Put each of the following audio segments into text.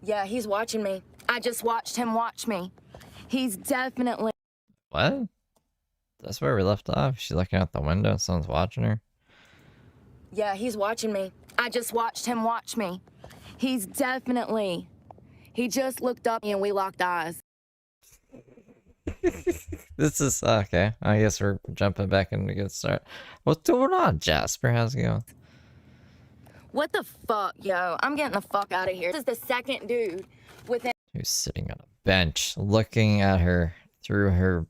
Yeah, he's watching me. I just watched him watch me. He's definitely... What? That's where we left off. She's looking out the window and someone's watching her. Yeah, he's watching me. I just watched him watch me. He's definitely... He just looked up and we locked eyes. This is okay. I guess we're jumping back in to get started. What's going on, Jasper? How's it going? What the fuck, yo? I'm getting the fuck out of here. This is the second dude within... Who's sitting on a bench looking at her through her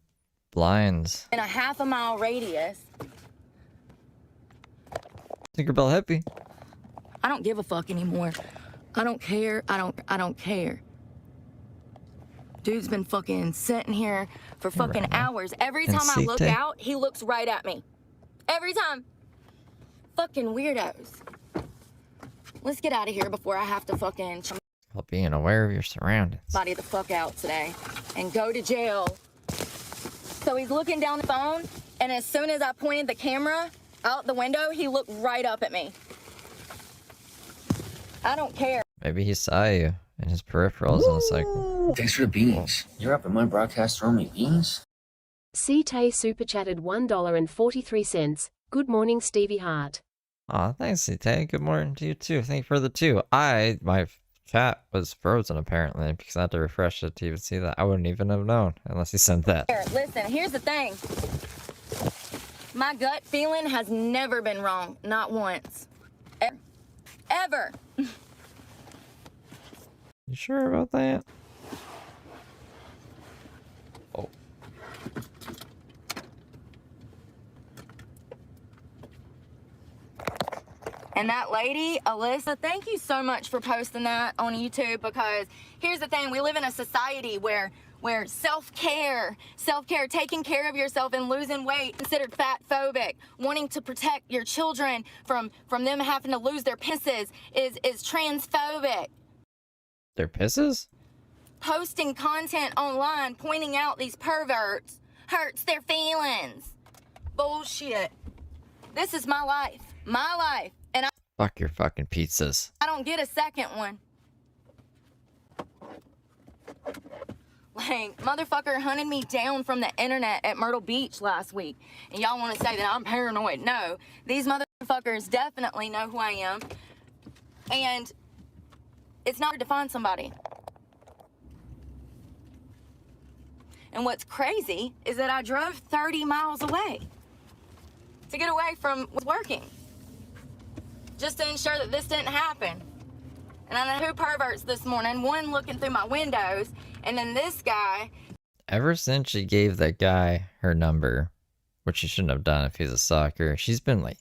blinds. In a half-a-mile radius. Tinkerbell happy. I don't give a fuck anymore. I don't care. I don't care. Dude's been fucking sitting here for fucking hours. Every time I look out, he looks right at me. Every time. Fucking weirdos. Let's get out of here before I have to fucking... While being aware of your surroundings. Body the fuck out today and go to jail. So he's looking down the phone, and as soon as I pointed the camera out the window, he looked right up at me. I don't care. Maybe he saw you in his peripherals and it's like... Thanks for the beans. You're up in my broadcast throwing me beans? C-Tay super chatted $1.43. Good morning, Stevie Hart. Aw, thanks, C-Tay. Good morning to you too. Thank you for the 2. My chat was frozen apparently because I had to refresh it to even see that. I wouldn't even have known unless he sent that. Here, listen, here's the thing. My gut feeling has never been wrong. Not once. Ever. You sure about that? Oh. And that lady, Alyssa, thank you so much for posting that on YouTube, because here's the thing, we live in a society where self-care, taking care of yourself and losing weight considered fat-phobic, wanting to protect your children from them having to lose their pisses is transphobic. Their pisses? Posting content online pointing out these perverts hurts their feelings. Bullshit. This is my life. My life. And Fuck your fucking pizzas. I don't get a second one. Like, motherfucker hunted me down from the internet at Myrtle Beach last week. And y'all want to say that I'm paranoid. No. These motherfuckers definitely know who I am. And it's not hard to find somebody. And what's crazy is that I drove 30 miles away to get away from working, just to ensure that this didn't happen. And I know who perverts this morning. One looking through my windows, and then this guy. Ever since she gave that guy her number, which she shouldn't have done if he's a stalker, she's been like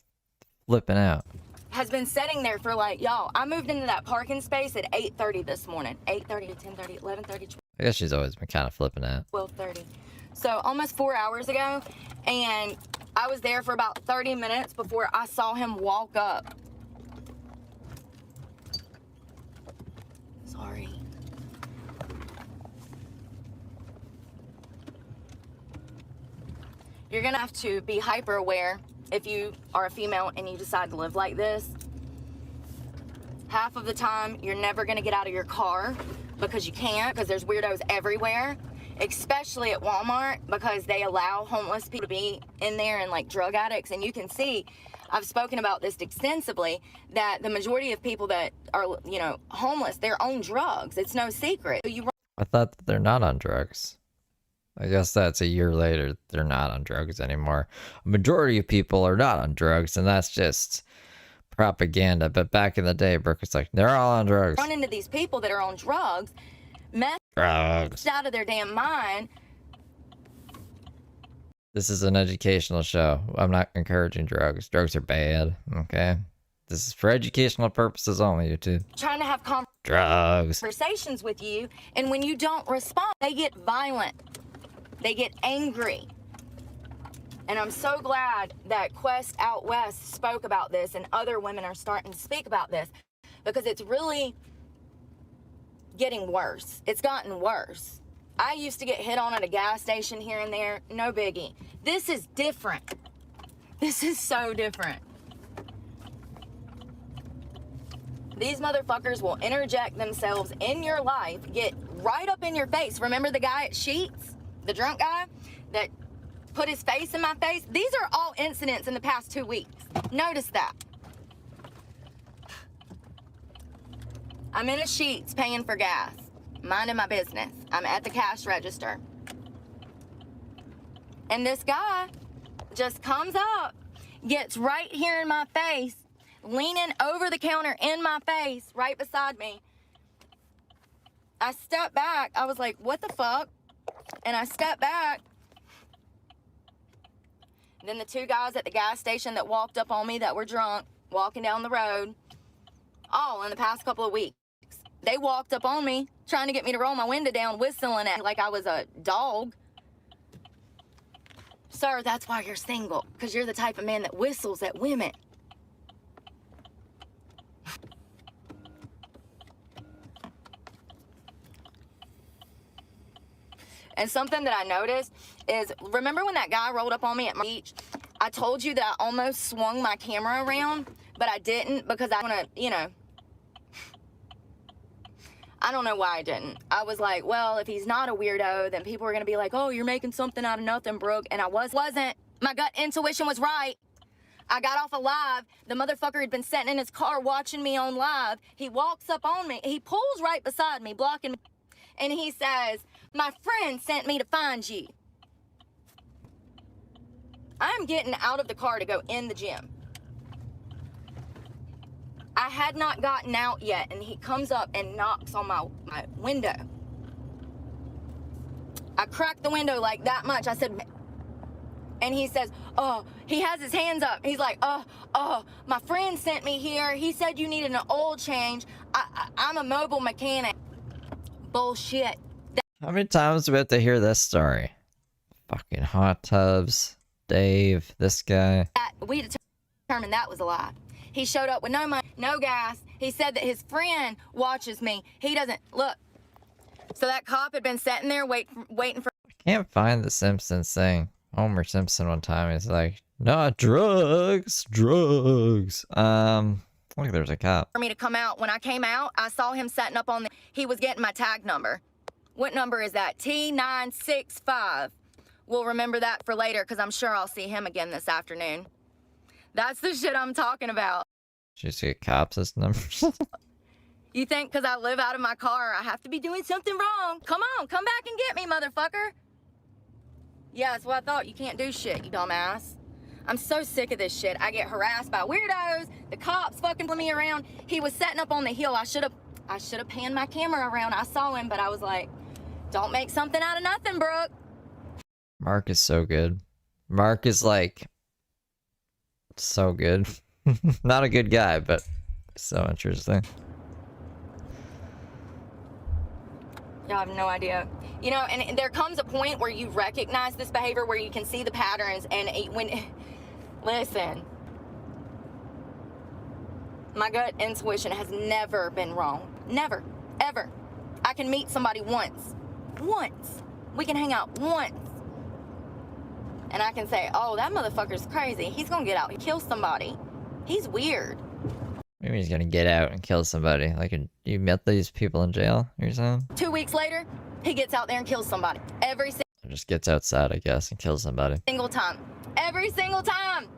flipping out. Has been sitting there for like, y'all, I moved into that parking space at 8:30 this morning. 8:30 to 10:30, 11:30. I guess she's always been kind of flipping out. 12:30. So almost 4 hours ago, and I was there for about 30 minutes before I saw him walk up. Sorry. You're gonna have to be hyper aware if you are a female and you decide to live like this. Half of the time, you're never gonna get out of your car because you can't, because there's weirdos everywhere, especially at Walmart, because they allow homeless people to be in there and like drug addicts. And you can see, I've spoken about this extensively, that the majority of people that are, you know, homeless, they're on drugs. It's no secret. I thought that they're not on drugs. I guess that's a year later. They're not on drugs anymore. A majority of people are not on drugs, and that's just propaganda. But back in the day, Brooke was like, they're all on drugs. Run into these people that are on drugs, Drugs. out of their damn mind. This is an educational show. I'm not encouraging drugs. Drugs are bad, okay? This is for educational purposes only, YouTube. Trying to have Drugs. conversations with you, and when you don't respond, they get violent. They get angry. And I'm so glad that Quest Out West spoke about this, and other women are starting to speak about this, because it's really getting worse. It's gotten worse. I used to get hit on at a gas station here and there, no biggie. This is different. This is so different. These motherfuckers will interject themselves in your life, get right up in your face. Remember the guy at Sheetz, the drunk guy that put his face in my face? These are all incidents in the past 2 weeks. Notice that. I'm in a Sheetz paying for gas, minding my business. I'm at the cash register. And this guy just comes up, gets right here in my face, leaning over the counter in my face, right beside me. I stepped back. I was like, what the fuck? And I stepped back. Then the two guys at the gas station that walked up on me that were drunk, walking down the road, all in the past couple of weeks, they walked up on me, trying to get me to roll my window down, whistling at like I was a dog. Sir, that's why you're single, because you're the type of man that whistles at women. And something that I noticed is, remember when that guy rolled up on me at my beach? I told you that I almost swung my camera around, but I didn't because I want to, you know, I don't know why I didn't. I was like, well, if he's not a weirdo, then people are going to be like, oh, you're making something out of nothing, Brooke. And I wasn't. My gut intuition was right. I got off of live. The motherfucker had been sitting in his car watching me on live. He walks up on me. He pulls right beside me, blocking me. And he says, my friend sent me to find you. I'm getting out of the car to go in the gym. I had not gotten out yet, and he comes up and knocks on my window. I cracked the window like that much. I said, and he says, oh, he has his hands up. He's like, my friend sent me here. He said you needed an oil change. I'm a mobile mechanic. Bullshit. How many times do we have to hear this story? Fucking hot tubs, Dave, this guy. We determined that was a lie. He showed up with no money, no gas. He said that his friend watches me. He doesn't look. So that cop had been sitting there waiting for. I can't find the Simpsons thing. Homer Simpson one time is like, not drugs, drugs. Look, there's a cop. For me to come out. When I came out, I saw him setting up on the. He was getting my tag number. What number is that? T965. We'll remember that for later because I'm sure I'll see him again this afternoon. That's the shit I'm talking about. Just get cops as numbers. You think because I live out of my car, I have to be doing something wrong? Come on, come back and get me, motherfucker. Yeah, that's what I thought. You can't do shit, you dumbass. I'm so sick of this shit. I get harassed by weirdos. The cops fucking put me around. He was setting up on the hill. I should have panned my camera around. I saw him, but I was like, don't make something out of nothing, Brooke. Mark is so good. Mark is like so good. Not a good guy, but so interesting. Y'all have no idea. You know, and there comes a point where you recognize this behavior, where you can see the patterns, and listen, my gut intuition has never been wrong. Never, ever. I can meet somebody once. We can hang out once. And I can say, oh, that motherfucker's crazy. He's gonna get out and kill somebody. He's weird. Maybe he's gonna get out and kill somebody. Like, you met these people in jail, you're saying? 2 weeks later, he gets out there and kills somebody. Every Or just gets outside, I guess, and kills somebody. single time. Every single time.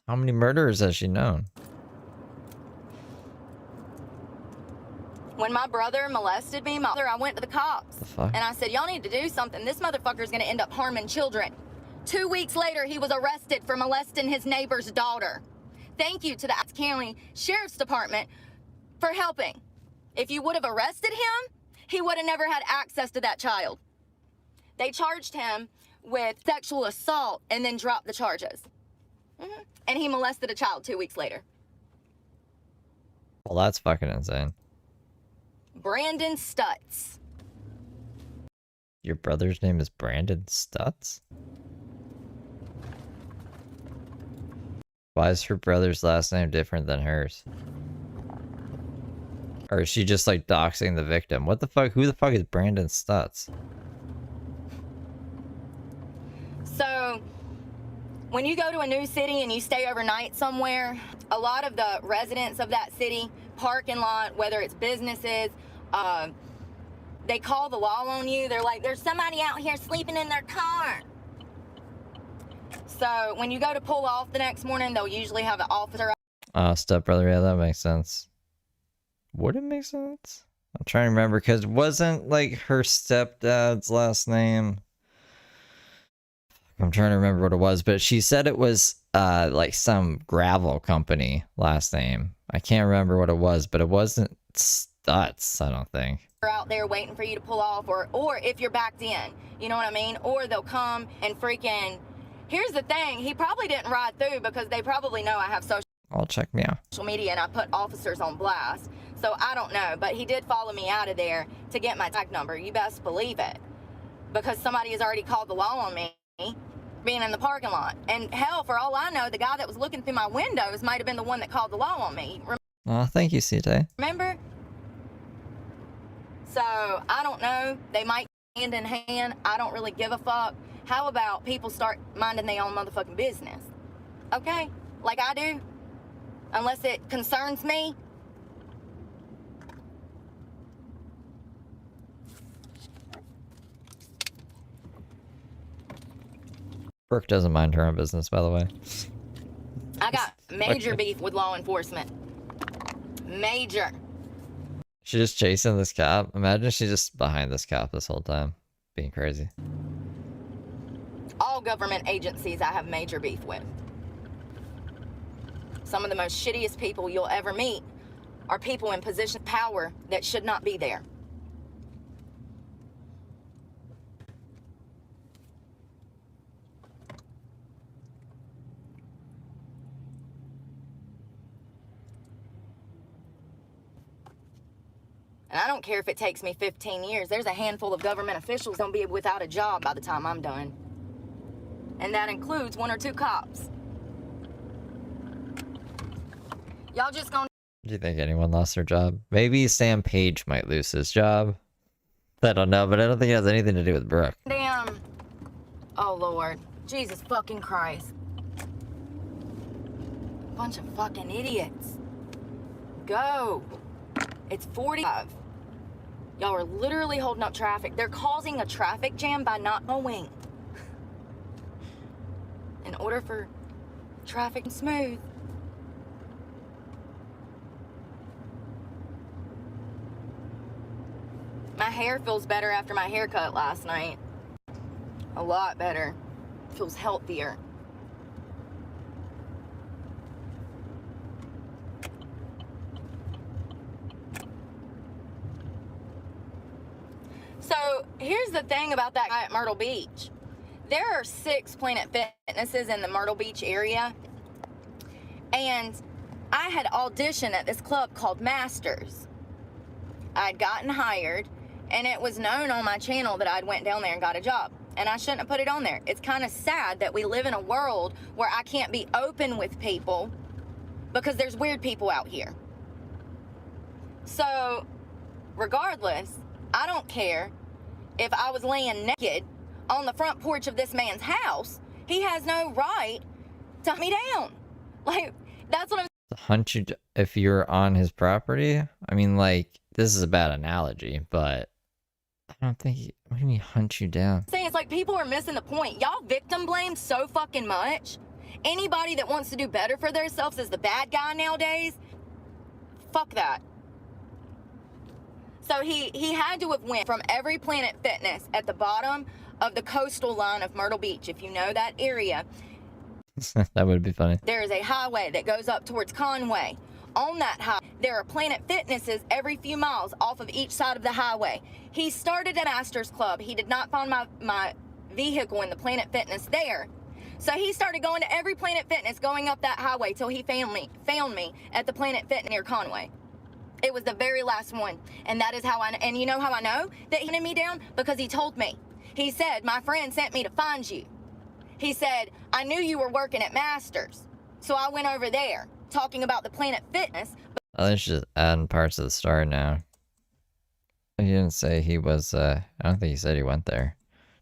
How many murderers has she known? When my brother molested me, I went to the cops. The fuck? And I said, y'all need to do something. This motherfucker's gonna end up harming children. 2 weeks later, he was arrested for molesting his neighbor's daughter. Thank you to the Adams County Sheriff's Department for helping. If you would have arrested him, he would have never had access to that child. They charged him with sexual assault and then dropped the charges. And he molested a child 2 weeks later. Well, that's fucking insane. Brandon Stutz. Your brother's name is Brandon Stutz? Why is her brother's last name different than hers? Or is she just like doxing the victim? What the fuck? Who the fuck is Brandon Stutz? So, When you go to a new city and you stay overnight somewhere, a lot of the residents of that city, parking lot, whether it's businesses, they call the law on you. They're like, there's somebody out here sleeping in their car. So when you go to pull off the next morning, they'll usually have an officer. Oh, stepbrother, yeah, that makes sense. Would it make sense? I'm trying to remember, because wasn't like her stepdad's last name? I'm trying to remember what it was, but she said it was like some gravel company last name. I can't remember what it was, but it wasn't Stutz, I don't think. Out there waiting for you to pull off, or if you're backed in, you know what I mean? Or they'll come and freaking, here's the thing, he probably didn't ride through because they probably know I have social I'll check me out. media and I put officers on blast. So I don't know, but he did follow me out of there to get my tag number. You best believe it. Because somebody has already called the law on me being in the parking lot. And hell, for all I know, the guy that was looking through my windows might have been the one that called the law on me. Oh, thank you, CJ. Remember? So I don't know. They might hand in hand. I don't really give a fuck. How about people start minding their own motherfucking business? Okay? Like I do. Unless it concerns me. Brooke doesn't mind her own business, by the way. I got major beef with law enforcement. Major. She's just chasing this cop. Imagine she's just behind this cop this whole time. Being crazy. All government agencies I have major beef with. Some of the most shittiest people you'll ever meet are people in position of power that should not be there. And I don't care if it takes me 15 years. There's a handful of government officials gonna be without a job by the time I'm done. And that includes 1 or 2 cops. Y'all just gonna... Do you think anyone lost their job? Maybe Sam Page might lose his job. I don't know, but I don't think it has anything to do with Brooke. Damn. Oh, Lord. Jesus fucking Christ. Bunch of fucking idiots. Go. It's 45. Y'all are literally holding up traffic. They're causing a traffic jam by not mowing. In order for traffic to smooth. My hair feels better after my haircut last night. A lot better. Feels healthier. So here's the thing about that guy at Myrtle Beach. There are 6 Planet Fitnesses in the Myrtle Beach area. And I had auditioned at this club called Masters. I'd gotten hired, and it was known on my channel that I'd went down there and got a job. And I shouldn't have put it on there. It's kind of sad that we live in a world where I can't be open with people because there's weird people out here. So, regardless, I don't care if I was laying naked on the front porch of this man's house. He has no right to hunt me down. Like, that's what I'm... Hunt you if you're on his property? I mean, like, this is a bad analogy, but I don't think he... What do you mean hunt you down? saying. It's like people are missing the point. Y'all victim blame so fucking much. Anybody that wants to do better for themselves is the bad guy nowadays. Fuck that. So he had to have went from every Planet Fitness at the bottom of the coastal line of Myrtle Beach, if you know that area. That would be funny. There is a highway that goes up towards Conway. On that highway, there are Planet Fitnesses every few miles off of each side of the highway. He started at Masters Club. He did not find my vehicle in the Planet Fitness there. So he started going to every Planet Fitness going up that highway till he found me at the Planet Fitness near Conway. It was the very last one. And that is how and you know how I know that he hunted me down? Because he told me. He said, my friend sent me to find you. He said, I knew you were working at Masters. So I went over there talking about the Planet Fitness. I think she's just adding parts of the story now. He didn't say he was, I don't think he said he went there.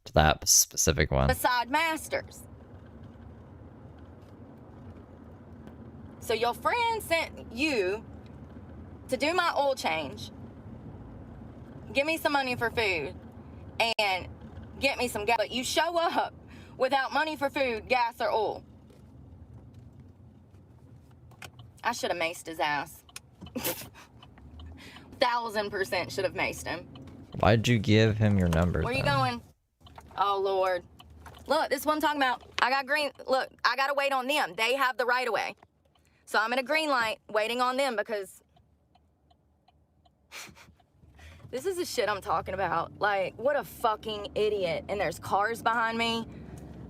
To that specific one. Beside Masters. So your friend sent you to do my oil change, give me some money for food, and get me some gas. But you show up without money for food, gas, or oil. I should have maced his ass. 1000% should have maced him. Why'd you give him your number? Where you then? going? Oh, Lord. Look, this is what I'm talking about. I got green. Look, I got to wait on them. They have the right of way. So I'm in a green light waiting on them because this is the shit I'm talking about. Like, what a fucking idiot. And there's cars behind me.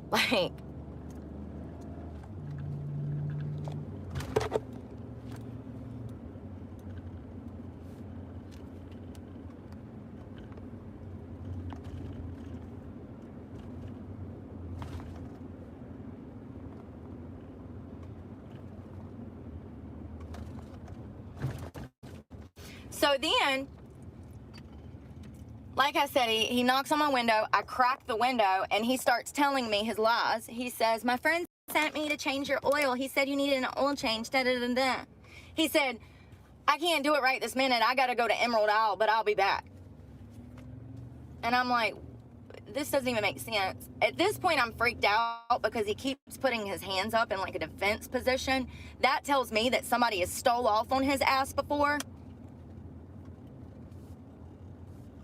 Like, so then, like I said, he knocks on my window. I crack the window, and he starts telling me his lies. He says, my friend sent me to change your oil. He said you needed an oil change, da-da-da-da. He said, I can't do it right this minute. I got to go to Emerald Isle, but I'll be back. And I'm like, this doesn't even make sense. At this point, I'm freaked out because he keeps putting his hands up in like a defense position. That tells me that somebody has stole off on his ass before.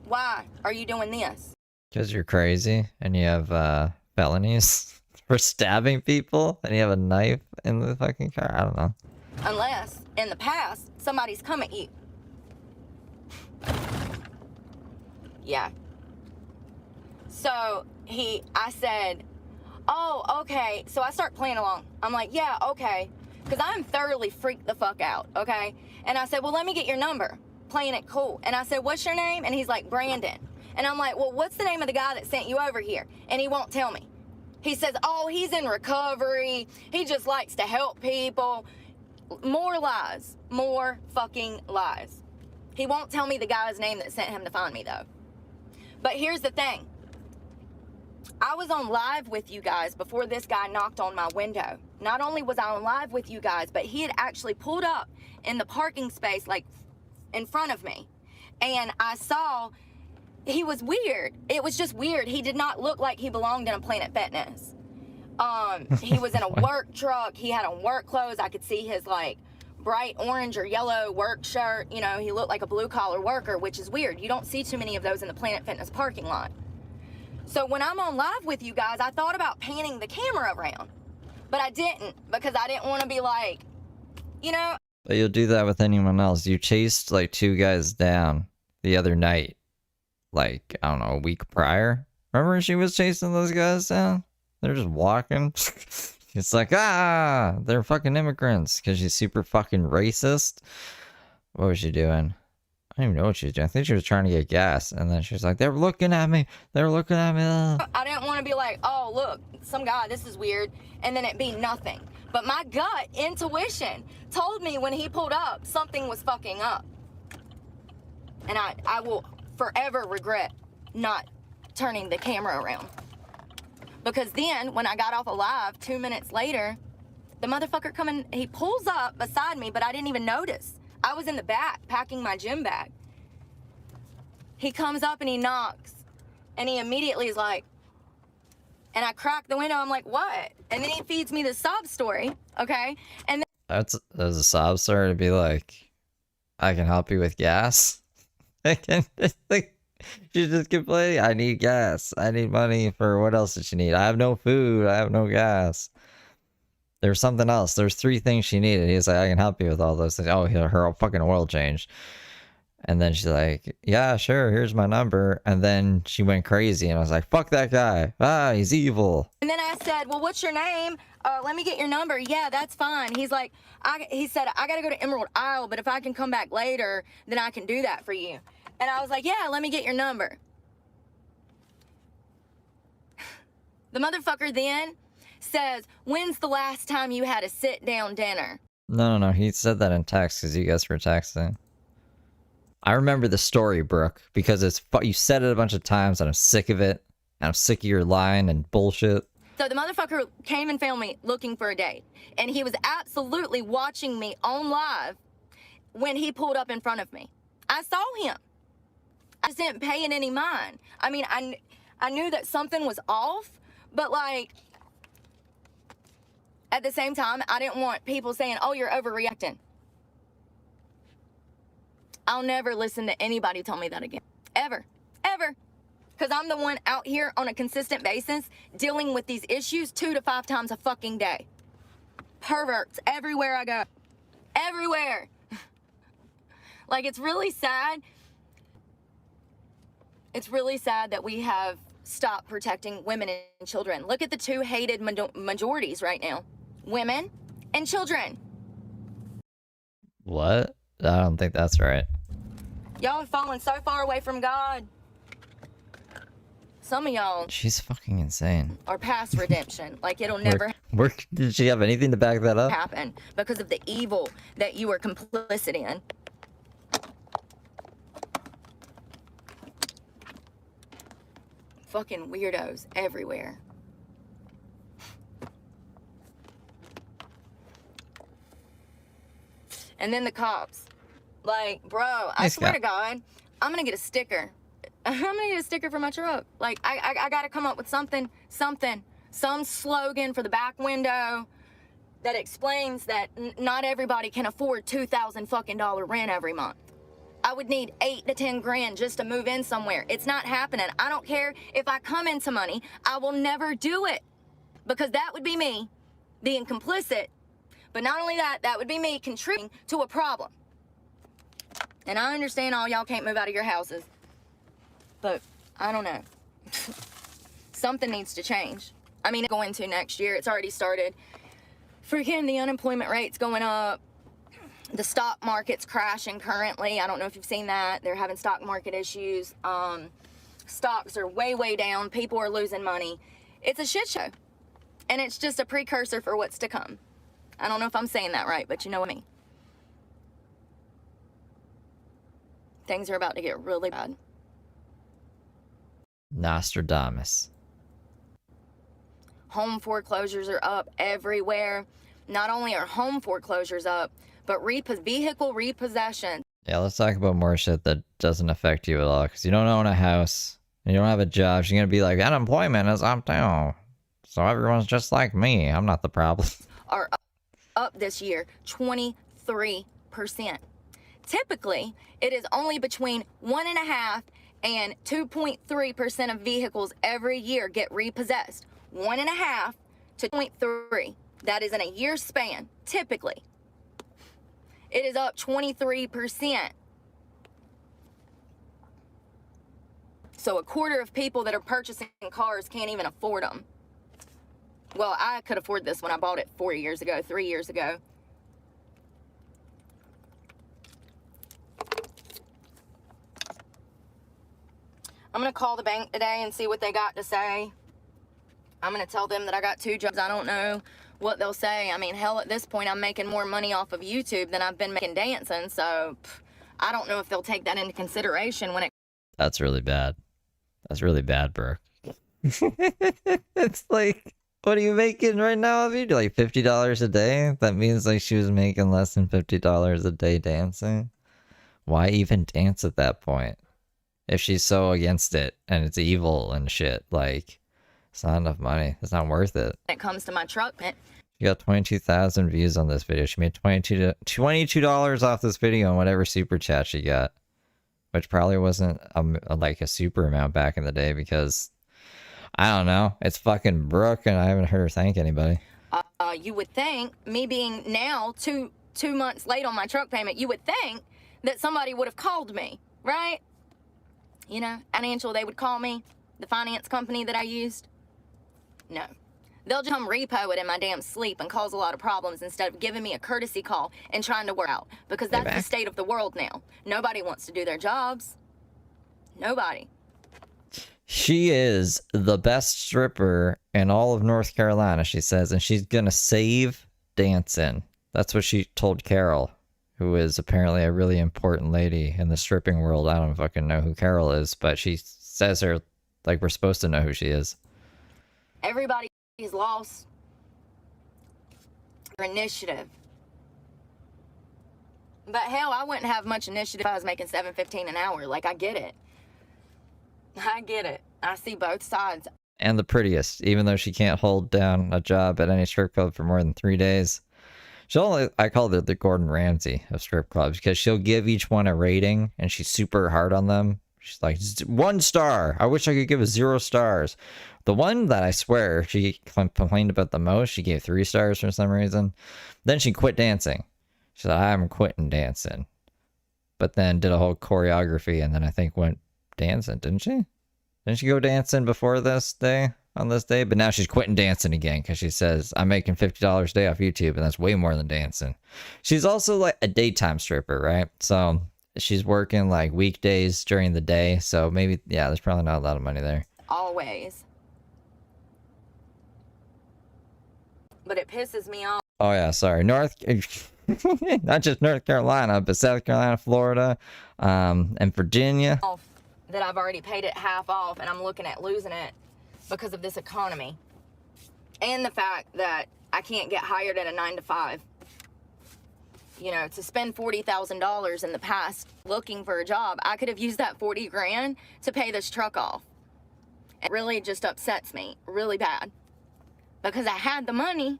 Why are you doing this? Because you're crazy and you have felonies for stabbing people and you have a knife in the fucking car. I don't know. Unless, in the past, somebody's come at you. Yeah. So, I said, oh, okay. So I start playing along. I'm like, yeah, okay. Because I'm thoroughly freaked the fuck out, okay? And I said, well, let me get your number. Playing it cool. And I said, what's your name? And he's like, Brandon. And I'm like, well, what's the name of the guy that sent you over here? And he won't tell me. He says, oh, he's in recovery. He just likes to help people. More lies. More fucking lies. He won't tell me the guy's name that sent him to find me, though. But here's the thing. I was on live with you guys before this guy knocked on my window. Not only was I on live with you guys, but he had actually pulled up in the parking space, like, in front of me. And I saw he was weird. It was just weird. He did not look like he belonged in a Planet Fitness. He was in a work truck. He had on work clothes. I could see his like bright orange or yellow work shirt. You know, he looked like a blue collar worker, which is weird. You don't see too many of those in the Planet Fitness parking lot. So when I'm on live with you guys, I thought about panning the camera around, but I didn't because I didn't want to be like, you know. But you'll do that with anyone else. You chased like 2 guys down the other night. Like, I don't know, a week prior. Remember she was chasing those guys down? They're just walking. It's like, they're fucking immigrants. Because she's super fucking racist. What was she doing? I don't even know what she was doing. I think she was trying to get gas. And then she was like, they're looking at me. They're looking at me. I didn't want to be like, oh, look, some guy, this is weird. And then it be nothing. But my gut intuition told me when he pulled up, something was fucking up. And I will forever regret not turning the camera around. Because then, when I got off alive, 2 minutes later, the motherfucker coming, he pulls up beside me, but I didn't even notice. I was in the back, packing my gym bag. He comes up and he knocks. And he immediately is like, and I crack the window, I'm like, what? And then he feeds me the sob story, okay? And then That's a sob story to be like, I can help you with gas. I can like, she just complaining, I need gas. I need money for what else did she need? I have no food. I have no gas. There's something else. There's 3 things she needed. He's like, I can help you with all those things. Oh, her fucking oil change. And then she's like, yeah, sure, here's my number. And then she went crazy and I was like, fuck that guy. He's evil. And then I said, well, what's your name? Let me get your number. Yeah, that's fine. He's like, he said, I got to go to Emerald Isle, but if I can come back later, then I can do that for you. And I was like, yeah, let me get your number. The motherfucker then says, when's the last time you had a sit-down dinner? No. He said that in text because you guys were texting. I remember the story, Brooke, because you said it a bunch of times and I'm sick of it. And I'm sick of your lying and bullshit. So the motherfucker came and found me looking for a date. And he was absolutely watching me on live when he pulled up in front of me. I saw him. I just didn't pay it any mind. I mean, I knew that something was off, but like, at the same time, I didn't want people saying, oh, you're overreacting. I'll never listen to anybody tell me that again. Ever. Ever. Because I'm the one out here on a consistent basis dealing with these issues 2 to 5 times a fucking day. Perverts everywhere I go. Everywhere. Like, it's really sad. It's really sad that we have stopped protecting women and children. Look at the 2 hated majorities right now. Women and children. What? I don't think that's right. Y'all have fallen so far away from God. Some of y'all She's fucking insane. are past redemption. Like, it'll never Did she have anything to back that up? happen because of the evil that you are complicit in. Fucking weirdos everywhere. And then the cops. Like, bro, I Nice swear guy. to God, I'm gonna get a sticker. I'm gonna get a sticker for my truck. Like, I gotta come up with something, some slogan for the back window that explains that not everybody can afford $2,000 fucking rent every month. I would need 8 to 10 grand just to move in somewhere. It's not happening. I don't care if I come into money. I will never do it because that would be me being complicit. But not only that, that would be me contributing to a problem. And I understand all y'all can't move out of your houses. But I don't know. Something needs to change. I mean, going to next year, it's already started. Freaking the unemployment rate's going up. The stock market's crashing currently. I don't know if you've seen that. They're having stock market issues. Stocks are way, way down. People are losing money. It's a shit show. And it's just a precursor for what's to come. I don't know if I'm saying that right, but you know what I mean. Things are about to get really bad. Nostradamus. Home foreclosures are up everywhere. Not only are home foreclosures up, but vehicle repossession. Yeah, let's talk about more shit that doesn't affect you at all. Because you don't own a house, and you don't have a job. You're going to be like, unemployment is up too. So everyone's just like me. I'm not the problem. Are up this year 23%. Typically, it is only between 1.5% and 2.3% of vehicles every year get repossessed. 1.5 to 0.3. That is in a year span, typically. It is up 23%. So a quarter of people that are purchasing cars can't even afford them. Well, I could afford this when I bought it 4 years ago, 3 years ago. I'm going to call the bank today and see what they got to say. I'm going to tell them that I got 2 jobs. I don't know what they'll say. I mean, hell, at this point, I'm making more money off of YouTube than I've been making dancing. So I don't know if they'll take that into consideration when it... That's really bad. That's really bad, Brooke. It's like, what are you making right now? If you do like $50 a day, that means like she was making less than $50 a day dancing. Why even dance at that point? If she's so against it and it's evil and shit, like, it's not enough money. It's not worth it. When it comes to my truck, She got 22,000 views on this video. She made $22 off this video on whatever super chat she got, which probably wasn't like a super amount back in the day because I don't know. It's fucking Brooke, and I haven't heard her thank anybody. you would think, me being now two months late on my truck payment, you would think that somebody would have called me, right? You know, financial, they would call me, the finance company that I used. No. They'll just come repo it in my damn sleep and cause a lot of problems instead of giving me a courtesy call and trying to work out. Because that's the state of the world now. Nobody wants to do their jobs. Nobody. She is the best stripper in all of North Carolina, she says, and she's gonna save dancing. That's what she told Carol, who is apparently a really important lady in the stripping world. I don't fucking know who Carol is, but she says her like we're supposed to know who she is. Everybody He's lost your initiative. But hell, I wouldn't have much initiative if I was making $7.15 an hour. Like, I get it. I get it. I see both sides. And the prettiest, even though she can't hold down a job at any strip club for more than 3 days. I call her the Gordon Ramsay of strip clubs, because she'll give each one a rating and she's super hard on them. She's like, 1 star. I wish I could give it 0 stars. The one that I swear she complained about the most, she gave 3 stars for some reason. Then she quit dancing. She said, I'm quitting dancing. But then did a whole choreography and then I think went dancing, didn't she? Didn't she go dancing before this day? On this day? But now she's quitting dancing again because she says, I'm making $50 a day off YouTube, and that's way more than dancing. She's also like a daytime stripper, right? So she's working like weekdays during the day. So maybe, yeah, there's probably not a lot of money there. Always. But it pisses me off. Oh yeah, sorry. Not just North Carolina, but South Carolina, Florida, and Virginia. That I've already paid it half off and I'm looking at losing it because of this economy. And the fact that I can't get hired at a 9-to-5. You know, to spend $40,000 in the past looking for a job, I could have used that 40 grand to pay this truck off. It really just upsets me really bad. Because I had the money,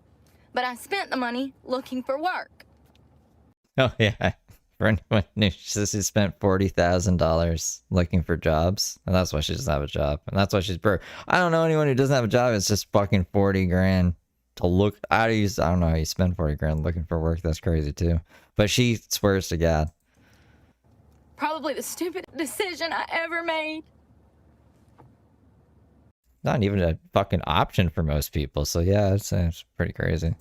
but I spent the money looking for work. Oh yeah. For anyone who says she spent $40,000 looking for jobs, and that's why she doesn't have a job, and that's why she's broke. I don't know anyone who doesn't have a job. It's just fucking 40 grand to look. I don't know how you spend 40 grand looking for work. That's crazy too. But she swears to God. Probably the stupidest decision I ever made. Not even a fucking option for most people. So yeah, it's pretty crazy.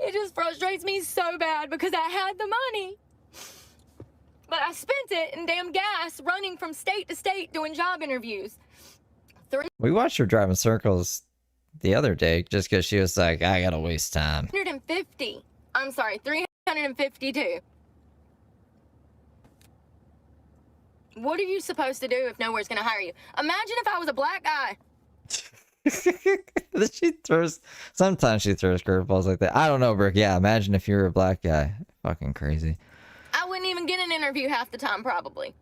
It just frustrates me so bad because I had the money. But I spent it in damn gas running from state to state doing job interviews. We watched her driving circles the other day just because she was like, I gotta waste time. 350. I'm sorry, 352. What are you supposed to do if nowhere's gonna hire you? Imagine if I was a black guy. Sometimes she throws curveballs like that. I don't know, Brooke. Yeah, imagine if you were a black guy. Fucking crazy. I wouldn't even get an interview half the time, probably.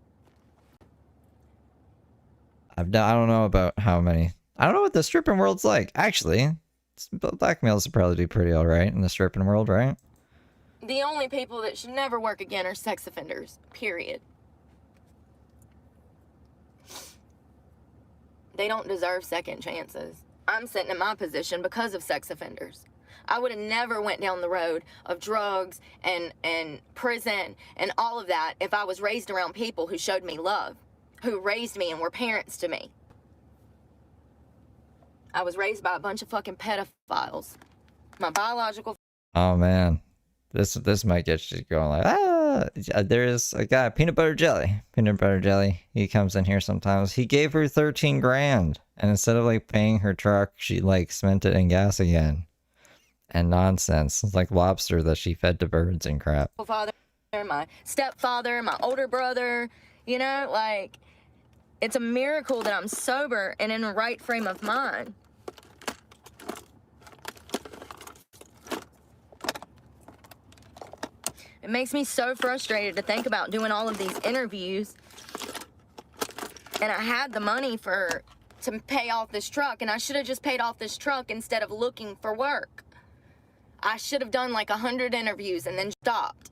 I don't know about how many. I don't know what the stripping world's like. Actually, black males would probably do pretty all right in the stripping world, right? The only people that should never work again are sex offenders, period. They don't deserve second chances. I'm sitting in my position because of sex offenders. I would have never went down the road of drugs and prison and all of that if I was raised around people who showed me love, who raised me and were parents to me. I was raised by a bunch of fucking pedophiles. My biological... Oh, man. This might get you going like, there's a guy, Peanut Butter Jelly. Peanut Butter Jelly, he comes in here sometimes. He gave her 13 grand. And instead of like paying her truck, she like spent it in gas again. And nonsense. It's like lobster that she fed to birds and crap. Father, my stepfather, my older brother, you know, like, it's a miracle that I'm sober and in the right frame of mind. It makes me so frustrated to think about doing all of these interviews. And I had the money to pay off this truck, and I should have just paid off this truck instead of looking for work. I should have done like 100 interviews and then stopped.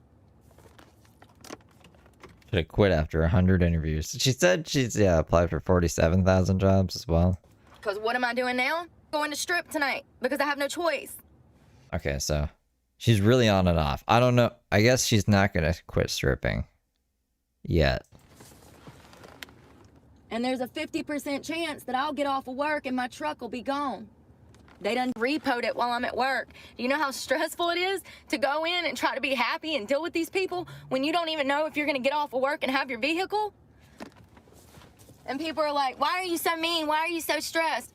Should have quit after 100 interviews. She said she's applied for 47,000 jobs as well. Because what am I doing now? Going to strip tonight because I have no choice. Okay, so she's really on and off. I don't know. I guess she's not going to quit stripping yet. And there's a 50% chance that I'll get off of work and my truck will be gone. They done repoed it while I'm at work. Do you know how stressful it is to go in and try to be happy and deal with these people when you don't even know if you're going to get off of work and have your vehicle? And people are like, why are you so mean? Why are you so stressed?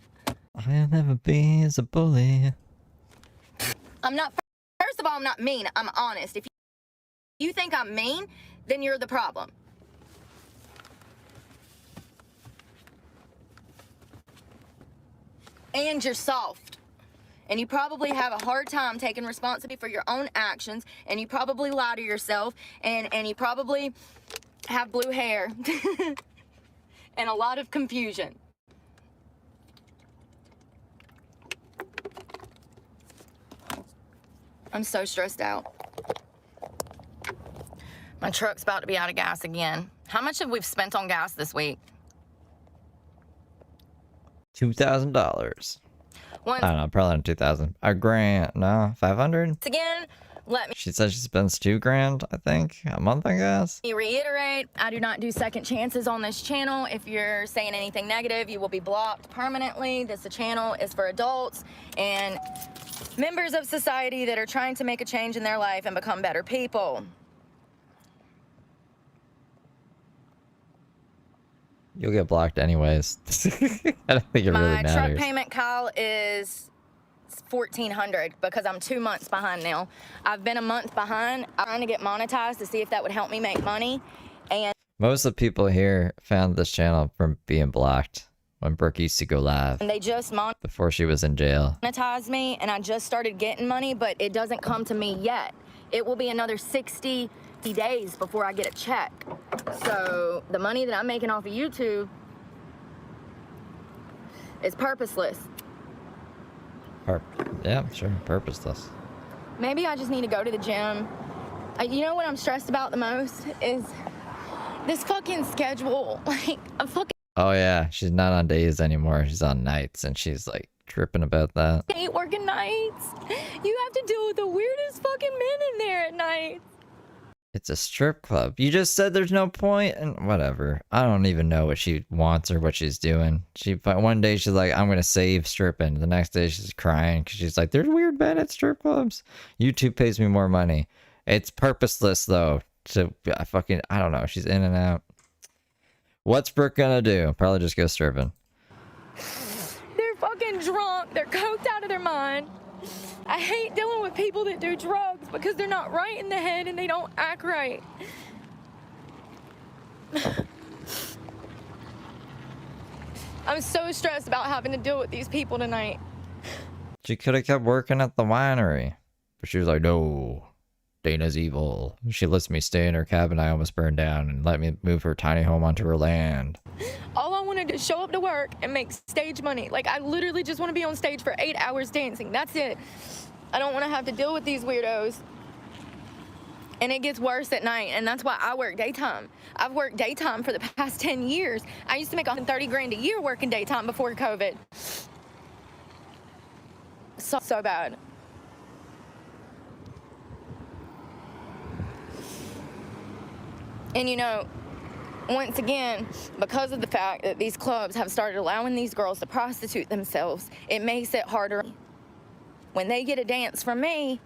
I'll never be as a bully. I'm not, first of all, I'm not mean. I'm honest. If you think I'm mean, then you're the problem. And you're soft. and you probably have a hard time taking responsibility for your own actions, and you probably lie to yourself, and you probably have blue hair and a lot of confusion. I'm so stressed out. My truck's about to be out of gas again. How much have we spent on gas this week? $2,000. I don't know, probably not 2,000. A grand, no, 500. Again, let me She said she spends $2,000, I think, a month, I guess. reiterate, I do not do second chances on this channel. If you're saying anything negative, you will be blocked permanently. This channel is for adults and members of society that are trying to make a change in their life and become better people. You'll get blocked anyways. I don't think it really My matters. truck payment, Kyle, is $1,400 because I'm 2 months behind now. I've been a month behind. I'm trying to get monetized to see if that would help me make money. And Most of the people here found this channel from being blocked when Brooke used to go live they just before she was in jail. monetized me, and I just started getting money, but it doesn't come to me yet. It will be another 60 days before I get a check. So the money that I'm making off of YouTube is purposeless. Yeah, sure, purposeless. Maybe I just need to go to the gym. You know what I'm stressed about the most is this fucking schedule. Like, I'm fucking Oh yeah, she's not on days anymore. She's on nights, and she's like tripping about that. hate working nights. You have to deal with the weirdest fucking men in there at night. It's a strip club. You just said there's no point, and whatever. I don't even know what she wants or what she's doing. One day she's like, I'm gonna save stripping. The next day she's crying because she's like, there's weird men at strip clubs. YouTube pays me more money. It's purposeless though. I don't know. She's in and out. What's Brooke gonna do? Probably just go stripping. They're fucking drunk. They're coked out of their mind. I hate dealing with people that do drugs because they're not right in the head and they don't act right. I'm so stressed about having to deal with these people tonight. She could have kept working at the winery, but she was like, no. Dana's evil. She lets me stay in her cabin I almost burned down and let me move her tiny home onto her land. All I wanted to show up to work and make stage money. Like, I literally just want to be on stage for 8 hours dancing. That's it. I don't want to have to deal with these weirdos. And it gets worse at night, and that's why I work daytime. I've worked daytime for the past 10 years. I used to make $130,000 a year working daytime before COVID. So bad. And you know, once again, because of the fact that these clubs have started allowing these girls to prostitute themselves, it makes it harder. When they get a dance from me,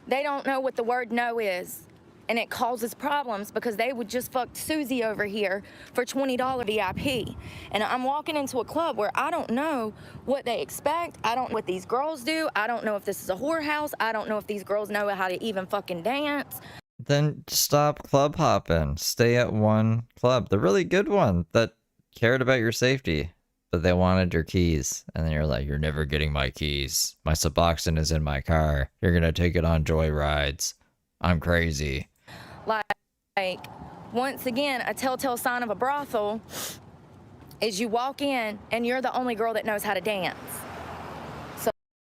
they don't know what the word no is. And it causes problems because they would just fuck Susie over here for $20 VIP. And I'm walking into a club where I don't know what they expect. I don't know what these girls do. I don't know if this is a whorehouse. I don't know if these girls know how to even fucking dance. Then stop club hopping. Stay at one club, the really good one that cared about your safety, but they wanted your keys. And then you're like, you're never getting my keys. My Suboxone is in my car. You're gonna take it on joy rides. I'm crazy. Like, once again, a telltale sign of a brothel is you walk in and you're the only girl that knows how to dance.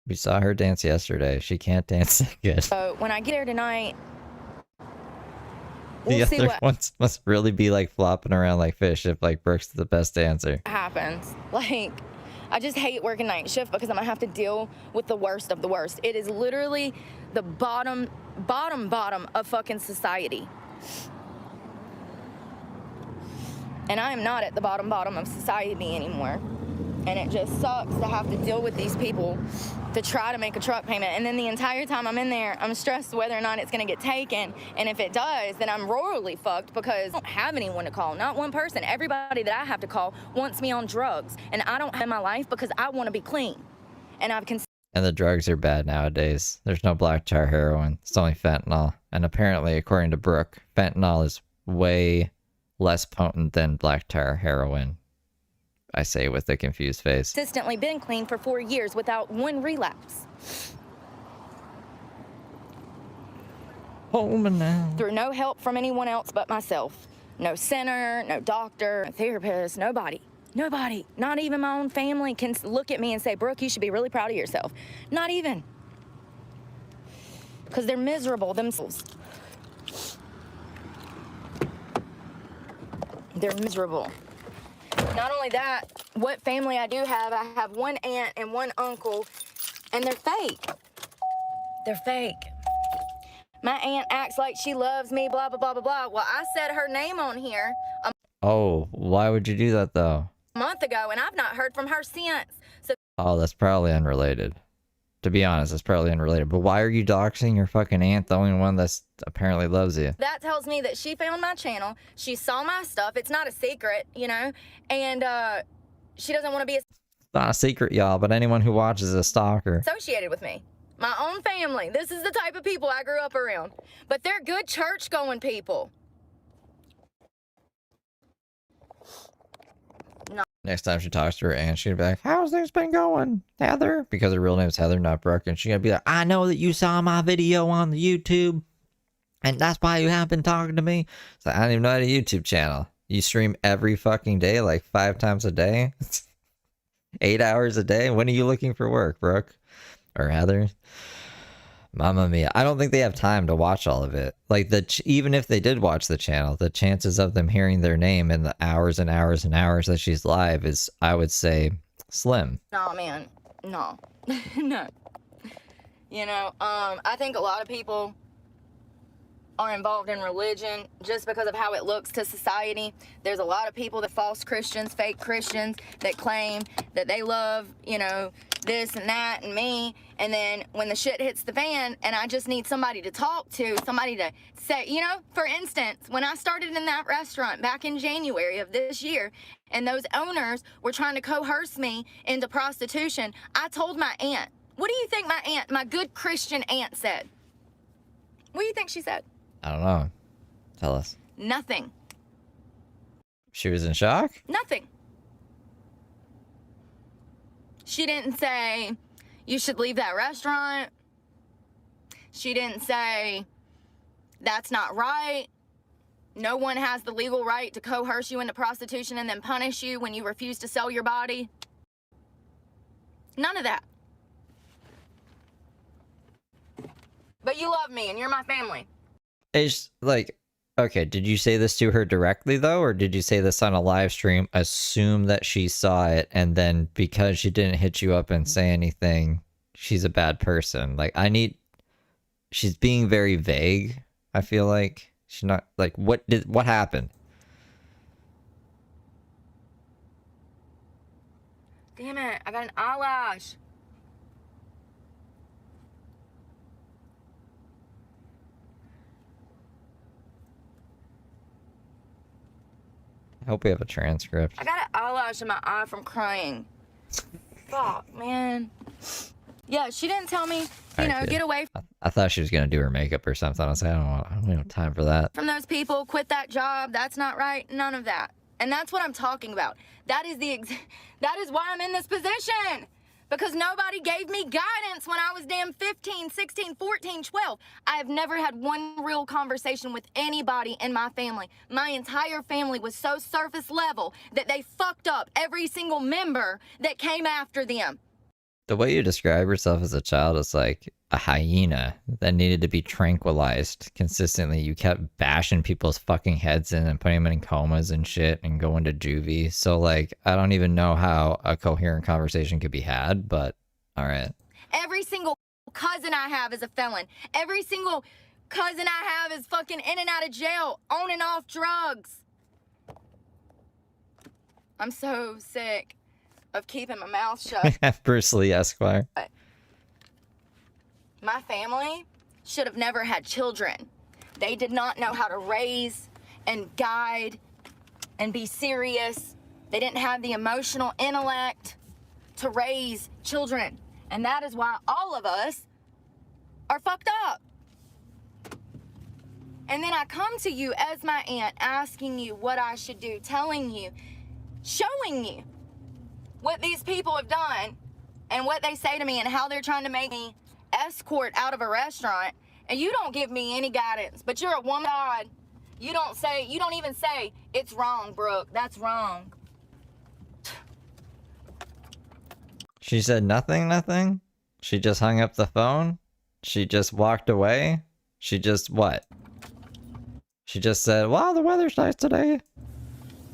We saw her dance yesterday. She can't dance that good. So when I get there tonight, The we'll see other what ones must really be like flopping around like fish if like Brooke's the best dancer. happens. Like, I just hate working night shift because I'm gonna have to deal with the worst of the worst. It is literally the bottom of fucking society. And I am not at the bottom of society anymore. And it just sucks to have to deal with these people to try to make a truck payment. And then the entire time I'm in there, I'm stressed whether or not it's gonna get taken. And if it does, then I'm royally fucked because I don't have anyone to call, not one person. Everybody that I have to call wants me on drugs. And I don't have my life because I wanna be clean. And I've And the drugs are bad nowadays. There's no black tar heroin. It's only fentanyl. And apparently, according to Brooke, fentanyl is way less potent than black tar heroin. I say with a confused face. Consistently been clean for 4 years without one relapse. Home now. Through no help from anyone else but myself. No center, no doctor, no therapist, nobody. Nobody. Not even my own family can look at me and say, Brooke, you should be really proud of yourself. Not even. Because they're miserable themselves. They're miserable. Not only that, what family I do have, I have one aunt and one uncle, and they're fake. They're fake. My aunt acts like she loves me, blah, blah, blah, blah, blah. Well, I said her name on here Oh, why would you do that though? a month ago, and I've not heard from her since. So Oh, that's probably unrelated. To be honest, it's probably unrelated. But why are you doxing your fucking aunt, the only one that's apparently loves you? that tells me that she found my channel. She saw my stuff. It's not a secret, you know? And she doesn't want to be It's not a secret, y'all, but anyone who watches is a stalker. associated with me. My own family. This is the type of people I grew up around. But they're good church-going people. Next time she talks to her aunt, she'd be like, how's things been going, Heather? Because her real name's Heather, not Brooke. And she's gonna be like, I know that you saw my video on the YouTube, and that's why you haven't been talking to me. So I don't even know how to YouTube channel. You stream every fucking day, like 5 times a day? 8 hours a day? When are you looking for work, Brooke? Or Heather? Mamma mia. I don't think they have time to watch all of it. Like, even if they did watch the channel, the chances of them hearing their name in the hours and hours and hours that she's live is, I would say, slim. No, man. No. No. You know, I think a lot of people are involved in religion just because of how it looks to society. There's a lot of people that false Christians, fake Christians, that claim that they love, you know, this and that and me. And then when the shit hits the fan and I just need somebody to talk to, somebody to say, you know, for instance, when I started in that restaurant back in January of this year, and those owners were trying to coerce me into prostitution, I told my aunt, what do you think my aunt, my good Christian aunt said? What do you think she said? I don't know. Tell us. Nothing. She was in shock? Nothing. She didn't say, you should leave that restaurant. She didn't say, that's not right. No one has the legal right to coerce you into prostitution and then punish you when you refuse to sell your body. None of that. But you love me and you're my family. It's like, okay, did you say this to her directly though, or did you say this on a live stream, assume that she saw it, and then because she didn't hit you up and say anything, she's a bad person? Like, she's being very vague, I feel like. She's not, like, what happened? Damn it, I got an eyelash. I hope we have a transcript. I got an eyelash in my eye from crying. Fuck, man. Yeah, she didn't tell me, you know, Good. get away I thought she was gonna do her makeup or something. I was like, I don't have time for that. from those people, quit that job, that's not right, none of that. And that's what I'm talking about. That is that is why I'm in this position. Because nobody gave me guidance when I was damn 15, 16, 14, 12. I have never had one real conversation with anybody in my family. My entire family was so surface level that they fucked up every single member that came after them. The way you describe yourself as a child is like a hyena that needed to be tranquilized consistently. You kept bashing people's fucking heads in and putting them in comas and shit and going to juvie. So, like, I don't even know how a coherent conversation could be had, but all right. Every single cousin I have is a felon. Every single cousin I have is fucking in and out of jail, on and off drugs. I'm so sick of keeping my mouth shut. Bruce Lee Esquire. My family should have never had children. They did not know how to raise and guide and be serious. They didn't have the emotional intellect to raise children. And that is why all of us are fucked up. And then I come to you as my aunt, asking you what I should do, telling you, showing you what these people have done and what they say to me and how they're trying to make me escort out of a restaurant, and you don't give me any guidance. But you're a woman. God, you don't even say it's wrong, Brooke. That's wrong. She said nothing? She just hung up the phone? She just walked away? She just what? She just said, wow, the weather's nice today.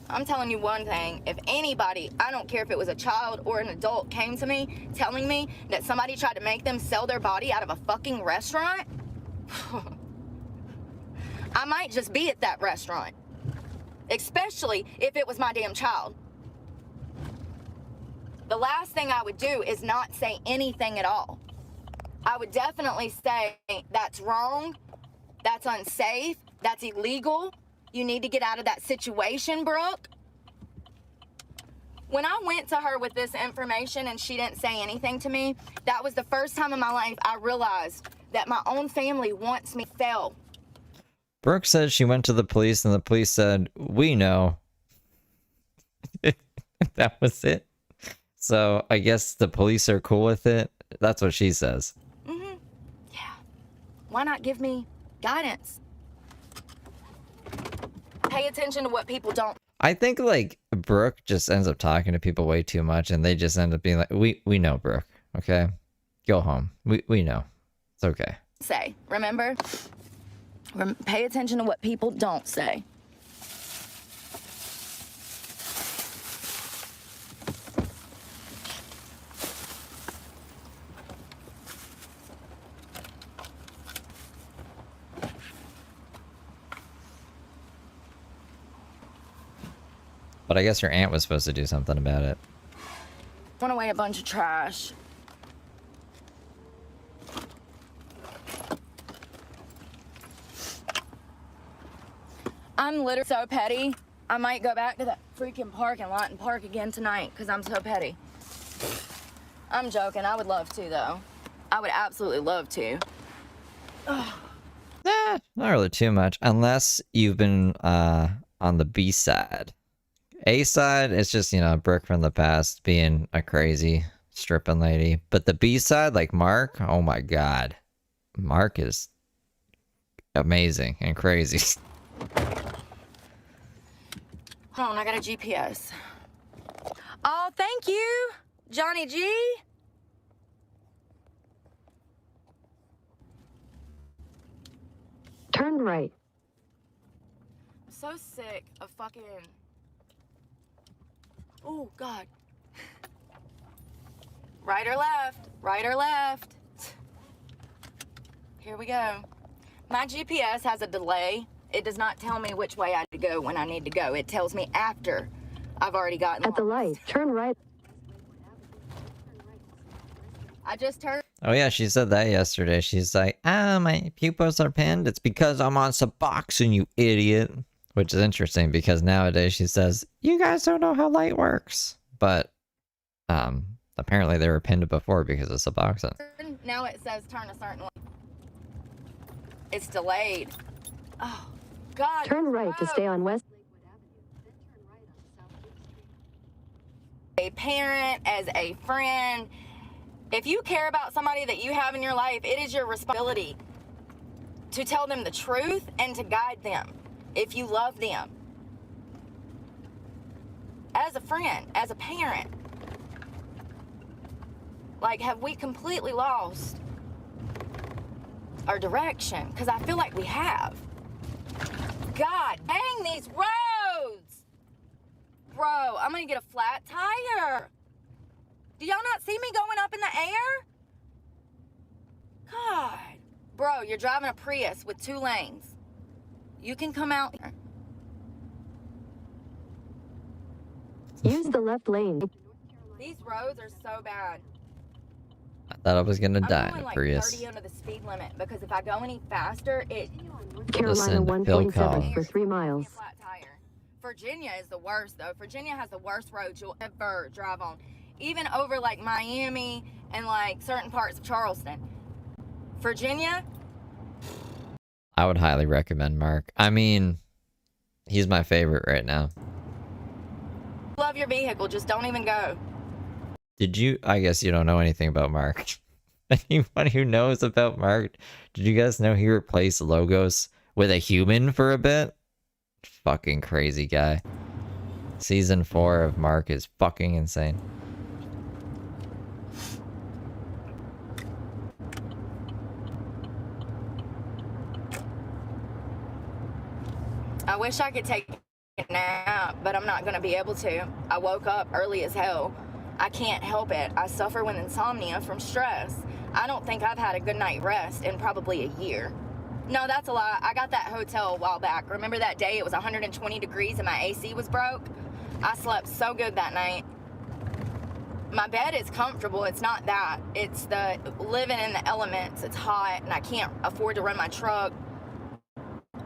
I'm telling you one thing. If anybody, I don't care if it was a child or an adult, came to me telling me that somebody tried to make them sell their body out of a fucking restaurant, I might just be at that restaurant. Especially if it was my damn child. The last thing I would do is not say anything at all. I would definitely say that's wrong, that's unsafe, that's illegal. You need to get out of that situation, Brooke. When I went to her with this information and she didn't say anything to me, that was the first time in my life I realized that my own family wants me to fail. Brooke said she went to the police and the police said, we know. That was it. So I guess the police are cool with it. That's what she says. Mm-hmm. Yeah. Why not give me guidance? Pay attention to what people don't. I think like Brooke just ends up talking to people way too much and they just end up being like, we know, Brooke, okay? Go home. We know. It's okay. Say, remember? Pay attention to what people don't say. But I guess your aunt was supposed to do something about it. Thrown away a bunch of trash. I'm literally so petty. I might go back to that freaking parking lot and park again tonight because I'm so petty. I'm joking. I would love to, though. I would absolutely love to. Not really too much, unless you've been on the B side. A side, it's just, you know, Brooke from the past being a crazy stripping lady. But the B side, like Mark, oh my god. Mark is amazing and crazy. Hold on, I got a GPS. Oh, thank you, Johnny G. Turn right. I'm so sick of fucking... Oh, God. Right or left? Right or left? Here we go. My GPS has a delay. It does not tell me which way I need to go when I need to go. It tells me after I've already gotten At the light, turn right. I just turned. Oh yeah, she said that yesterday. She's like, my pupils are pinned. It's because I'm on Suboxone, you idiot. Which is interesting because nowadays she says, you guys don't know how light works. But apparently they were pinned before because of Suboxone. Now it says turn a certain way. It's delayed. Oh, God. Turn right to stay on West. A parent, as a friend, if you care about somebody that you have in your life, it is your responsibility to tell them the truth and to guide them if you love them. As a friend, as a parent. Like, have we completely lost our direction? Because I feel like we have. God dang these roads! Bro, I'm gonna get a flat tire. Do y'all not see me going up in the air? God. Bro, you're driving a Prius with 2 lanes. You can come out here. Use the left lane. These roads are so bad. I thought I was gonna die I'm in going a like Prius. 30 under the speed limit because if I go any faster, it... Carolina Listen, Phil 127 Collins. for 3 miles. Flat tire. Virginia is the worst though. Virginia has the worst roads you'll ever drive on. Even over like Miami and like certain parts of Charleston. Virginia? I would highly recommend Mark. I mean, he's my favorite right now. Love your vehicle, just don't even go. Did you? I guess you don't know anything about Mark. Anyone who knows about Mark, did you guys know he replaced logos with a human for a bit? Fucking crazy guy. Season 4 of Mark is fucking insane. I wish I could take a nap, but I'm not going to be able to. I woke up early as hell. I can't help it. I suffer with insomnia from stress. I don't think I've had a good night rest in probably a year. No, that's a lie. I got that hotel a while back. Remember that day it was 120 degrees and my AC was broke? I slept so good that night. My bed is comfortable. It's not that. It's the living in the elements. It's hot and I can't afford to run my truck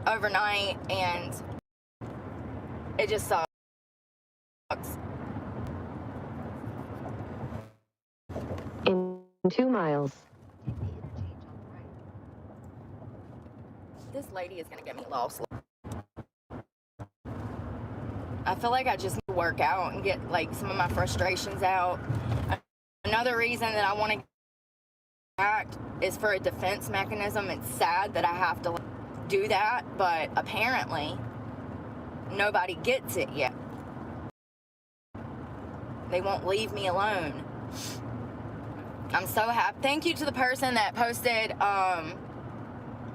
overnight and it just sucks. In 2 miles. This lady is gonna get me lost. I feel like I just need to work out and get like some of my frustrations out. Another reason that I want to act is for a defense mechanism. It's sad that I have to do that, but apparently nobody gets it yet. They won't leave me alone. I'm so happy. Thank you to the person that posted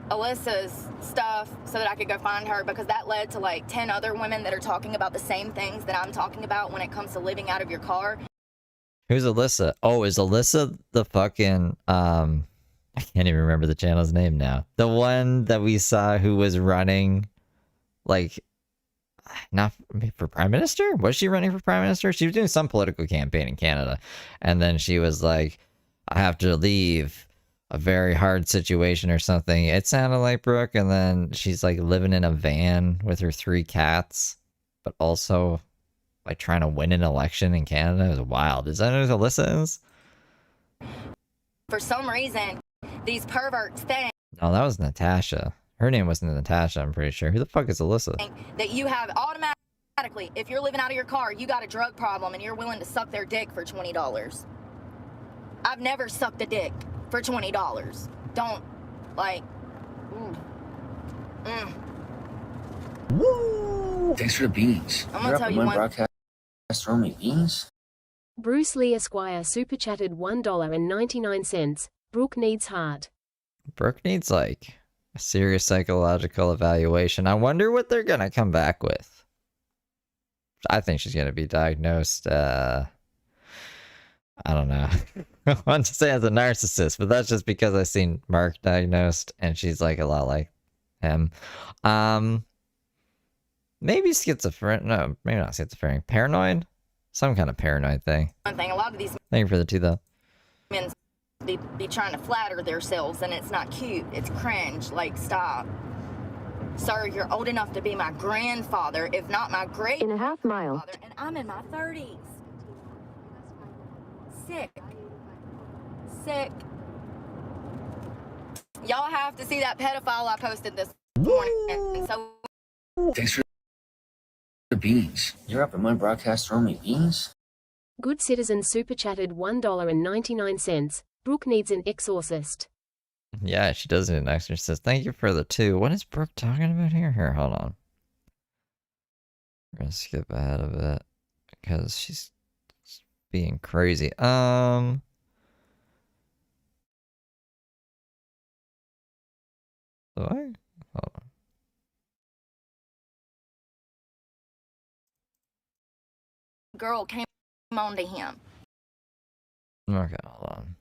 Alyssa's stuff so that I could go find her, because that led to like 10 other women that are talking about the same things that I'm talking about when it comes to living out of your car. Who's Alyssa? Oh, is Alyssa the fucking I can't even remember the channel's name now. The one that we saw who was running, like, not for prime minister? Was she running for prime minister? She was doing some political campaign in Canada. And then she was like, I have to leave a very hard situation or something. It sounded like Brooke. And then she's like living in a van with her 3 cats, but also like trying to win an election in Canada. It was wild. Is that who Alyssa is? For some reason, these perverts think No, that was Natasha. Her name wasn't Natasha, I'm pretty sure. Who the fuck is Alyssa? that you have automatically, if you're living out of your car, you got a drug problem and you're willing to suck their dick for $20. I've never sucked a dick for $20. Don't, like, Woo! Thanks for the beans. I'm gonna tell you one. Broadcast throwing me beans? Bruce Lee Esquire super chatted $1.99. Brooke needs heart. Brooke needs, like, a serious psychological evaluation. I wonder what they're gonna come back with. I think she's gonna be diagnosed, I don't know. I want to say as a narcissist, but that's just because I've seen Mark diagnosed, and she's, like, a lot like him. Maybe schizophrenic. No, maybe not schizophrenic. Paranoid? Some kind of paranoid thing. One thing, a lot of these Thank you for the 2, though. men be trying to flatter themselves, and it's not cute. It's cringe. Like, stop. Sir, you're old enough to be my grandfather, if not my great In a half mile. father, and I'm in my 30s. Sick. Sick. Y'all have to see that pedophile I posted this morning. And so Thanks for the beans. You're up in my broadcast throwing me beans? Good Citizen super chatted $1.99. Brooke needs an exorcist. Yeah, she does need an exorcist. Thank you for the 2. What is Brooke talking about here? Here, hold on. We're gonna skip ahead of it because she's being crazy. Do I? Hold on. girl came on to him. Okay, hold on.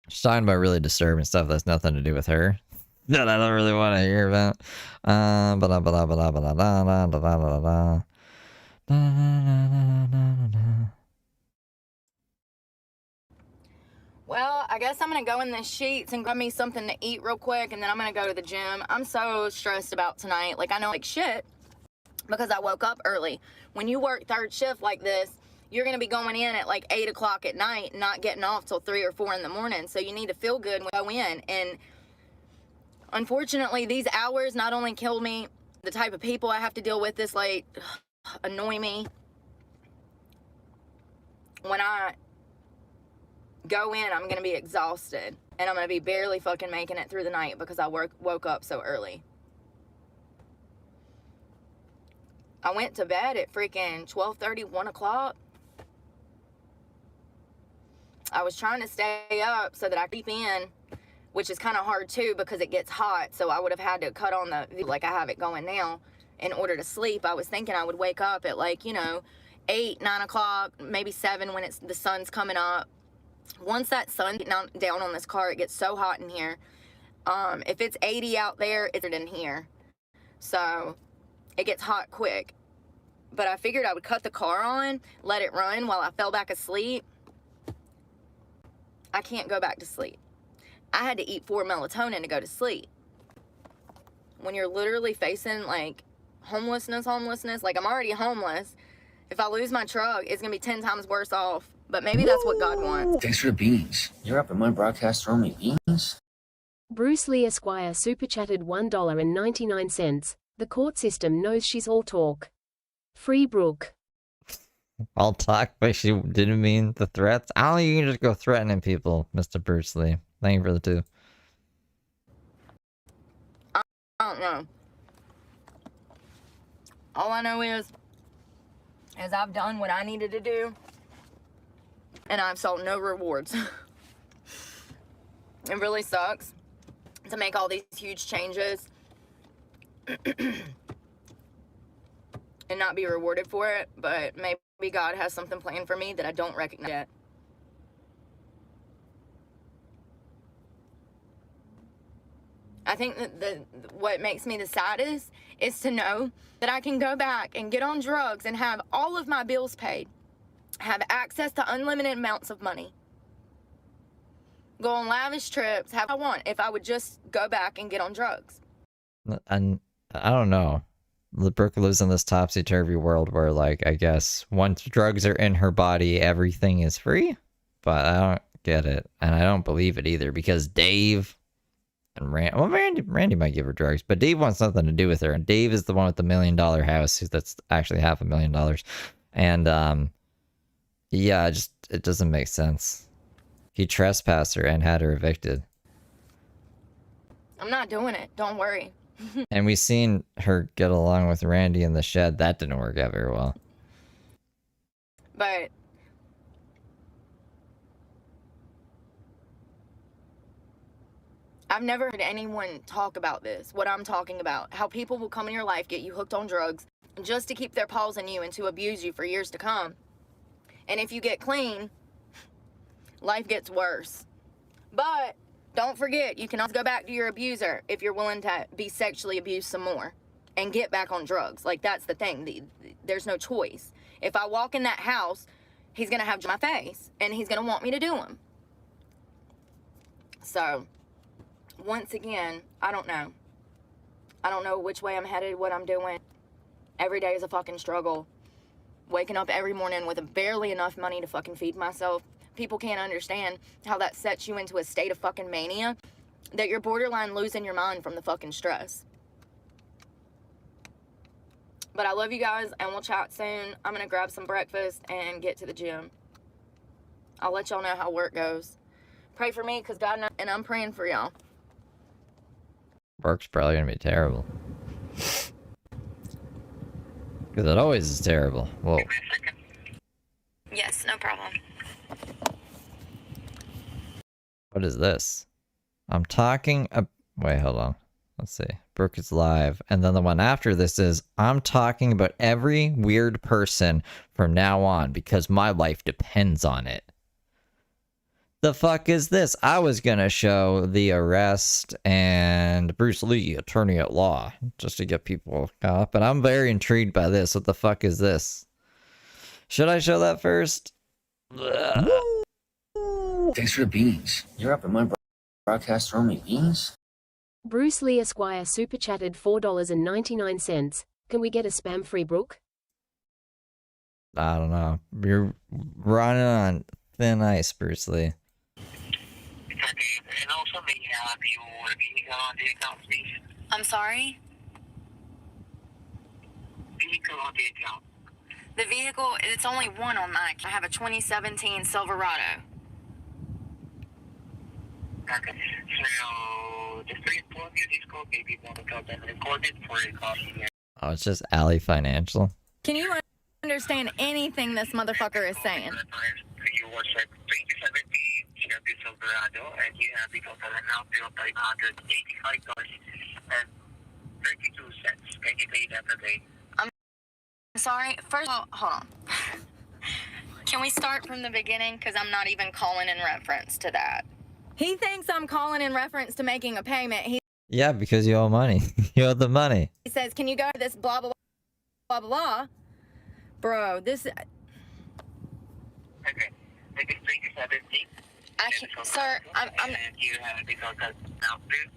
She's talking about really disturbing stuff that's nothing to do with her. That I don't really want to hear about. Well, I guess I'm gonna go in the sheets and grab me something to eat real quick, and then I'm gonna go to the gym. I'm so stressed about tonight. Like, I know like shit because I woke up early. When you work 3rd shift like this, you're gonna be going in at like 8 o'clock at night and not getting off till 3 or 4 in the morning. So you need to feel good when you go in. And unfortunately, these hours not only kill me, the type of people I have to deal with this late annoy me. when I go in, I'm going to be exhausted. And I'm going to be barely fucking making it through the night because I woke up so early. I went to bed at freaking 12:30, 1 o'clock. I was trying to stay up so that I keep in, which is kind of hard too because it gets hot. So I would have had to cut on the, like I have it going now, in order to sleep. I was thinking I would wake up at, like, 8, 9 o'clock, maybe 7 when the sun's coming up. Once that sun down on this car, it gets so hot in here. If it's 80 out there, it's in here. So it gets hot quick. But I figured I would cut the car on, let it run while I fell back asleep. I can't go back to sleep. I had to eat 4 melatonin to go to sleep. When you're literally facing, like, homelessness, like, I'm already homeless. If I lose my truck, it's going to be 10 times worse off. But maybe that's what God wants. Thanks for the beans. You're up at my broadcast throwing me beans? Bruce Lee Esquire super chatted $1.99. The court system knows she's all talk. Free Brooke. All talk, but she didn't mean the threats. I don't think you can just go threatening people, Mr. Bruce Lee. Thank you for the 2. I don't know. All I know is I've done what I needed to do, and I've saw no rewards. It really sucks to make all these huge changes and not be rewarded for it, but maybe God has something planned for me that I don't recognize yet. I think that what makes me the saddest is to know that I can go back and get on drugs and have all of my bills paid, have access to unlimited amounts of money, go on lavish trips, have what I want, if I would just go back and get on drugs. And I don't know. Brooke lives in this topsy-turvy world where, like, I guess once drugs are in her body, everything is free? But I don't get it. And I don't believe it either, because Dave and Randy might give her drugs, but Dave wants nothing to do with her. And Dave is the one with the $1 million house that's actually $500,000. And, yeah, it doesn't make sense. He trespassed her and had her evicted. I'm not doing it. Don't worry. And we've seen her get along with Randy in the shed. That didn't work out very well. But I've never heard anyone talk about this, what I'm talking about. How people will come in your life, get you hooked on drugs, just to keep their paws on you and to abuse you for years to come. And if you get clean, life gets worse. But don't forget, you can also go back to your abuser if you're willing to be sexually abused some more and get back on drugs. Like, that's the thing. There's no choice. If I walk in that house, he's going to have my face, and he's going to want me to do him. So, once again, I don't know. I don't know which way I'm headed, what I'm doing. Every day is a fucking struggle. Waking up every morning with barely enough money to fucking feed myself. People can't understand how that sets you into a state of fucking mania, that you're borderline losing your mind from the fucking stress. But I love you guys, and we'll chat soon. I'm gonna grab some breakfast and get to the gym. I'll let y'all know how work goes. Pray for me, because God knows, and I'm praying for y'all. Work's probably gonna be terrible. Because it always is terrible. Whoa. Yes, no problem. What is this? I'm talking... Wait, hold on. Let's see. Brooke is live. And then the one after this is, I'm talking about every weird person from now on because my life depends on it. The fuck is this? I was gonna show the arrest and Bruce Lee, attorney at law, just to get people caught up. But I'm very intrigued by this. What the fuck is this? Should I show that first? Ugh. Thanks for the beans. You're up at my broadcast throwing me beans? Bruce Lee Esquire super chatted $4.99. Can we get a spam-free Brooke? I don't know. You're running on thin ice, Bruce Lee. I'm sorry? The vehicle, it's only one on mine. I have a 2017 Silverado. Okay. So, just to inform you, this call may be monitored and recorded for a copy. Oh, it's just Alley Financial. Can you understand anything this motherfucker is saying? You was at 2017 Chevy Silverado, and you have the total amount of $585.32. Can you pay that today? I'm sorry. First of all, hold on. Can we start from the beginning? Because I'm not even calling in reference to that. He thinks I'm calling in reference to making a payment. He Yeah, because you owe money. You owe the money. says, can you go to this blah, blah, blah, blah, blah? Bro, this... Okay. It is 2017. I can, sir, I'm And you have the total amount due.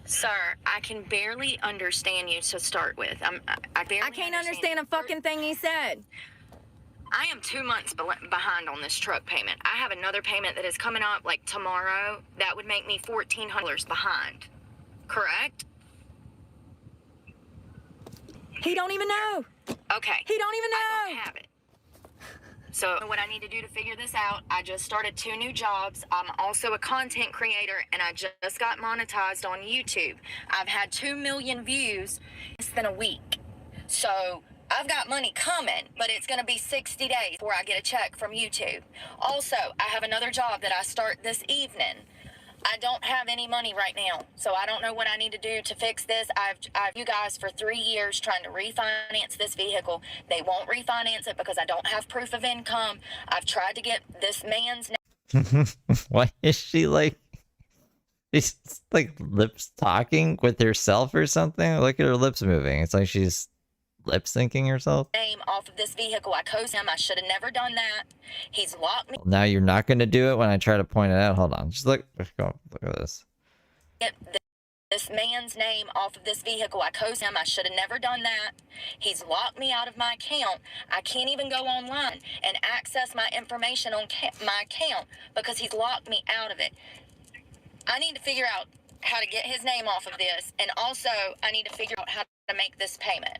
Sir, I can barely understand you to start with. I can't understand a fucking thing he said. I am 2 months behind on this truck payment. I have another payment that is coming up like tomorrow. That would make me $1,400 behind. Correct? He don't even know. Okay. He don't even know. I don't have it. So what I need to do to figure this out, I just started 2 new jobs. I'm also a content creator, and I just got monetized on YouTube. I've had 2 million views in less than a week. So I've got money coming, but it's going to be 60 days before I get a check from YouTube. Also, I have another job that I start this evening. I don't have any money right now, so I don't know what I need to do to fix this. I've you guys for 3 years trying to refinance this vehicle. They won't refinance it because I don't have proof of income. I've tried to get this man's Why is she like... She's like lips talking with herself or something? Look at her lips moving. It's like she's lip syncing herself. name off of this vehicle. I coached him. I should have never done that. He's locked me. Now you're not going to do it when I try to point it out. Hold on. Just look. Look at this. Get this man's name off of this vehicle. I coached him. I should have never done that. He's locked me out of my account. I can't even go online and access my information on my account because he's locked me out of it. I need to figure out how to get his name off of this, and also I need to figure out how to make this payment.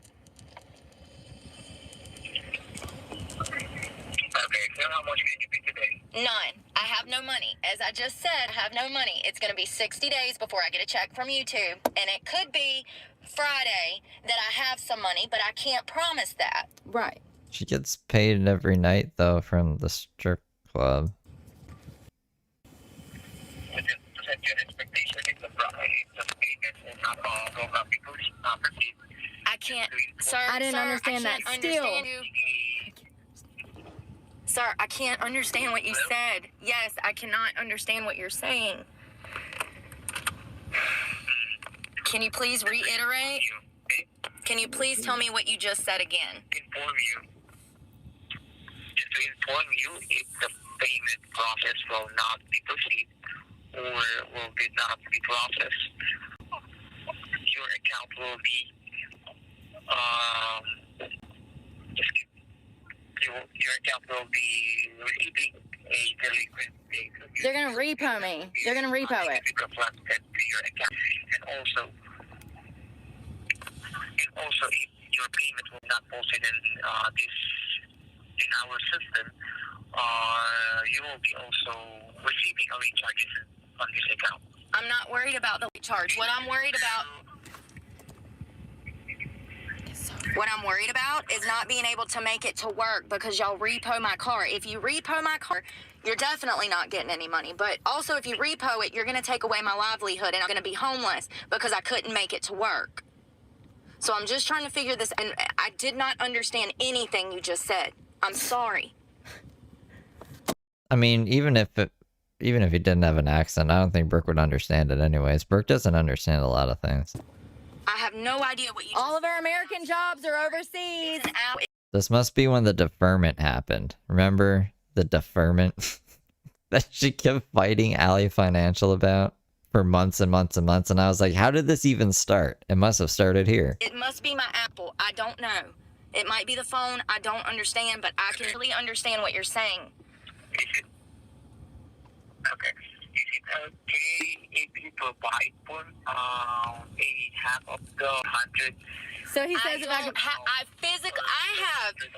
Okay, so how much can you pay today? None. I have no money. As I just said, I have no money. It's going to be 60 days before I get a check from YouTube. And it could be Friday that I have some money, but I can't promise that. Right. She gets paid every night, though, from the strip club. Just to set your expectation, it's a payment and not go back because property. I can't, sir. I didn't understand that. Still. Sir, I can't understand what you said. Yes, I cannot understand what you're saying. Can you please reiterate? Can you please tell me what you just said again? Inform you. Just to inform you if the payment process will not be proceed or will be not be processed. Your account will be your account will be receiving a delinquent pay. They're gonna repo me. They're gonna repo it. Reflected to your account, and also if your payment will not posted in in our system, you will be also receiving a late charges on this account. I'm not worried about the late charge. What I'm worried about is not being able to make it to work because y'all repo my car. If you repo my car, you're definitely not getting any money. But also, if you repo it, you're going to take away my livelihood and I'm going to be homeless because I couldn't make it to work. So I'm just trying to figure this, and I did not understand anything you just said. I'm sorry. I mean, even if he didn't have an accent, I don't think Brooke would understand it anyways. Brooke doesn't understand a lot of things. I have no idea what you all of our American jobs are overseas. This must be when the deferment happened. Remember the deferment that she kept fighting Alley Financial about for months and months and months, and I was like, how did this even start? It must have started here. It must be my Apple. I don't know. It might be the phone. I don't understand, but I can really understand what you're saying. Okay. Is it okay if you provide for a half of the 100 So he says if I could,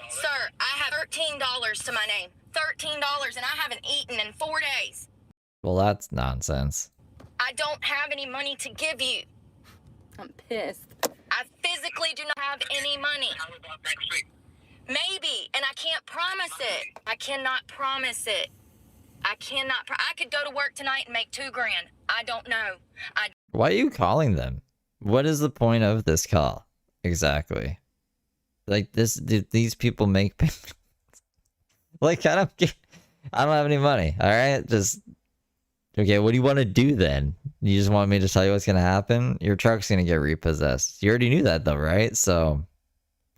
sir, I have $13 to my name. $13, and I haven't eaten in 4 days. Well, that's nonsense. I don't have any money to give you. I'm pissed. I physically do not have any money. How about next week? Maybe, and I can't promise it. I cannot promise it. I could go to work tonight and make $2 grand. I don't know. Why are you calling them? What is the point of this call? Exactly. Like these people make payments. Like I don't have any money. All right, just okay. What do you want to do then? You just want me to tell you what's gonna happen? Your truck's gonna get repossessed. You already knew that though, right? So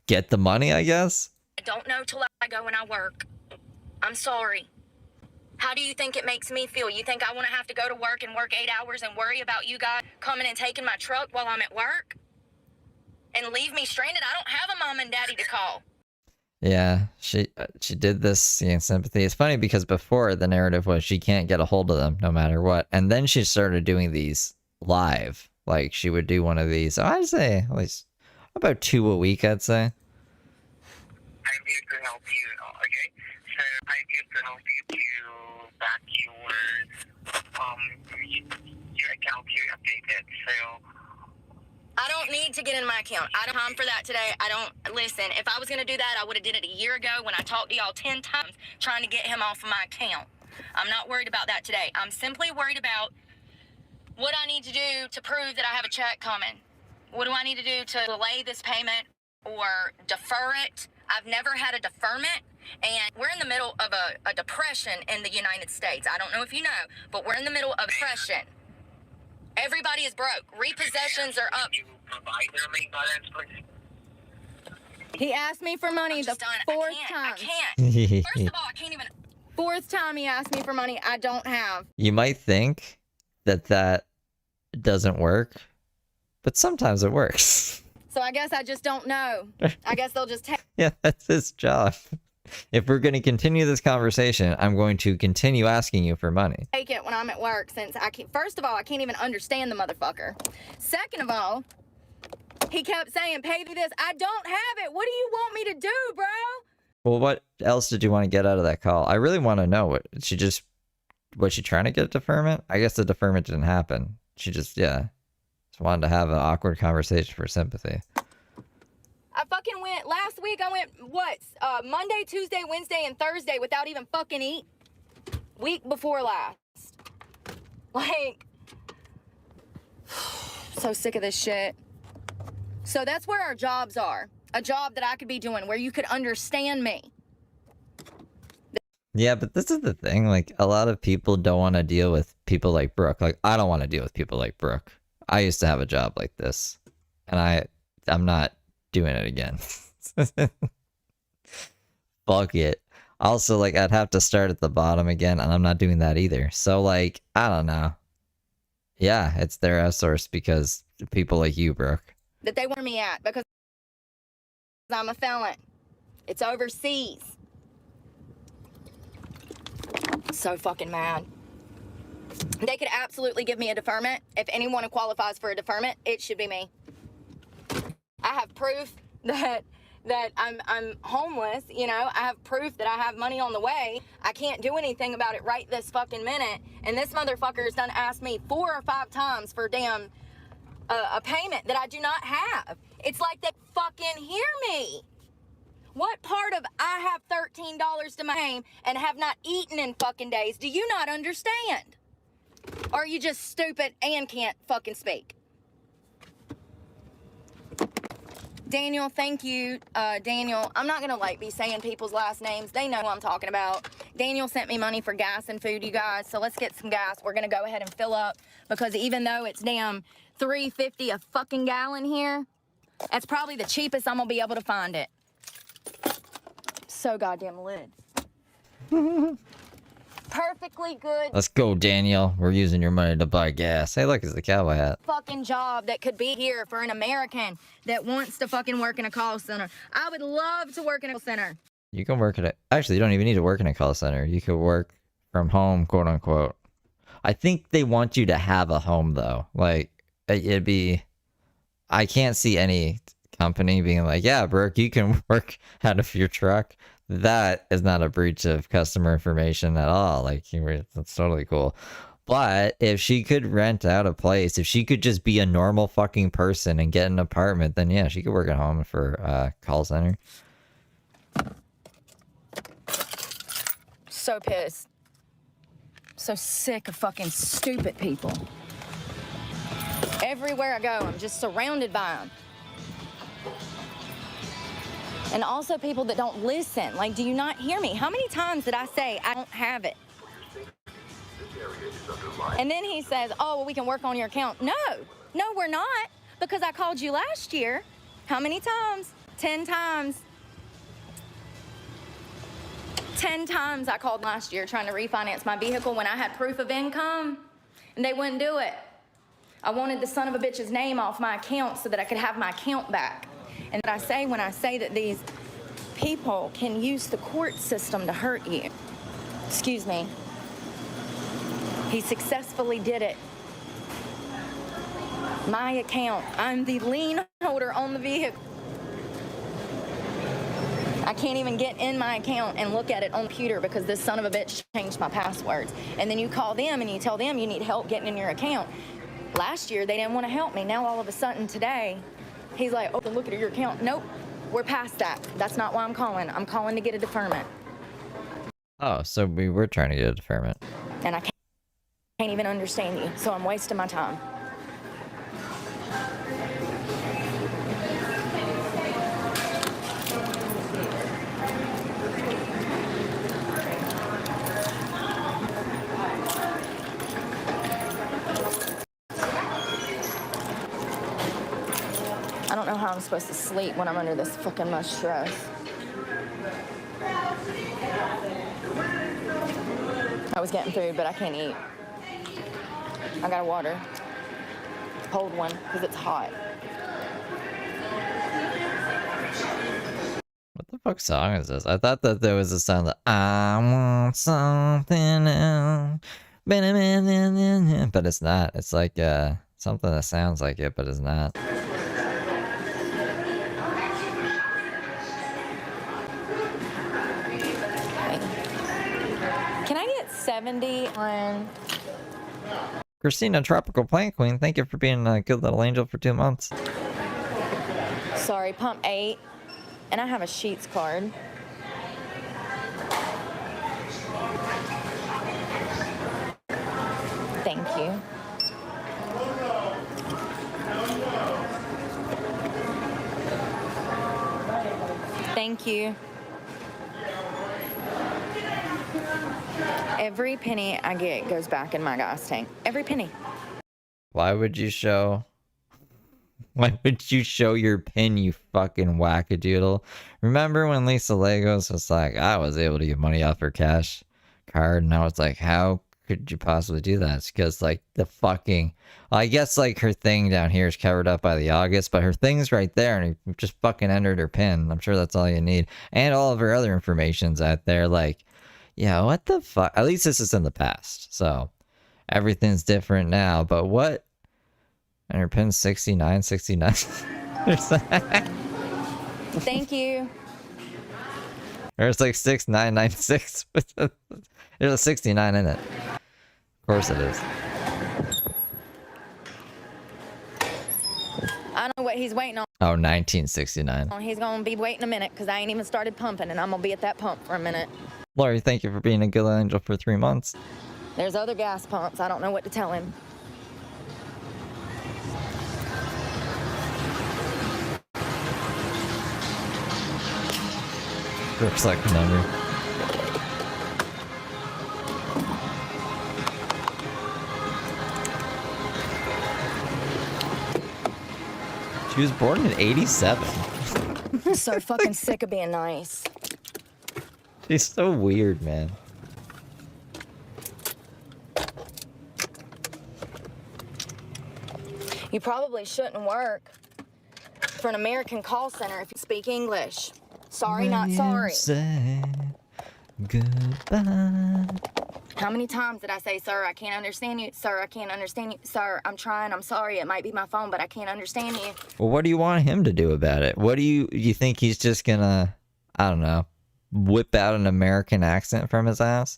get the money, I guess. I don't know till I go and I work. I'm sorry. How do you think it makes me feel? You think I want to have to go to work and work 8 hours and worry about you guys coming and taking my truck while I'm at work? And leave me stranded? I don't have a mom and daddy to call. Yeah, she did this seeking sympathy. It's funny because before the narrative was she can't get a hold of them no matter what. And then she started doing these live. Like she would do one of these, I'd say at least about 2 a week, I'd say. I'm here to help you, okay? So I'm here to help you to back your account here updated. So I don't need to get in my account. I don't have time for that today. Listen, if I was going to do that, I would have did it a year ago when I talked to y'all 10 times trying to get him off of my account. I'm not worried about that today. I'm simply worried about what I need to do to prove that I have a check coming. What do I need to do to delay this payment or defer it? I've never had a deferment, and we're in the middle of a depression in the United States. I don't know if you know, but we're in the middle of depression. Everybody is broke. Repossessions are up. you provide the remaining balance, please? He asked me for money the fourth time. I can't. First of all, I can't even. Fourth time he asked me for money I don't have. You might think that doesn't work, but sometimes it works. So I guess I just don't know. I guess they'll just take. Yeah, that's his job. If we're going to continue this conversation, I'm going to continue asking you for money. Take it when I'm at work, since I can't. First of all, I can't even understand the motherfucker. Second of all, he kept saying, pay me this. I don't have it. What do you want me to do, bro? Well, what else did you want to get out of that call? I really want to know. Was she trying to get deferment? I guess the deferment didn't happen. She just wanted to have an awkward conversation for sympathy. I fucking went, last week I went, Monday, Tuesday, Wednesday, and Thursday without even fucking eat. Week before last. Like, so sick of this shit. So that's where our jobs are. A job that I could be doing where you could understand me. Yeah, but this is the thing. Like, a lot of people don't want to deal with people like Brooke. Like, I don't want to deal with people like Brooke. I used to have a job like this, and I'm not doing it again. Fuck it. Also, like, I'd have to start at the bottom again, and I'm not doing that either. So, like, I don't know. Yeah, it's their outsource because people like you, Brooke. That they want me at because I'm a felon. It's overseas. So fucking mad. They could absolutely give me a deferment. If anyone qualifies for a deferment, it should be me. I have proof that I'm homeless, you know. I have proof that I have money on the way. I can't do anything about it right this fucking minute. And this motherfucker's done asked me 4 or 5 times for damn a payment that I do not have. It's like they fucking hear me. What part of I have $13 to my name and have not eaten in fucking days do you not understand? Or are you just stupid and can't fucking speak? Daniel, thank you. Daniel, I'm not gonna be saying people's last names. They know who I'm talking about. Daniel sent me money for gas and food, you guys. So let's get some gas. We're gonna go ahead and fill up because even though it's damn $3.50 a fucking gallon here, that's probably the cheapest I'm gonna be able to find it. So goddamn lit. Perfectly good. Let's go, Daniel. We're using your money to buy gas. Hey, look, it's the cowboy hat. Fucking job that could be here for an American that wants to fucking work in a call center. I would love to work in a call center. You can work at it. Actually, you don't even need to work in a call center. You could work from home, quote unquote. I think they want you to have a home though. Like, it'd be, I can't see any company being like, yeah, Brooke, you can work out of your truck. That is not a breach of customer information at all. Like, that's totally cool. But if she could rent out a place, if she could just be a normal fucking person and get an apartment, then yeah, she could work at home for a call center. So pissed. So sick of fucking stupid people. Everywhere I go, I'm just surrounded by them. And also people that don't listen. Like, do you not hear me? How many times did I say I don't have it? And then he says, oh, well, we can work on your account. No, we're not. Because I called you last year. How many times? 10 times. 10 times I called last year trying to refinance my vehicle when I had proof of income, and they wouldn't do it. I wanted the son of a bitch's name off my account so that I could have my account back. And I say when I say that these people can use the court system to hurt you. Excuse me. He successfully did it. My account. I'm the lien holder on the vehicle. I can't even get in my account and look at it on the computer because this son of a bitch changed my passwords. And then you call them and you tell them you need help getting in your account. Last year, they didn't want to help me. Now, all of a sudden, today, he's like, oh, look at your account. Nope, we're past that. That's not why I'm calling. I'm calling to get a deferment. Oh, so we were trying to get a deferment. And I can't even understand you, so I'm wasting my time. I don't know how I'm supposed to sleep when I'm under this fucking much stress. I was getting food, but I can't eat. I got a water. Cold one, because it's hot. What the fuck song is this? I thought that there was a sound that I want something else. But it's not. It's like something that sounds like it, but it's not. Can I get 70 on... Christina, Tropical Plant Queen, thank you for being a good little angel for 2 months. Sorry, pump 8. And I have a Sheets card. Thank you. Thank you. Every penny I get goes back in my gas tank. Every penny. Why would you show your pin, you fucking wackadoodle? Remember when Lisa Legos was like, I was able to get money off her cash card, and I was like, how could you possibly do that? It's because, like, the fucking... Well, I guess, like, her thing down here is covered up by the August, but her thing's right there, and you just fucking entered her pin. I'm sure that's all you need. And all of her other information's out there, like... Yeah, what the fuck? At least this is in the past, so everything's different now, but what? And her pin's 6969. Thank you. There's like 6996. There's a 69 in it. Of course it is. I don't know what he's waiting on. Oh, 1969. He's gonna be waiting a minute because I ain't even started pumping, and I'm gonna be at that pump for a minute. Lori, thank you for being a good angel for 3 months. There's other gas pumps. I don't know what to tell him. Brooke's like a number. She was born in 87. I'm so fucking sick of being nice. She's so weird, man. You probably shouldn't work for an American call center if you speak English. Sorry, not sorry. Say Goodbye. How many times did I say, sir, I can't understand you? Sir, I can't understand you. Sir, I'm trying. I'm sorry. It might be my phone, but I can't understand you. Well, what do you want him to do about it? What do you think he's just gonna, I don't know, whip out an American accent from his ass?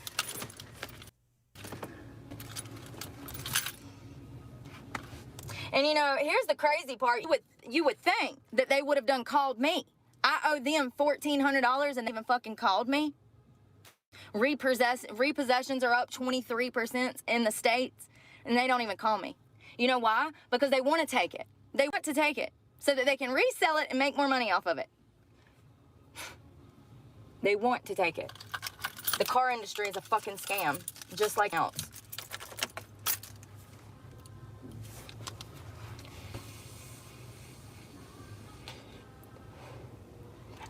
And you know, here's the crazy part. You would think that they would have called me. I owe them $1,400 and they even fucking called me. Repossessions are up 23% in the States, and they don't even call me. You know why? Because they want to take it. They want to take it so that they can resell it and make more money off of it. They want to take it. The car industry is a fucking scam, just like else.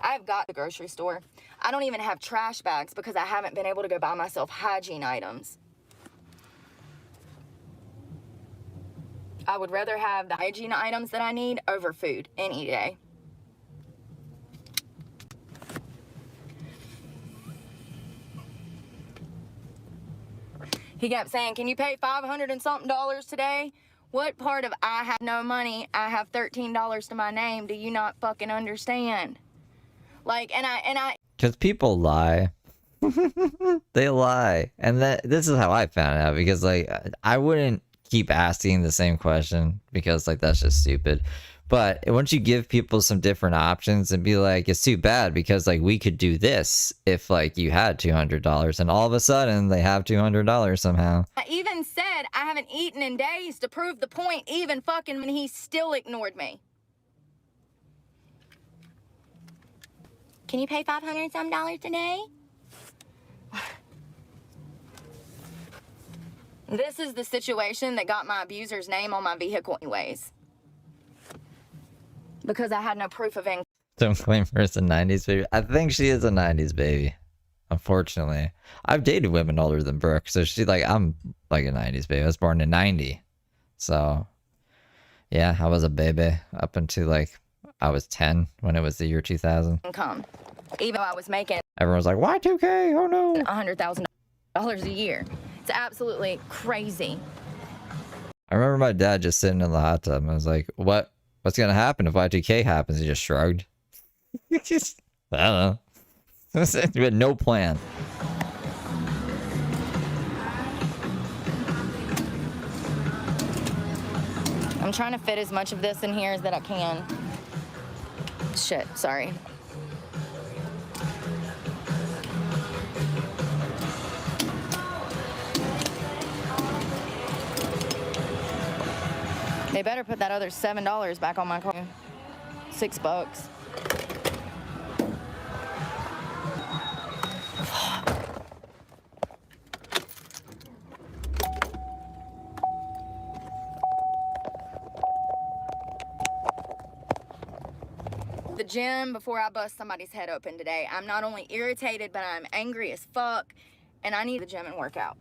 I've got the grocery store. I don't even have trash bags because I haven't been able to go buy myself hygiene items. I would rather have the hygiene items that I need over food any day. He kept saying, can you pay $500 and something today? What part of I have no money, I have $13 to my name, do you not fucking understand? Like, and I Because people lie. They lie. And this is how I found out, because like I wouldn't keep asking the same question because like that's just stupid. But once you give people some different options and be like, it's too bad because like we could do this if like you had $200, and all of a sudden they have $200 somehow. I even said I haven't eaten in days to prove the point, even fucking when he still ignored me. Can you pay $500 some today? This is the situation that got my abuser's name on my vehicle anyways. Because I had no proof of income. Don't claim her as a 90s baby. I think she is a 90s baby. Unfortunately. I've dated women older than Brooke, so she's like, I'm like a 90s baby. I was born in 90. So, yeah, I was a baby up until like I was 10 when it was the year 2000. Income. Even though I was making Everyone's like, Y2K, oh no. $100,000 a year. It's absolutely crazy. I remember my dad just sitting in the hot tub and I was like, what's gonna happen if Y2K happens? He just shrugged. I don't know. He had no plan. I'm trying to fit as much of this in here as that I can. Shit, sorry. They better put that other $7 back on my car. $6. The gym before I bust somebody's head open today. I'm not only irritated, but I'm angry as fuck, and I need the gym and work out.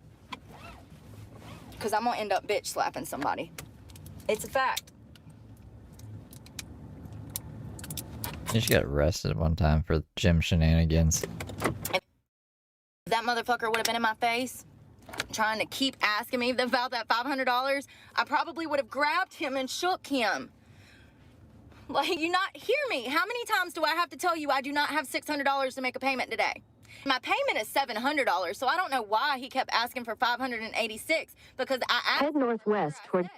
Because I'm gonna end up bitch slapping somebody. It's a fact. You should get arrested one time for gym shenanigans. If that motherfucker would have been in my face, trying to keep asking me about that $500, I probably would have grabbed him and shook him. Like, you not hear me? How many times do I have to tell you I do not have $600 to make a payment today? My payment is $700, so I don't know why he kept asking for $586, because I asked. Head northwest toward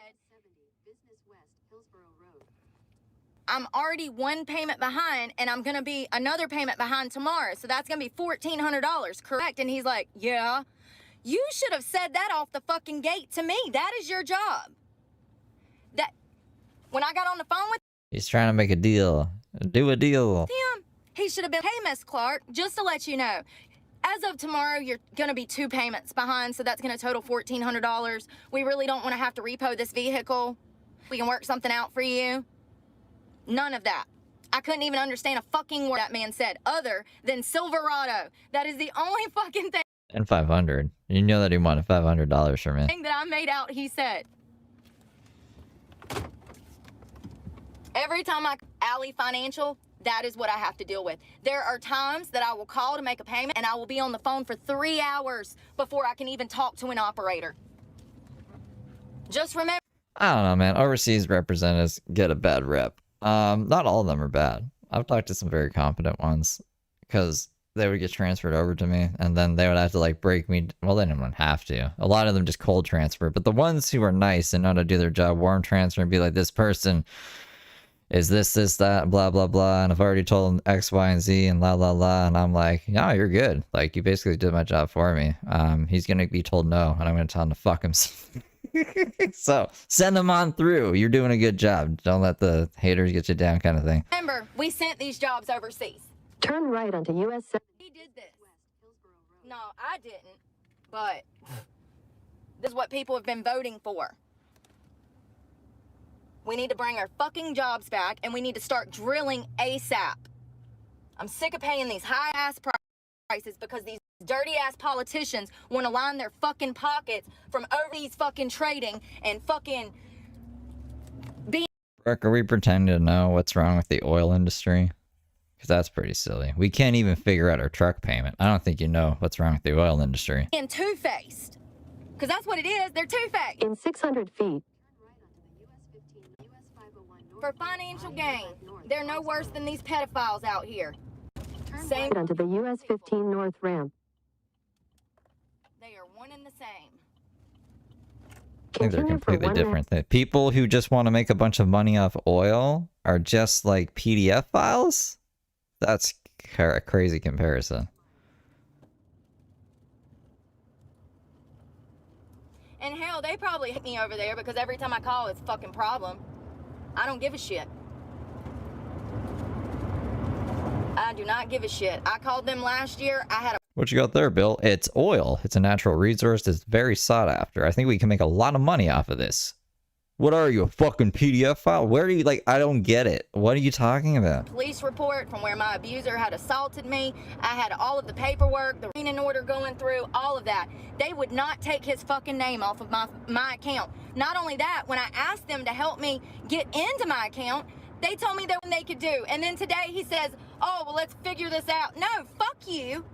I'm already one payment behind, and I'm gonna be another payment behind tomorrow, so that's gonna be $1,400, correct? And he's like, yeah. You should have said that off the fucking gate to me. That is your job. That, when I got on the phone with He's trying to make a deal. Do a deal. him, he should have been, hey, Miss Clark, just to let you know, as of tomorrow, you're gonna be 2 payments behind, so that's gonna total $1,400. We really don't wanna have to repo this vehicle. We can work something out for you. None of that. I couldn't even understand a fucking word that man said other than Silverado. That is the only fucking thing And 500. You know that he wanted $500 from me. that I made out he said. Every time I Alley Financial, that is what I have to deal with. There are times that I will call to make a payment and I will be on the phone for 3 hours before I can even talk to an operator. Just remember. I don't know, man. Overseas representatives get a bad rep. Not all of them are bad. I've talked to some very competent ones because they would get transferred over to me and then they would have to like break me. Well, they didn't have to. A lot of them just cold transfer, but the ones who are nice and know how to do their job, warm transfer and be like, this person is this, that, blah, blah, blah. And I've already told them X, Y, and Z and la, la, la. And I'm like, no, you're good. Like, you basically did my job for me. He's going to be told no, and I'm going to tell him to fuck himself. So, send him on through. You're doing a good job. Don't let the haters get you down kind of thing. Remember, we sent these jobs overseas. Turn right onto US. He did this. No, I didn't. But this is what people have been voting for. We need to bring our fucking jobs back, and we need to start drilling ASAP. I'm sick of paying these high-ass prices because these dirty-ass politicians want to line their fucking pockets from overseas fucking trading and fucking being... Brooke, are we pretending to know what's wrong with the oil industry? Because that's pretty silly. We can't even figure out our truck payment. I don't think you know what's wrong with the oil industry. ...and two-faced. Because that's what it is. They're two-faced. In 600 feet. For financial gain. They're no worse than these pedophiles out here. Same. Onto the US 15 North ramp. They are one and the same. I think they're Continue for completely 1 different. The people who just want to make a bunch of money off oil are just like PDF files? That's a crazy comparison. And hell, they probably hit me over there because every time I call, it's a fucking problem. I don't give a shit. I do not give a shit. I called them last year. I had a... What you got there, Bill? It's oil. It's a natural resource that's very sought after. I think we can make a lot of money off of this. What are you, a fucking PDF file? Where do you, like, I don't get it. What are you talking about? Police report from where my abuser had assaulted me. I had all of the paperwork, the restraining order going through, all of that. They would not take his fucking name off of my account. Not only that, when I asked them to help me get into my account, they told me that they could do. And then today he says, oh, well, let's figure this out. No, fuck you.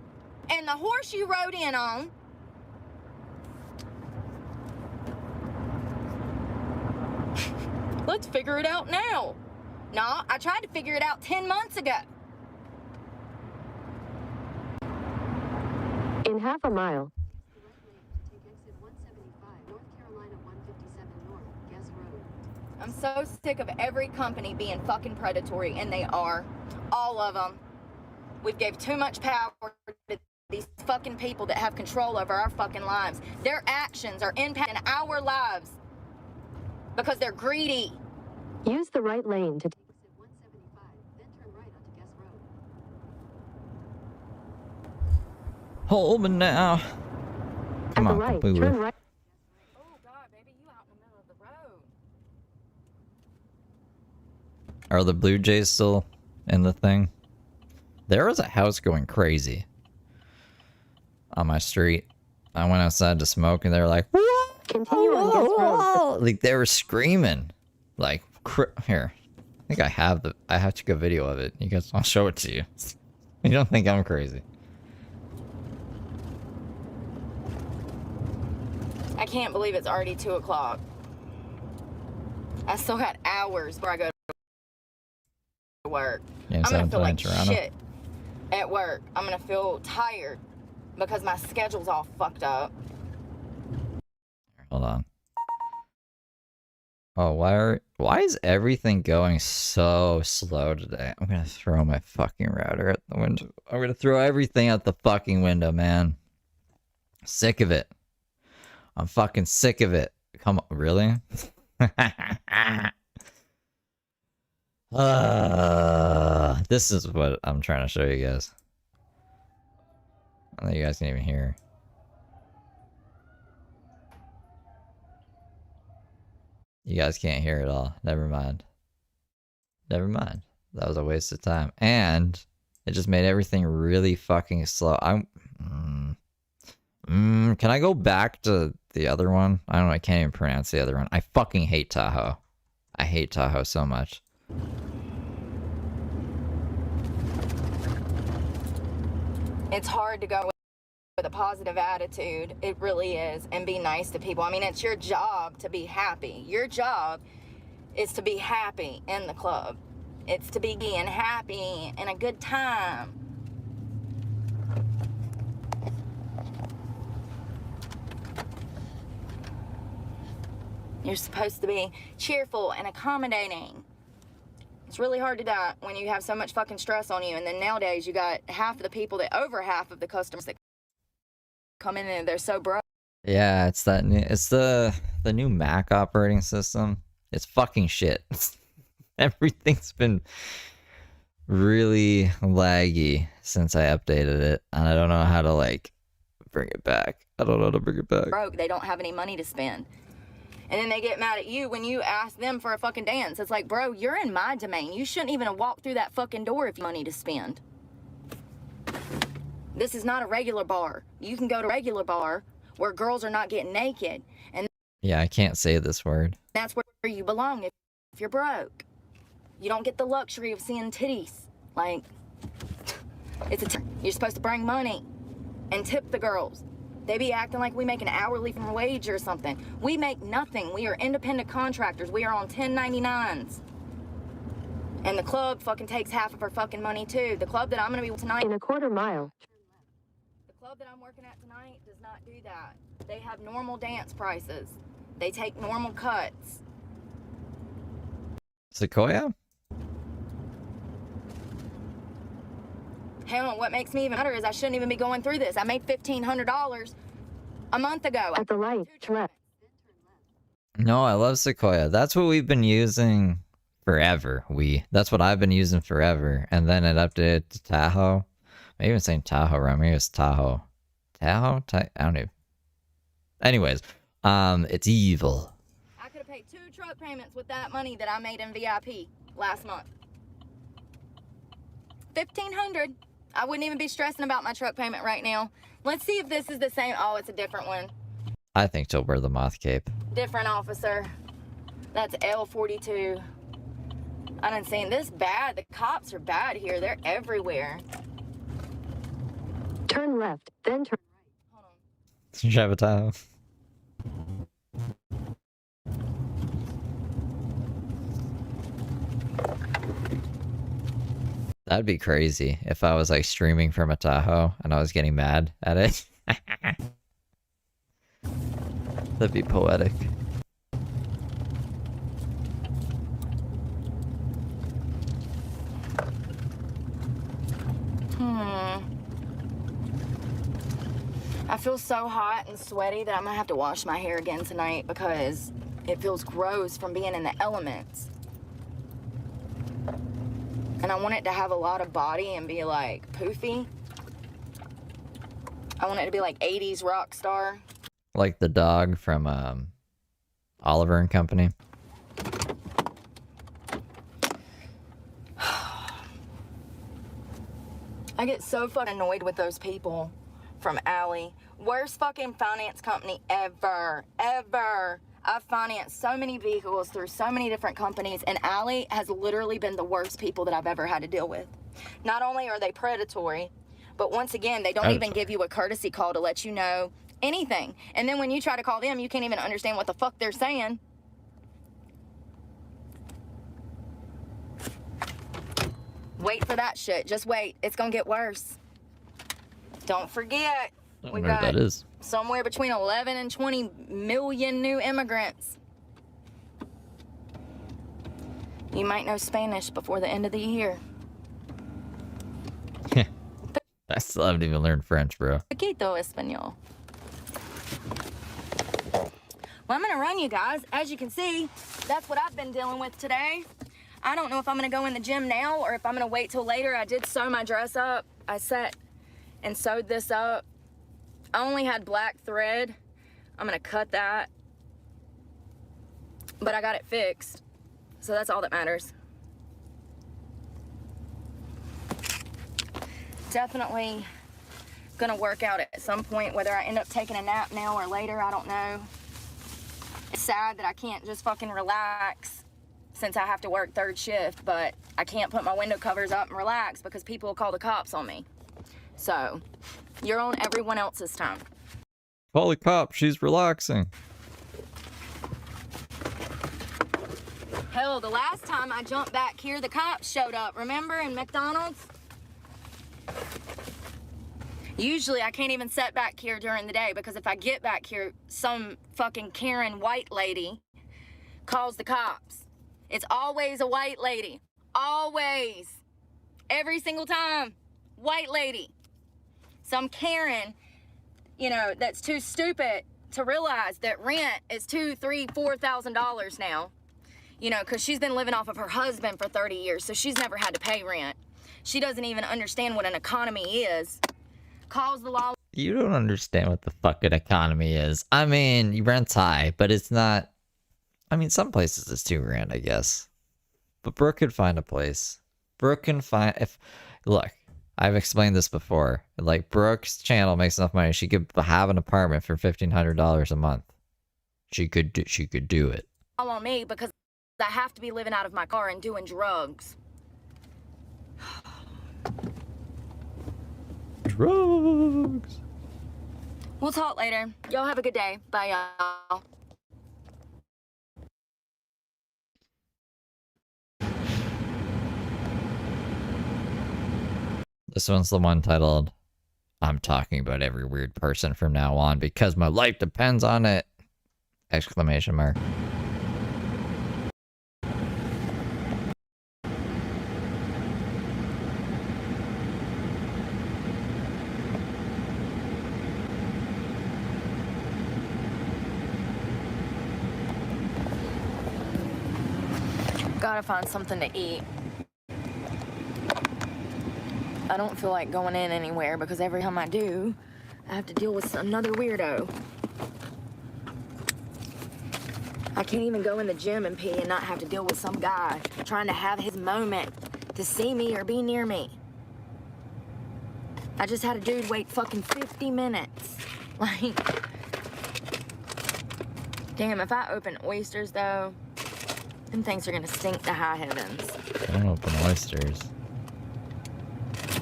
And the horse you rode in on. Let's figure it out now. No, I tried to figure it out 10 months ago. In half a mile. I'm so sick of every company being fucking predatory, and they are. All of them. We've gave too much power to these fucking people that have control over our fucking lives. Their actions are impacting our lives because they're greedy. Use the right lane to take exit 175, then turn right onto Guest Road. Hold me now. Come At on, the right, boo-boo. turn right. Oh God, baby, you out in the middle of the road. Are the Blue Jays still in the thing? There was a house going crazy on my street. I went outside to smoke and they were like, what? Continue on Guest Road. Like they were screaming. Like, here. I think I have to go video of it. You guys, I'll show it to you. You don't think I'm crazy. I can't believe it's already 2 o'clock. I still got hours before I go to work. Yeah, I'm gonna feel like Toronto. shit at work. I'm gonna feel tired because my schedule's all fucked up. Hold on. Oh, why is everything going so slow today? I'm gonna throw my fucking router at the window. I'm gonna throw everything out the fucking window, man. Sick of it. I'm fucking sick of it. Come on, really? This is what I'm trying to show you guys. I don't think you guys can even hear. You guys can't hear it all. Never mind. Never mind. That was a waste of time. And it just made everything really fucking slow. Can I go back to the other one? I don't know. I can't even pronounce the other one. I fucking hate Tahoe. I hate Tahoe so much. It's hard to go with a positive attitude. It really is. And be nice to people. I mean, it's your job to be happy. Your job is to be happy in the club. It's to be being happy and a good time. You're supposed to be cheerful and accommodating. It's really hard to do when you have so much fucking stress on you. And then nowadays you got half of the people over half of the customers that come in and they're so broke. Yeah, it's that new, it's the new Mac operating system. It's fucking shit. Everything's been really laggy since I updated it, and I don't know how to like bring it back. I don't know how to bring it back. Broke, they don't have any money to spend. And then they get mad at you when you ask them for a fucking dance. It's like, bro, you're in my domain. You shouldn't even have walked through that fucking door if you have money to spend. This is not a regular bar. You can go to a regular bar where girls are not getting naked. And yeah, I can't say this word. that's where you belong if you're broke. You don't get the luxury of seeing titties. Like, you're supposed to bring money and tip the girls. They be acting like we make an hourly wage or something. We make nothing. We are independent contractors. We are on 1099s. And the club fucking takes half of our fucking money too. The club that I'm gonna be with tonight. In a quarter mile. The club that I'm working at tonight does not do that. They have normal dance prices. They take normal cuts. Sequoia? Hell, what makes me even better is I shouldn't even be going through this. I made $1,500 a month ago. At the light, left. No, I love Sequoia. That's what we've been using forever. That's what I've been using forever. And then it updated to Tahoe. I'm even saying Tahoe wrong. Maybe it's Tahoe. Tahoe? I don't know. Anyways, it's evil. I could have paid 2 truck payments with that money that I made in VIP last month. $1,500. I wouldn't even be stressing about my truck payment right now. Let's see if this is the same. Oh, it's a different one. I think she'll wear the moth cape. Different officer. That's L42. I done seen this bad. The cops are bad here. They're everywhere. Turn left, then turn right. Hold on. Drive a Tahoe. That'd be crazy if I was like streaming from a Tahoe and I was getting mad at it. That'd be poetic. I feel so hot and sweaty that I'm gonna have to wash my hair again tonight because it feels gross from being in the elements. And I want it to have a lot of body and be like poofy. I want it to be like 80s rock star. Like the dog from Oliver and Company. I get so fucking annoyed with those people from Alley. Worst fucking finance company ever, ever. I've financed so many vehicles through so many different companies, and Alley has literally been the worst people that I've ever had to deal with. Not only are they predatory, but once again, they don't even give you a courtesy call to let you know anything. And then when you try to call them, you can't even understand what the fuck they're saying. Wait for that shit. Just wait. It's gonna get worse. Don't forget, we got that is. somewhere between 11 and 20 million new immigrants. You might know Spanish before the end of the year. I still haven't even learned French, bro. Poquito español. Well, I'm gonna run, you guys. As you can see, that's what I've been dealing with today. I don't know if I'm gonna go in the gym now or if I'm gonna wait till later. I did sew my dress up. I sat and sewed this up. I only had black thread. I'm gonna cut that. But I got it fixed. So that's all that matters. Definitely gonna work out at some point, whether I end up taking a nap now or later, I don't know. It's sad that I can't just fucking relax since I have to work third shift, but I can't put my window covers up and relax because people will call the cops on me. So, you're on everyone else's time. Call the cop, she's relaxing. Hell, the last time I jumped back here, the cops showed up, remember, in McDonald's? Usually, I can't even sit back here during the day because if I get back here, some fucking Karen white lady calls the cops. It's always a white lady. Always. Every single time. White lady. Some Karen, you know, that's too stupid to realize that rent is $2,000, $3,000, $4,000 now. You know, because she's been living off of her husband for 30 years, so she's never had to pay rent. She doesn't even understand what an economy is. Calls the law. You don't understand what the fucking economy is. I mean, rent's high, but it's not. I mean, some places it's $2,000, I guess. But Brooke could find a place. Brooke can find. Look, I've explained this before. Like, Brooke's channel makes enough money. She could have an apartment for $1,500 a month. She could do it. All on me because I have to be living out of my car and doing drugs. Drugs. We'll talk later. Y'all have a good day. Bye, y'all. This one's the one titled, I'm talking about every weird person from now on because my life depends on it! Exclamation mark. Gotta find something to eat. I don't feel like going in anywhere because every time I do, I have to deal with another weirdo. I can't even go in the gym and pee and not have to deal with some guy trying to have his moment to see me or be near me. I just had a dude wait fucking 50 minutes. Like, damn, if I open oysters though, them things are gonna stink to high heavens. Don't open oysters.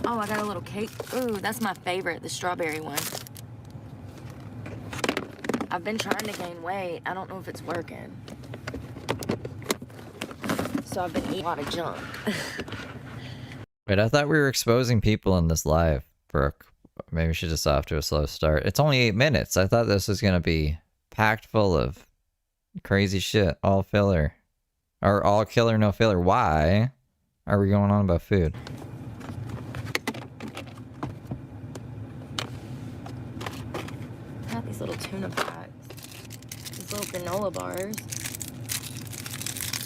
Oh, I got a little cake. Ooh, that's my favorite, the strawberry one. I've been trying to gain weight. I don't know if it's working. So I've been eating a lot of junk. Wait, I thought we were exposing people in this live, Brooke. Maybe she just off to a slow start. It's only 8 minutes. I thought this was gonna be packed full of crazy shit. All filler. Or all killer, no filler. Why are we going on about food? Got these little tuna packs. These little granola bars.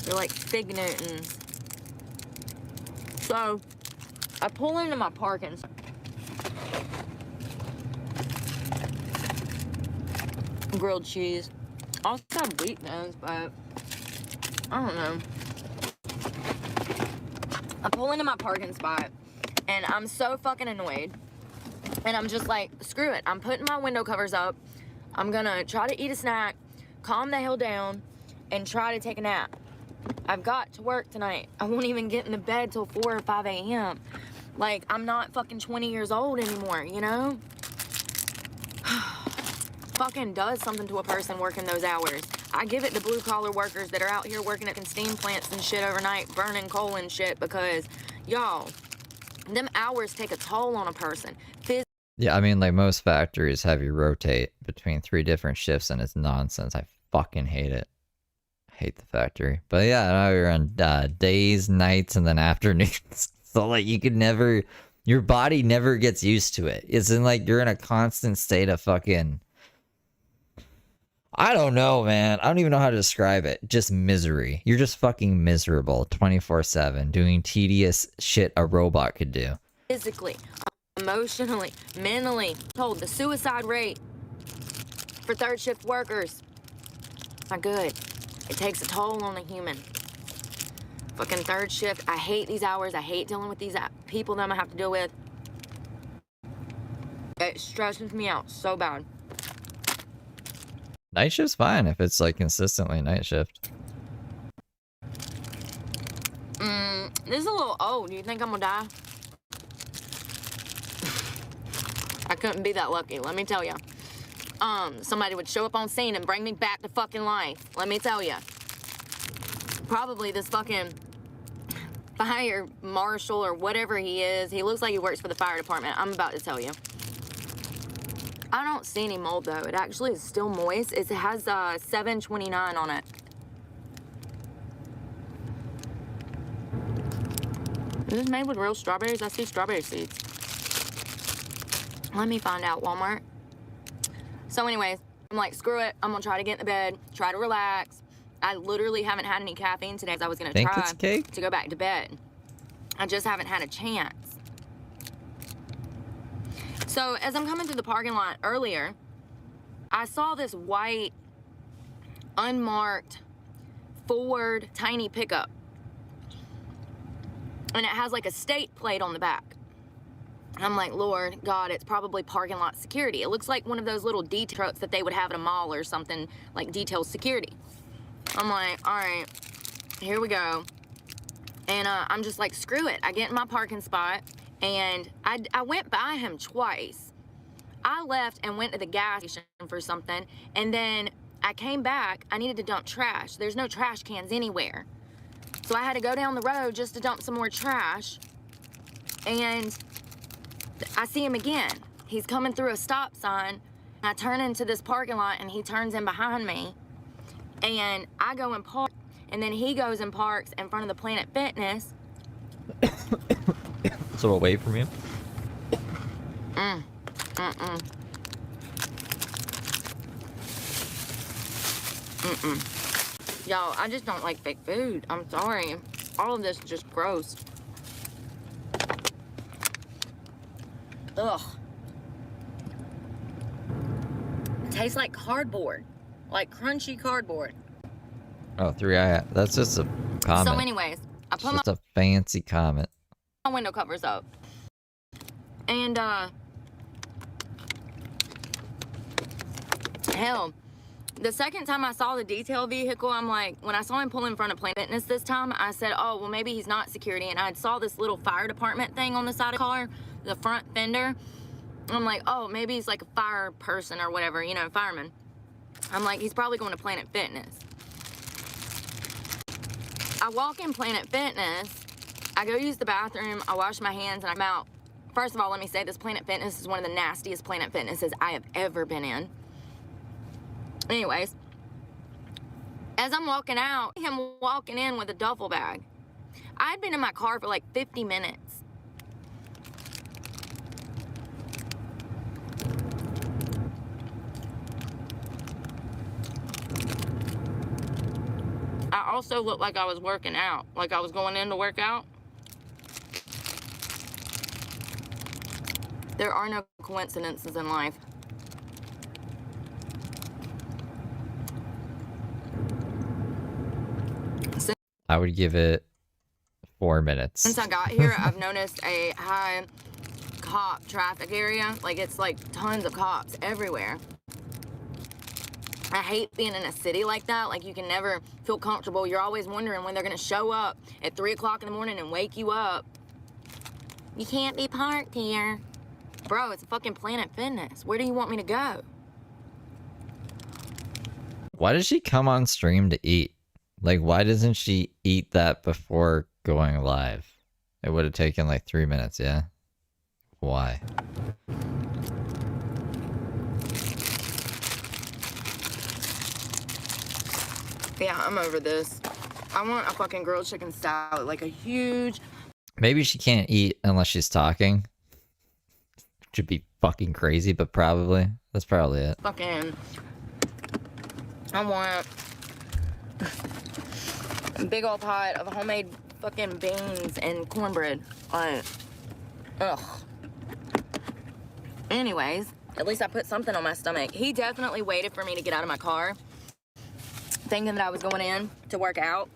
They're like Fig Newtons. So, I pull into my parking spot. Grilled cheese. I also have wheat thins, but I don't know. I pull into my parking spot and I'm so fucking annoyed. And I'm just like, screw it. I'm putting my window covers up. I'm gonna try to eat a snack, calm the hell down, and try to take a nap. I've got to work tonight. I won't even get into bed till 4 or 5 a.m. Like, I'm not fucking 20 years old anymore, you know? Fucking does something to a person working those hours. I give it to blue collar workers that are out here working at steam plants and shit overnight, burning coal and shit, because y'all, them hours take a toll on a person. Yeah, I mean, like, most factories have you rotate between 3 different shifts, and it's nonsense. I fucking hate it. I hate the factory. But yeah, now you're on days, nights, and then afternoons. So, like, you could never... Your body never gets used to it. It's in, like, you're in a constant state of fucking... I don't know, man. I don't even know how to describe it. Just misery. You're just fucking miserable 24/7, doing tedious shit a robot could do. Physically, emotionally, mentally. Told the suicide rate for third shift workers, not good. It takes a toll on a human. Fucking third shift. I hate these hours. I hate dealing with these people that I'm gonna have to deal with. It stresses me out so bad. Night shift's fine if it's like consistently night shift. This is a little old. Do you think I'm gonna die? I couldn't be that lucky, let me tell you. Somebody would show up on scene and bring me back to fucking life. Let me tell you. Probably this fucking fire marshal or whatever he is. He looks like he works for the fire department. I'm about to tell you. I don't see any mold though. It actually is still moist. It has 729 on it. Is this made with real strawberries? I see strawberry seeds. Let me find out, Walmart. So anyways, I'm like, screw it. I'm gonna try to get in the bed, try to relax. I literally haven't had any caffeine today because I was gonna try to go back to bed. I just haven't had a chance. So as I'm coming through the parking lot earlier, I saw this white, unmarked Ford tiny pickup. And it has like a state plate on the back. I'm like, Lord God, it's probably parking lot security. It looks like one of those little detail trucks that they would have at a mall or something, like detail security. I'm like, all right, here we go. And I'm just like, screw it. I get in my parking spot, and I went by him twice. I left and went to the gas station for something, and then I came back. I needed to dump trash. There's no trash cans anywhere. So I had to go down the road just to dump some more trash. And I see him again. He's coming through a stop sign. I turn into this parking lot, and he turns in behind me. And I go and park, and then he goes and parks in front of the Planet Fitness. So away from you? Y'all, I just don't like fake food. I'm sorry. All of this is just gross. Ugh. It tastes like cardboard. Like crunchy cardboard. Oh, 3i. That's just a comment. So anyways, I put just a fancy comment. my window covers up. And, hell, the second time I saw the detail vehicle, I'm like, when I saw him pull in front of Planet Fitness this time, I said, oh, well, maybe he's not security. And I saw this little fire department thing on the side of the car, the front fender. I'm like, oh, maybe he's like a fire person or whatever, you know, fireman. I'm like, he's probably going to Planet Fitness. I walk in Planet Fitness, I go use the bathroom, I wash my hands, and I'm out. First of all, let me say this Planet Fitness is one of the nastiest Planet Fitnesses I have ever been in. Anyways, as I'm walking out, him walking in with a duffel bag. I'd been in my car for like 50 minutes. I also looked like I was working out, like I was going in to work out. There are no coincidences in life. I would give it 4 minutes. Since I got here, I've noticed a high cop traffic area. Like, it's like tons of cops everywhere. I hate being in a city like that. Like, you can never feel comfortable. You're always wondering when they're gonna show up at 3 o'clock in the morning and wake you up. You can't be parked here. Bro, it's a fucking Planet Fitness. Where do you want me to go? Why does she come on stream to eat? Like, why doesn't she eat that before going live? It would have taken like 3 minutes, yeah? Why? Yeah, I'm over this. I want a fucking grilled chicken salad, like a huge... Maybe she can't eat unless she's talking. Should be fucking crazy, but probably. That's probably it. Fucking... I want a big old pot of homemade fucking beans and cornbread. Like, ugh. Anyways, at least I put something on my stomach. He definitely waited for me to get out of my car, thinking that I was going in to work out.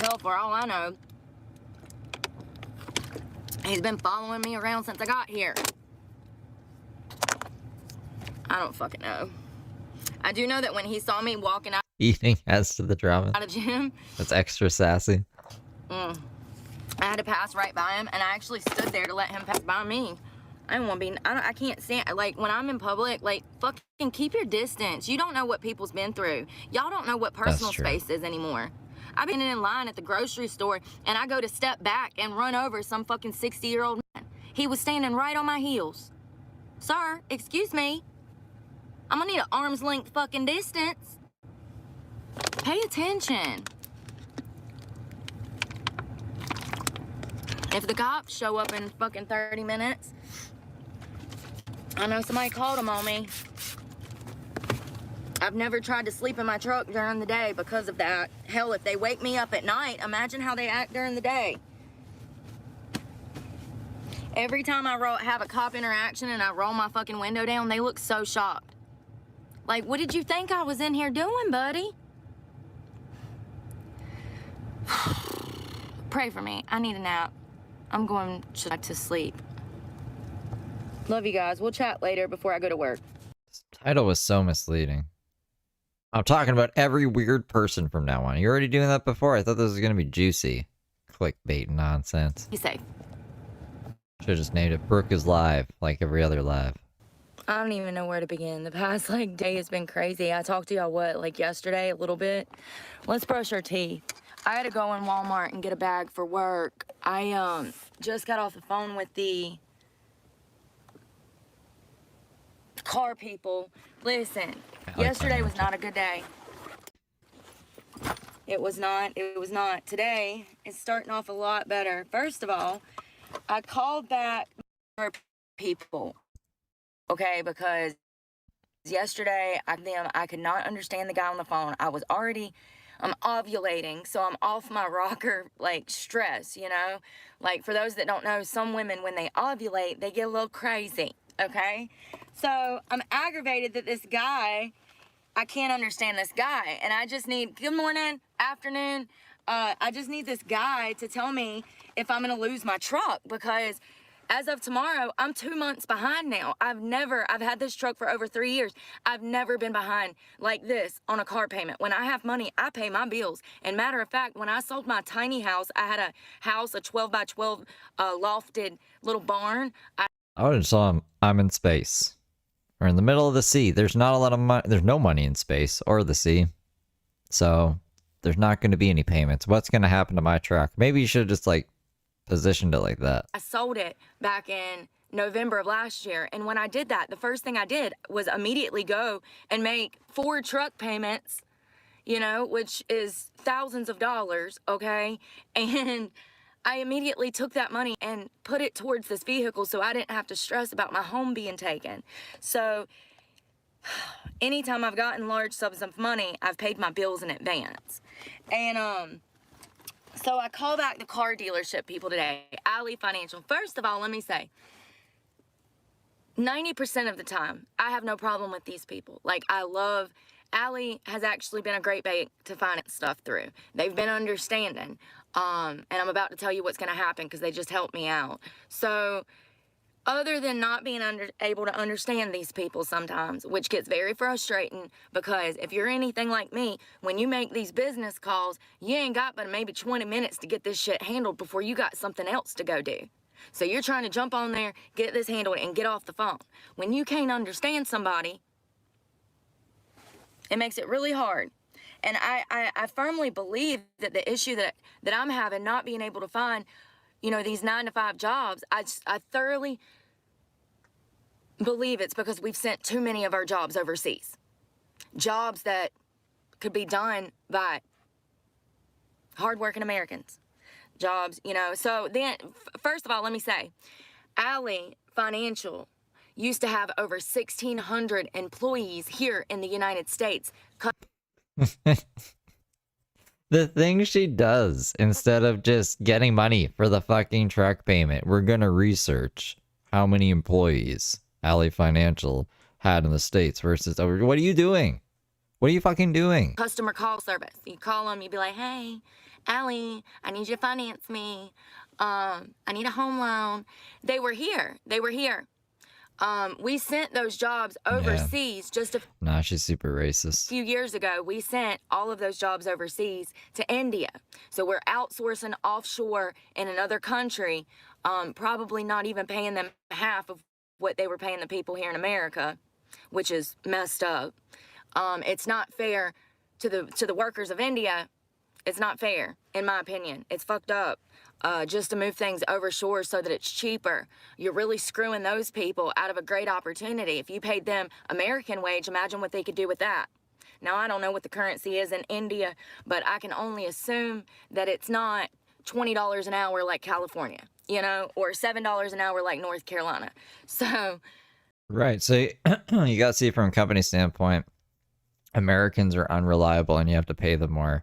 Hell, for all I know, he's been following me around since I got here. I don't fucking know. I do know that when he saw me walking out Eating adds to the drama. of the gym, That's extra sassy. I had to pass right by him, and I actually stood there to let him pass by me. I don't want to be, I can't stand, like, when I'm in public, like, fucking keep your distance. You don't know what people's been through. Y'all don't know what personal true. space is anymore. I've been in line at the grocery store, and I go to step back and run over some fucking 60-year-old man. He was standing right on my heels. Sir, excuse me. I'm gonna need an arm's length fucking distance. Pay attention. If the cops show up in fucking 30 minutes, I know somebody called them on me. I've never tried to sleep in my truck during the day because of that. Hell, if they wake me up at night, imagine how they act during the day. Every time I have a cop interaction and I roll my fucking window down, they look so shocked. Like, what did you think I was in here doing, buddy? Pray for me. I need a nap. I'm going to sleep. Love you guys. We'll chat later before I go to work. This title was so misleading. I'm talking about every weird person from now on. You're already doing that before? I thought this was going to be juicy. Clickbait nonsense. Be safe. Should've just named it Brooke is live, like every other live. I don't even know where to begin. The past, like, day has been crazy. I talked to y'all, like, yesterday a little bit? Let's brush our teeth. I had to go in Walmart and get a bag for work. I, just got off the phone with the car people. Listen, yesterday was not a good day. It was not. Today, it's starting off a lot better. First of all, I called back people, okay, because yesterday I could not understand the guy on the phone. I'm ovulating, so I'm off my rocker, like, stress, you know? Like, for those that don't know, some women, when they ovulate, they get a little crazy, okay? So I'm aggravated that this guy, I can't understand this guy, and I just need, good morning, afternoon, I just need this guy to tell me if I'm gonna lose my truck, because as of tomorrow, I'm 2 months behind now. I've had this truck for over 3 years. I've never been behind like this on a car payment. When I have money, I pay my bills. And matter of fact, when I sold my tiny house, I had a house, a 12 by 12 lofted little barn. I would have saw him. I'm in space. We're in the middle of the sea. There's not a lot of money. There's no money in space or the sea. So there's not going to be any payments. What's going to happen to my truck? Maybe you should have just, like, positioned it like that. I sold it back in November of last year, and when I did that, the first thing I did was immediately go and make 4 truck payments, you know, which is thousands of dollars, okay? And I immediately took that money and put it towards this vehicle so I didn't have to stress about my home being taken. So anytime I've gotten large sums of money, I've paid my bills in advance. And so I call back the car dealership people today, Alley Financial. First of all, let me say, 90% of the time, I have no problem with these people. Like, Alley has actually been a great bank to finance stuff through. They've been understanding. And I'm about to tell you what's going to happen because they just helped me out. So other than not being able to understand these people sometimes, which gets very frustrating, because if you're anything like me, when you make these business calls, you ain't got but maybe 20 minutes to get this shit handled before you got something else to go do. So you're trying to jump on there, get this handled, and get off the phone. When you can't understand somebody, it makes it really hard. And I firmly believe that the issue that I'm having, not being able to find, you know, these 9-to-5 jobs, I thoroughly believe it's because we've sent too many of our jobs overseas. Jobs that could be done by hardworking Americans. Jobs, you know. So then, first of all, let me say, Alley Financial used to have over 1,600 employees here in the United States. The thing she does, instead of just getting money for the fucking truck payment, we're gonna research how many employees Alley Financial had in the States versus over. What are you doing? What are you fucking doing? Customer call service. You call them, you be like, hey, Allie, I need you to finance me. I need a home loan. They were here. We sent those jobs overseas just Nah, she's super racist. few years ago. We sent all of those jobs overseas to India. So we're outsourcing offshore in another country, probably not even paying them half of what they were paying the people here in America, which is messed up. It's not fair to the workers of India. It's not fair, in my opinion. It's fucked up. Just to move things over shore so that it's cheaper. You're really screwing those people out of a great opportunity. If you paid them American wage, imagine what they could do with that. Now, I don't know what the currency is in India, but I can only assume that it's not $20 an hour like California, you know, or $7 an hour like North Carolina. So, Right. So you got to see it from a company standpoint. Americans are unreliable and you have to pay them more.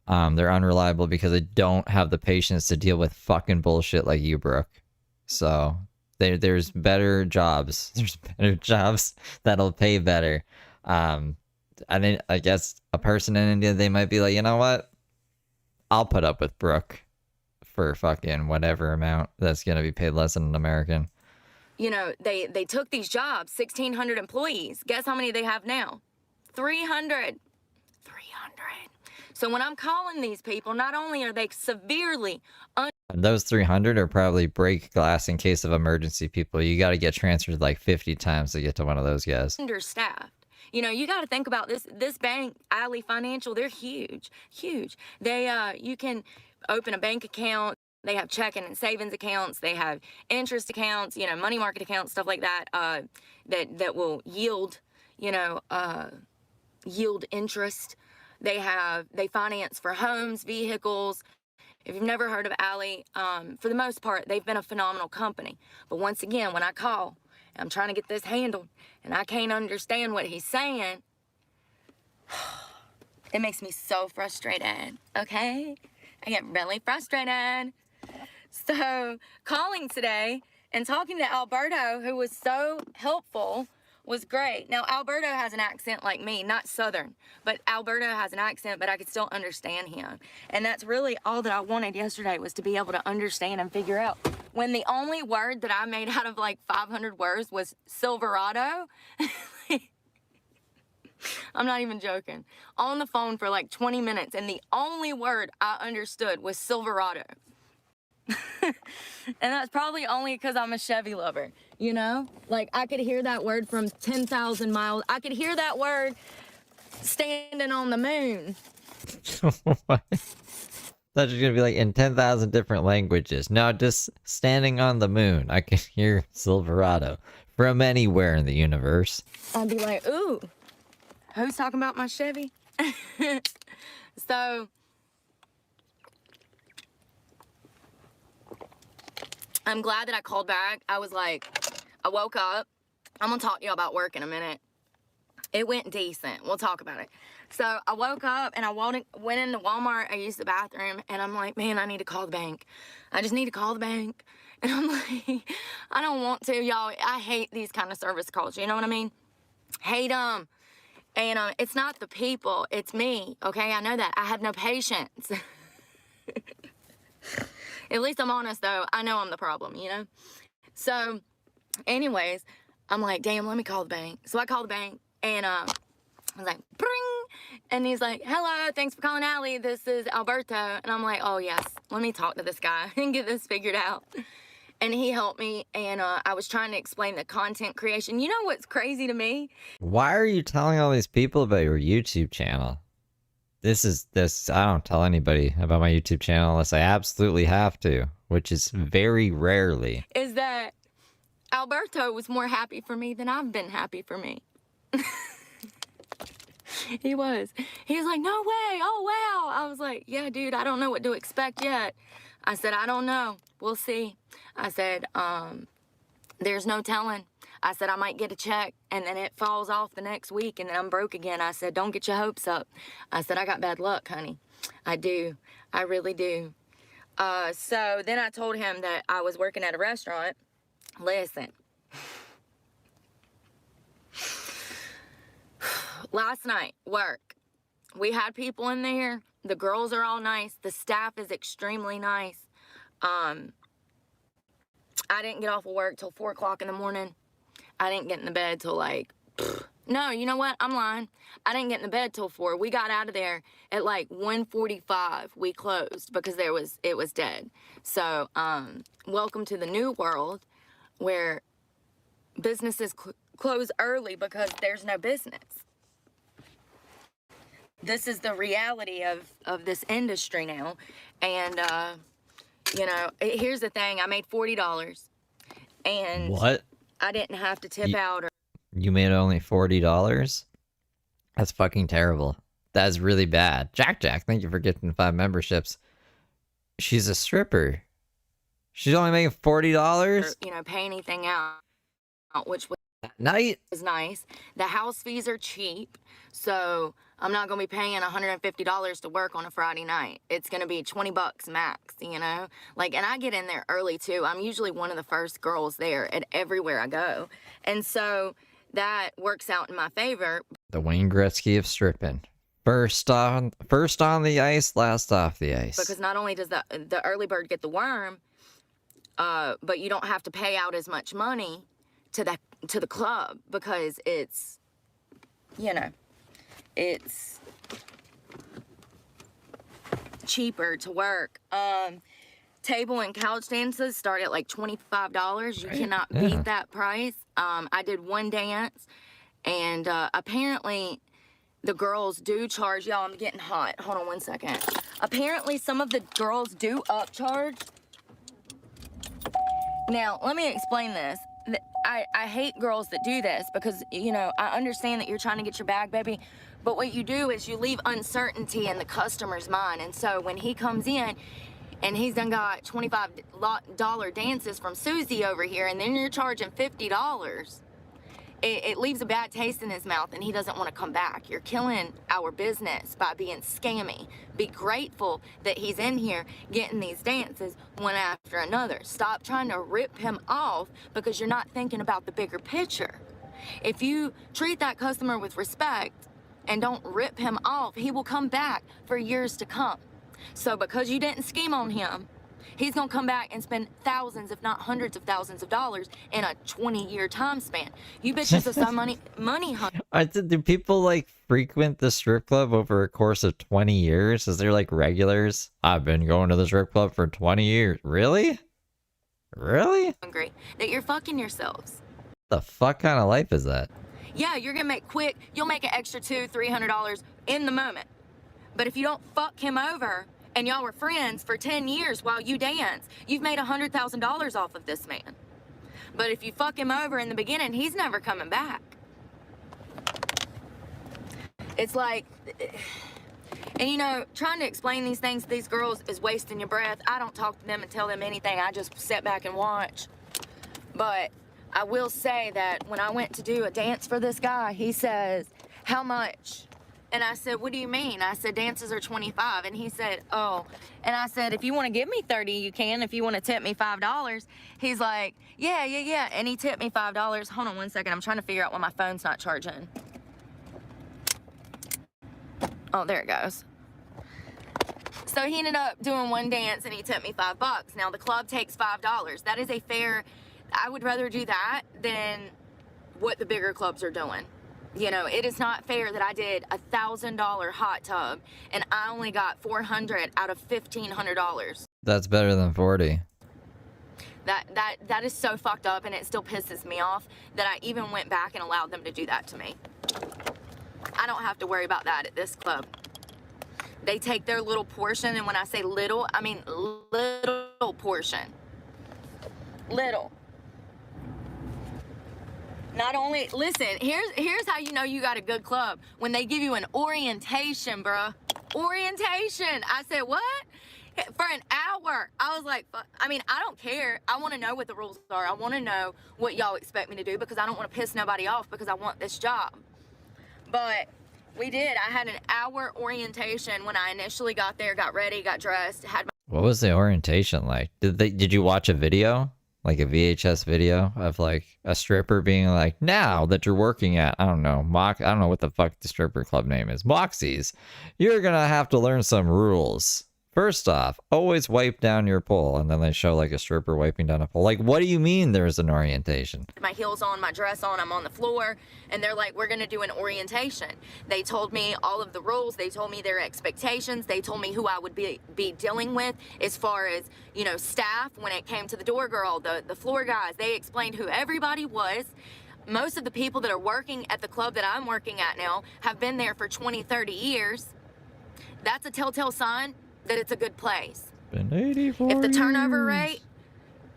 They're unreliable because they don't have the patience to deal with fucking bullshit like you, Brooke. So there's better jobs. There's better jobs that'll pay better. I guess a person in India, they might be like, you know what? I'll put up with Brooke for fucking whatever amount that's going to be paid less than an American. you know, they took these jobs, 1,600 employees. Guess how many they have now? 300. 300. So when I'm calling these people, not only are they severely Those 300 are probably break glass in case of emergency people. You got to get transferred like 50 times to get to one of those guys. understaffed. You know, you got to think about this bank, Alley Financial, they're huge. They you can open a bank account. They have checking and savings accounts. They have interest accounts, you know, money market accounts, stuff like that, that will yield, you know, yield interest. They finance for homes, vehicles. If you've never heard of Alley, for the most part, they've been a phenomenal company. But once again, when I call, I'm trying to get this handled, and I can't understand what he's saying, it makes me so frustrated, okay? I get really frustrated. So calling today and talking to Alberto, who was so helpful, was great. Now, Alberto has an accent like me, not Southern, but Alberto has an accent, but I could still understand him. And that's really all that I wanted yesterday, was to be able to understand and figure out. When the only word that I made out of like 500 words was Silverado, I'm not even joking, on the phone for like 20 minutes, and the only word I understood was Silverado. And that's probably only because I'm a Chevy lover, you know? Like, I could hear that word from 10,000 miles. I could hear that word standing on the moon. What? Thought you were gonna be like in 10,000 different languages. No, just standing on the moon. I can hear Silverado from anywhere in the universe. I'd be like, ooh, who's talking about my Chevy? So, I'm glad that I called back. I was like, I woke up. I'm gonna talk to you about work in a minute. It went decent. We'll talk about it. So I woke up and I went into Walmart. I used the bathroom, and I'm like, man, I need to call the bank. I just need to call the bank. And I'm like, I don't want to, y'all. I hate these kind of service calls. You know what I mean? Hate them. And it's not the people. It's me. Okay, I know that. I have no patience. At least I'm honest, though. I know I'm the problem, you know? So, anyways, I'm like, damn, let me call the bank. So I called the bank, and I was like, bring. And he's like, hello, thanks for calling Allie. This is Alberto. And I'm like, oh, yes, let me talk to this guy and get this figured out. And he helped me, and I was trying to explain the content creation. You know what's crazy to me? Why are you telling all these people about your YouTube channel? I don't tell anybody about my YouTube channel unless I absolutely have to, which is very rarely. Is that Alberto was more happy for me than I've been happy for me. He was. He was like, no way. Oh, wow. I was like, yeah, dude, I don't know what to expect yet. I said, I don't know. We'll see. I said, there's no telling. I said, I might get a check, and then it falls off the next week, and then I'm broke again. I said, don't get your hopes up. I said, I got bad luck, honey. I do. I really do. So then I told him that I was working at a restaurant. Listen. Last night, work. We had people in there. The girls are all nice. The staff is extremely nice. I didn't get off of work till 4 o'clock in the morning. I didn't get in the bed till like, no, you know what? I'm lying. I didn't get in the bed till 4. We got out of there at like 1:45. We closed because it was dead. So, welcome to the new world where businesses close early because there's no business. This is the reality of this industry now. And, you know, here's the thing. I made $40. And What? I didn't have to tip out. You made only $40? That's fucking terrible. That's really bad. Jack, thank you for getting 5 memberships. She's a stripper. She's only making $40? You know, pay anything out, which was At night? nice. The house fees are cheap, so I'm not gonna be paying $150 to work on a Friday night. It's gonna be $20 max, you know? Like, and I get in there early too. I'm usually one of the first girls there at everywhere I go. And so that works out in my favor. The Wayne Gretzky of stripping. First on the ice, last off the ice. Because not only does the early bird get the worm, but you don't have to pay out as much money to the club because it's, you know, it's cheaper to work. Table and couch dances start at like $25. You cannot beat that price. I did one dance, and apparently the girls do charge. Y'all, I'm getting hot. Hold on one second. Apparently some of the girls do upcharge. Now, let me explain this. I hate girls that do this because, you know, I understand that you're trying to get your bag, baby, but what you do is you leave uncertainty in the customer's mind. And so when he comes in and he's done got $25 dances from Susie over here, and then you're charging $50, it leaves a bad taste in his mouth, and he doesn't want to come back. You're killing our business by being scammy. Be grateful that he's in here getting these dances one after another. Stop trying to rip him off because you're not thinking about the bigger picture. If you treat that customer with respect and don't rip him off, he will come back for years to come. So because you didn't scheme on him, he's gonna come back and spend thousands, if not hundreds of thousands of dollars in a 20-year time span. You bitches are so money hungry. Do people like frequent the strip club over a course of 20 years? Is there like regulars? I've been going to the strip club for 20 years. Really? Really? Hungry that you're fucking yourselves. The fuck kind of life is that? Yeah, you're gonna make quick. You'll make an extra $200-300 in the moment. But if you don't fuck him over, and y'all were friends for 10 years while you dance, you've made $100,000 off of this man. But if you fuck him over in the beginning, he's never coming back. It's like, and you know, trying to explain these things to these girls is wasting your breath. I don't talk to them and tell them anything. I just sit back and watch. But I will say that when I went to do a dance for this guy, he says, "How much?" And I said, "What do you mean?" I said, "Dances are 25. And he said, "Oh." And I said, "If you want to give me 30, you can. If you want to tip me $5. He's like, yeah. And he tipped me $5. Hold on one second. I'm trying to figure out why my phone's not charging. Oh, there it goes. So he ended up doing one dance and he tipped me $5. Now the club takes $5. That is a fair, I would rather do that than what the bigger clubs are doing. You know, it is not fair that I did a $1,000 hot tub and I only got $400 out of $1,500. That's better than 40. That is so fucked up, and it still pisses me off that I even went back and allowed them to do that to me. I don't have to worry about that at this club. They take their little portion, and when I say little, I mean little portion. Little. Not only, listen, here's how you know you got a good club. When they give you an orientation, bruh. Orientation. I said, what? For an hour. I was like, fuck. I mean, I don't care. I want to know what the rules are. I want to know what y'all expect me to do because I don't want to piss nobody off because I want this job. But we did. I had an hour orientation when I initially got there, got ready, got dressed, had my... What was the orientation like? Did you watch a video? Like a VHS video of like a stripper being like, now that you're working at, I don't know what the fuck the stripper club name is, Moxie's, you're gonna have to learn some rules. First off, always wipe down your pole, and then they show like a stripper wiping down a pole. Like, what do you mean there's an orientation? My heels on, my dress on, I'm on the floor, and they're like, we're gonna do an orientation. They told me all of the rules, they told me their expectations, they told me who I would be dealing with as far as, you know, staff. When it came to the door girl, the floor guys, they explained who everybody was. Most of the people that are working at the club that I'm working at now have been there for 20, 30 years. That's a telltale sign that it's a good place. Been 84 If the turnover years. rate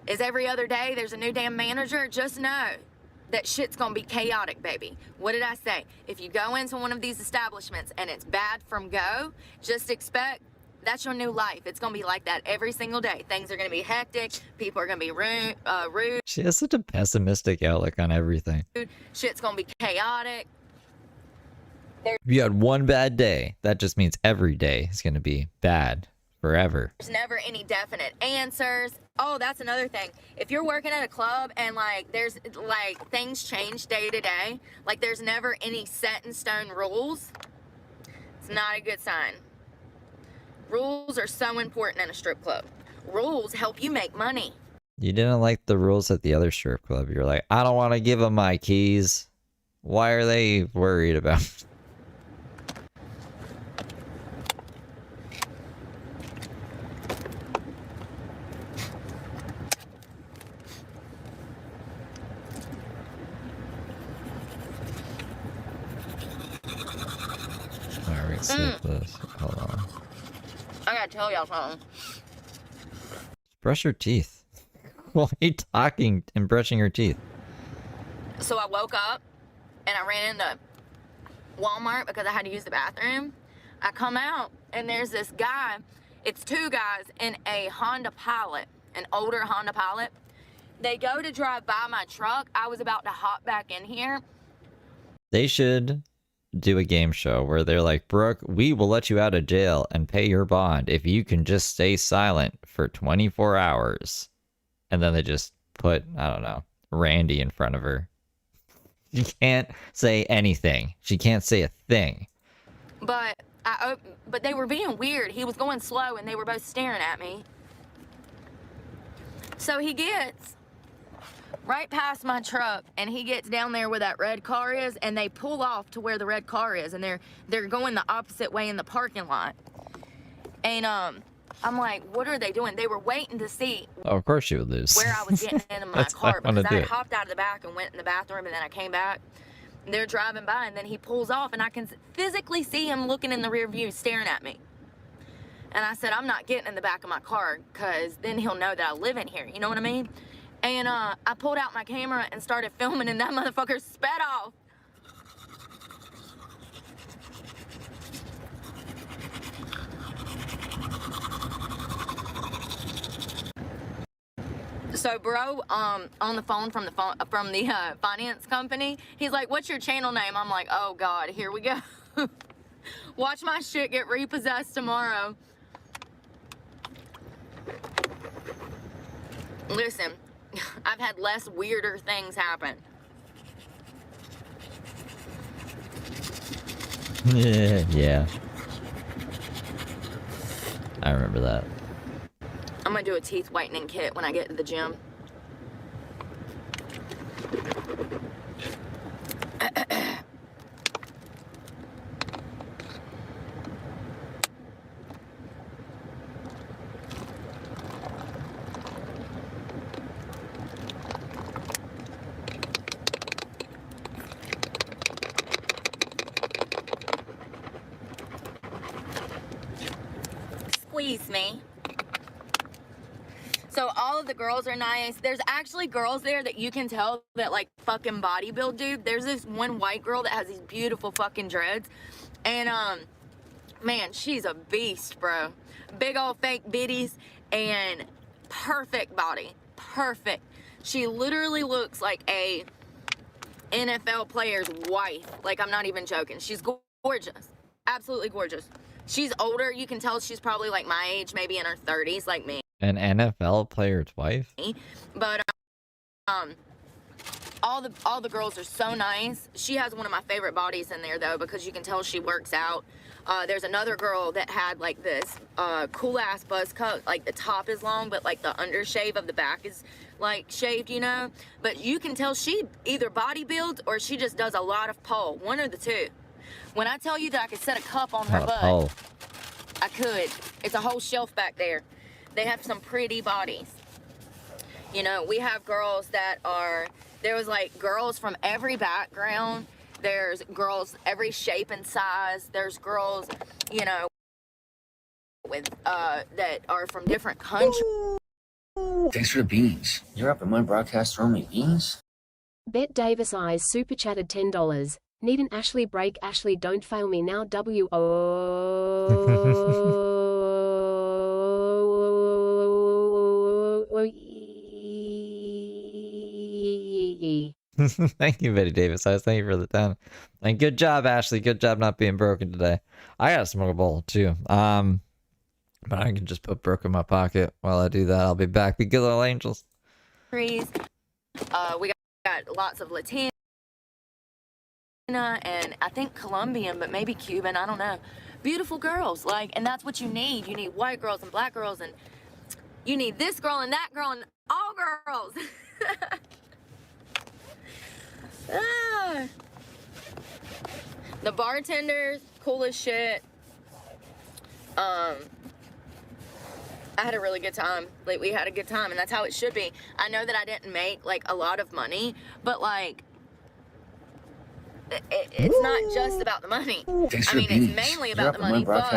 is every other day, there's a new damn manager, just know that shit's gonna be chaotic, baby. What did I say? If you go into one of these establishments and it's bad from go, just expect that's your new life. It's gonna be like that every single day. Things are gonna be hectic. People are gonna be rude. She has such a pessimistic outlook on everything. Shit's gonna be chaotic. If you had one bad day, that just means every day is going to be bad forever. There's never any definite answers. Oh, that's another thing. If you're working at a club and like there's like things change day to day, like there's never any set in stone rules, it's not a good sign. Rules are so important in a strip club. Rules help you make money. You didn't like the rules at the other strip club. You're like, I don't want to give them my keys. Why are they worried about? Alright, skip this. Hold on. I gotta tell y'all something. Brush your teeth. Why are you talking and brushing your teeth? So I woke up and I ran into Walmart because I had to use the bathroom. I come out and there's this guy. It's two guys in a Honda Pilot, an older Honda Pilot. They go to drive by my truck. I was about to hop back in here. They should do a game show where they're like, Brooke, we will let you out of jail and pay your bond if you can just stay silent for 24 hours. And then they just put, I don't know, Randy in front of her. She can't say anything. She can't say a thing. But they were being weird. He was going slow and they were both staring at me. So he gets right past my truck and he gets down there where that red car is, and they pull off to where the red car is, and they're going the opposite way in the parking lot. And I'm like, what are they doing? They were waiting to see Oh, of course she would lose. where I was getting into my That's why car I wanna because I do had it. hopped out of the back and went in the bathroom, and then I came back. They're driving by, and then he pulls off, and I can physically see him looking in the rear view staring at me. And I said, I'm not getting in the back of my car because then he'll know that I live in here. You know what I mean? And I pulled out my camera and started filming, and that motherfucker sped off. So bro, on the phone from the finance company, he's like, what's your channel name? I'm like, oh God, here we go. Watch my shit get repossessed tomorrow. Listen, I've had less weirder things happen. Yeah. I remember that. I'm gonna do a teeth whitening kit when I get to the gym. Squeeze me. So all of the girls are nice. There's actually girls there that you can tell that like fucking bodybuild, dude. There's this one white girl that has these beautiful fucking dreads. And man, she's a beast, bro. Big old fake bitties and perfect body. Perfect. She literally looks like a NFL player's wife. Like, I'm not even joking. She's gorgeous. Absolutely gorgeous. She's older. You can tell she's probably like my age, maybe in her 30s, like me. An NFL player's wife? But all the girls are so nice. She has one of my favorite bodies in there though, because you can tell she works out. There's another girl that had like this cool ass buzz cut, like the top is long, but like the undershave of the back is like shaved, you know. But you can tell she either body builds or she just does a lot of pole, one or the two. When I tell you that I could set a cup on her butt, I could. It's a whole shelf back there. They have some pretty bodies. You know, we have girls that are, there was like girls from every background. There's girls every shape and size. There's girls, you know, with that are from different countries. Thanks for the beans. You're up in my broadcast throwing me beans? Bet Davis Eyes super chatted $10. Need an Ashley break. Ashley, don't fail me now. Thank you, Betty Davis. Thank you for the time. And good job, Ashley. Good job not being broken today. I gotta smoke a bowl too. But I can just put Brooke in my pocket. While I do that, I'll be back. Be good little angels. We got lots of Latina and I think Colombian, but maybe Cuban. I don't know. Beautiful girls, like, and that's what you need. You need white girls and black girls, and you need this girl and that girl and all girls. The bartenders, cool as shit. I had a really good time. Like, we had a good time, and that's how it should be. I know that I didn't make like a lot of money, but like it's not just about the money. I mean, it's mainly about the money, but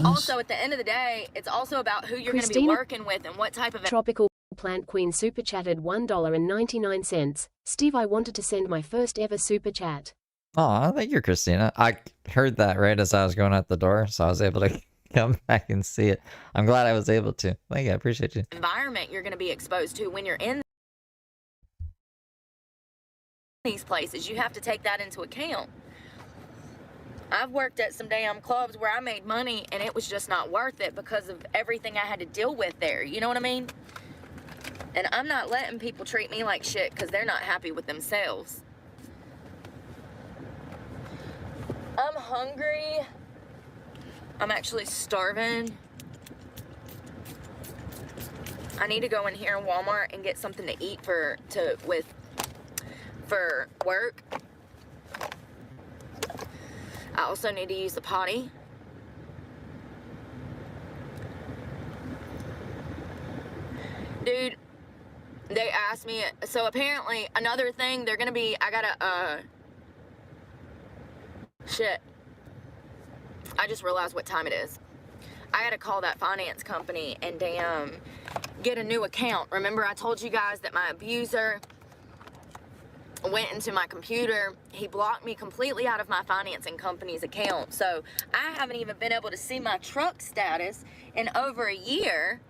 also at the end of the day, it's also about who you're going to be working with and what type of Tropical Plant Queen super chatted $1.99. Steve, I wanted to send my first ever super chat. Oh, thank you, Christina. I heard that right as I was going out the door, so I was able to come back and see it. I'm glad I was able to. Thank you. I appreciate you. environment you're going to be exposed to when you're in these places. You have to take that into account. I've worked at some damn clubs where I made money and it was just not worth it because of everything I had to deal with there. You know what I mean? And I'm not letting people treat me like shit because they're not happy with themselves. I'm hungry. I'm actually starving. I need to go in here in Walmart and get something to eat for work. I also need to use the potty. Dude, they asked me, so apparently another thing, they're gonna be, I gotta, shit. I just realized what time it is. I gotta call that finance company and damn, get a new account. Remember I told you guys that my abuser went into my computer. He blocked me completely out of my financing company's account. So I haven't even been able to see my truck status in over a year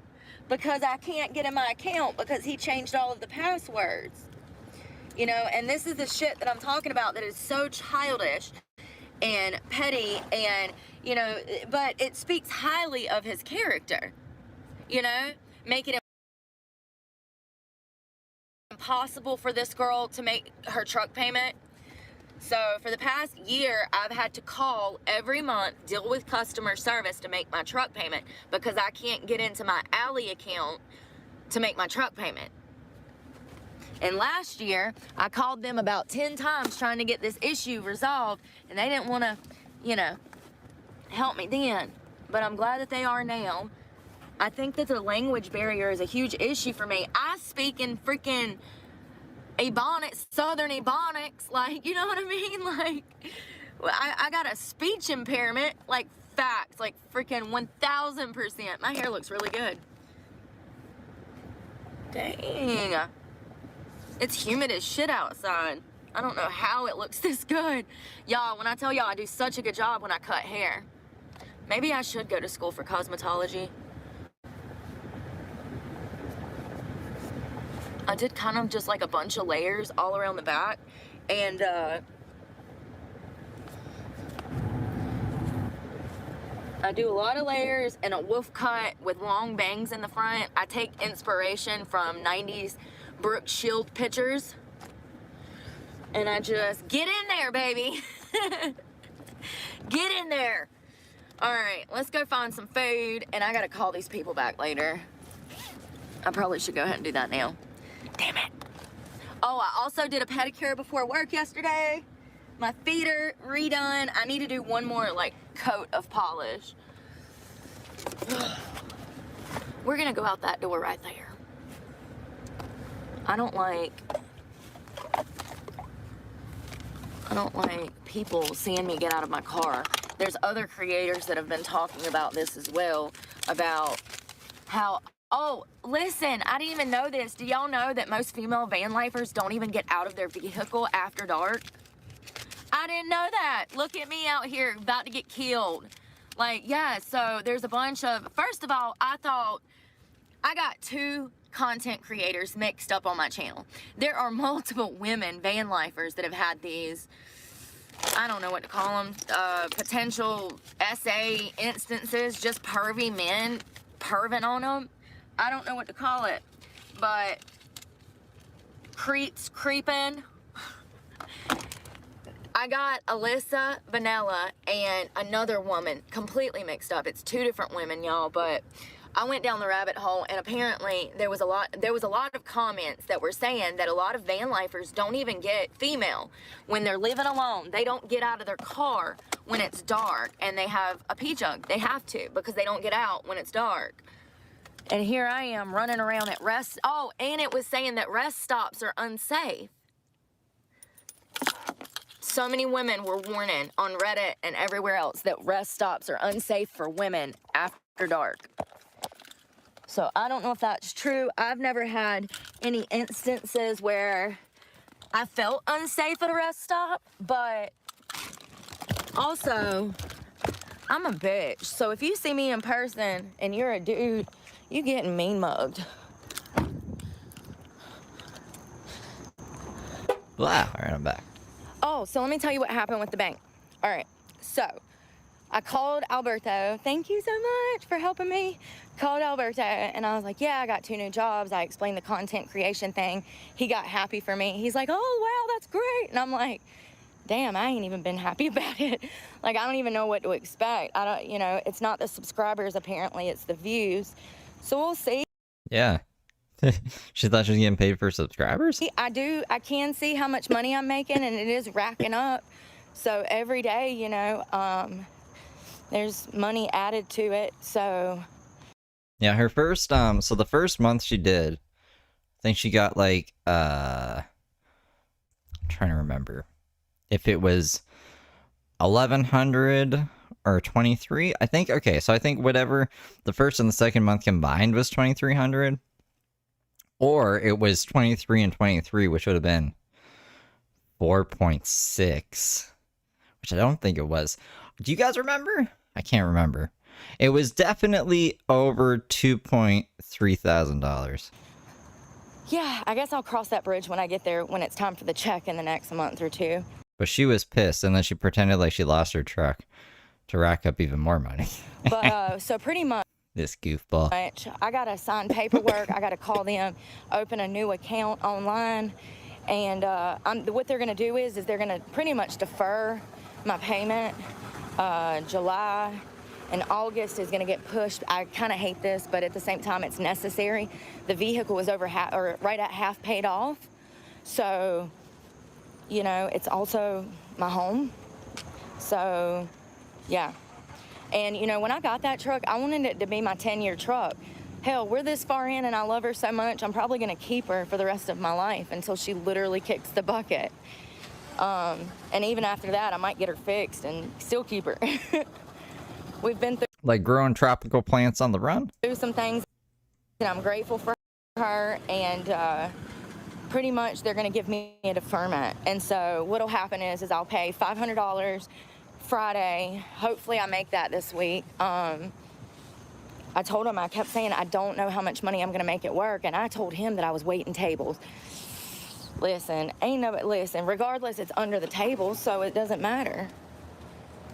because I can't get in my account because he changed all of the passwords. You know, and this is the shit that I'm talking about that is so childish and petty and, you know, but it speaks highly of his character, you know, making it impossible for this girl to make her truck payment. So for the past year, I've had to call every month, deal with customer service to make my truck payment because I can't get into my Ally account to make my truck payment. And last year, I called them about 10 times trying to get this issue resolved, and they didn't want to, you know, help me then. But I'm glad that they are now. I think that the language barrier is a huge issue for me. I speak in freaking Ebonics, Southern Ebonics, like, you know what I mean? Like, I got a speech impairment, like, facts, like, freaking 1,000%. My hair looks really good. Dang. It's humid as shit outside. I don't know how it looks this good. Y'all, when I tell y'all I do such a good job when I cut hair. Maybe I should go to school for cosmetology. I did kind of just like a bunch of layers all around the back. And I do a lot of layers and a wolf cut with long bangs in the front. I take inspiration from 90s Brooke Shield pictures. And I just, get in there, baby. Get in there. All right, let's go find some food, and I gotta call these people back later. I probably should go ahead and do that now. Damn it. Oh, I also did a pedicure before work yesterday. My feet are redone. I need to do one more, like, coat of polish. We're gonna go out that door right there. I don't like people seeing me get out of my car. There's other creators that have been talking about this as well, about how, oh, listen, I didn't even know this. Do y'all know that most female van lifers don't even get out of their vehicle after dark? I didn't know that. Look at me out here about to get killed. Like, yeah, so there's a bunch of, first of all, I thought I got two content creators mixed up on my channel. There are multiple women van lifers that have had these, I don't know what to call them, potential SA instances, just pervy men perving on them. I don't know what to call it, but creeps creeping. I got Alyssa, Vanilla, and another woman completely mixed up. It's two different women, y'all, but I went down the rabbit hole, and apparently there was a lot of comments that were saying that a lot of van lifers don't even get female when they're living alone. They don't get out of their car when it's dark, and they have a pee jug. They have to, because they don't get out when it's dark. And here I am running around at rest. Oh, and it was saying that rest stops are unsafe. So many women were warning on Reddit and everywhere else that rest stops are unsafe for women after dark. So I don't know if that's true. I've never had any instances where I felt unsafe at a rest stop, but also I'm a bitch. So if you see me in person and you're a dude, you getting mean mugged. Wow, all right, I'm back. Oh, so let me tell you what happened with the bank. All right, so I called Alberto. Thank you so much for helping me. Called Alberto, and I was like, yeah, I got 2 new jobs. I explained the content creation thing. He got happy for me. He's like, oh, wow, that's great. And I'm like, damn, I ain't even been happy about it. Like, I don't even know what to expect. I don't, you know, it's not the subscribers, apparently, it's the views. So we'll see. Yeah. She thought she was getting paid for subscribers? I can see how much money I'm making, and it is racking up. So every day, you know, there's money added to it, so. Yeah, her first, so the first month she did, I think she got like, I'm trying to remember if it was 1,100 or 23. I think, okay, so I think whatever the first and the second month combined was 2,300. Or it was 23 and 23, which would have been 4.6, which I don't think it was. Do you guys remember? I can't remember. It was definitely over $2,300. Yeah, I guess I'll cross that bridge when I get there, when it's time for the check in the next month or two. But she was pissed, and then she pretended like she lost her truck to rack up even more money. But, so pretty much. This goofball. I got to sign paperwork. I got to call them, open a new account online. And what they're going to do is they're going to pretty much defer my payment. July and August is going to get pushed. I kind of hate this, but at the same time, it's necessary. The vehicle is over half, or right at half paid off. So, you know, it's also my home. So, yeah. And, you know, when I got that truck, I wanted it to be my 10-year truck. Hell, we're this far in and I love her so much, I'm probably going to keep her for the rest of my life until she literally kicks the bucket. And even after that, I might get her fixed and still keep her. We've been through... Like growing tropical plants on the run? ...through some things, and I'm grateful for her, and pretty much they're going to give me a deferment. And so what'll happen is I'll pay $500 Friday. Hopefully I make that this week. I told him, I kept saying, I don't know how much money I'm gonna make it work, and I told him that I was waiting tables. Listen, regardless, it's under the table, so it doesn't matter.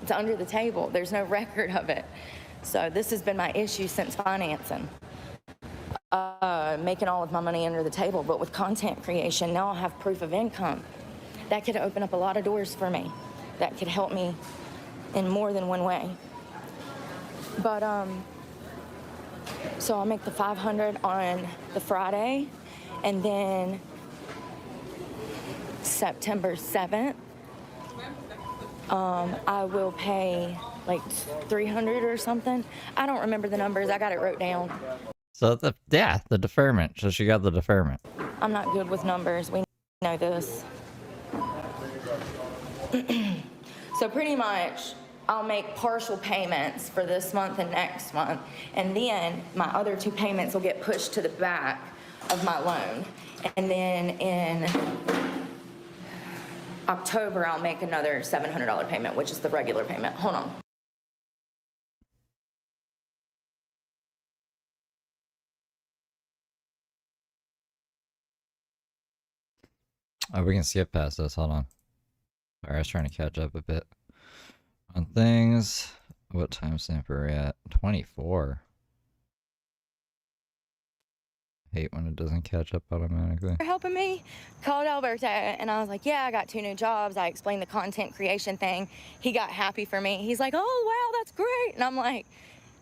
It's under the table. There's no record of it. So this has been my issue since financing. Making all of my money under the table, but with content creation, now I have proof of income. that could open up a lot of doors for me. That could help me in more than one way. But, so I'll make the $500 on the Friday, and then September 7th, I will pay like $300 or something. I don't remember the numbers. I got it wrote down. So the deferment. So she got the deferment. I'm not good with numbers. We know this. So pretty much, I'll make partial payments for this month and next month, and then my other 2 payments will get pushed to the back of my loan. And then in October, I'll make another $700 payment, which is the regular payment. Hold on. Oh, we can skip past this. Hold on. Sorry, I was trying to catch up a bit on things. What timestamp are we at? 24. Hate when it doesn't catch up automatically. For helping me, called Alberto, and I was like, yeah, I got 2 new jobs. I explained the content creation thing. He got happy for me. He's like, oh, wow, that's great. And I'm like,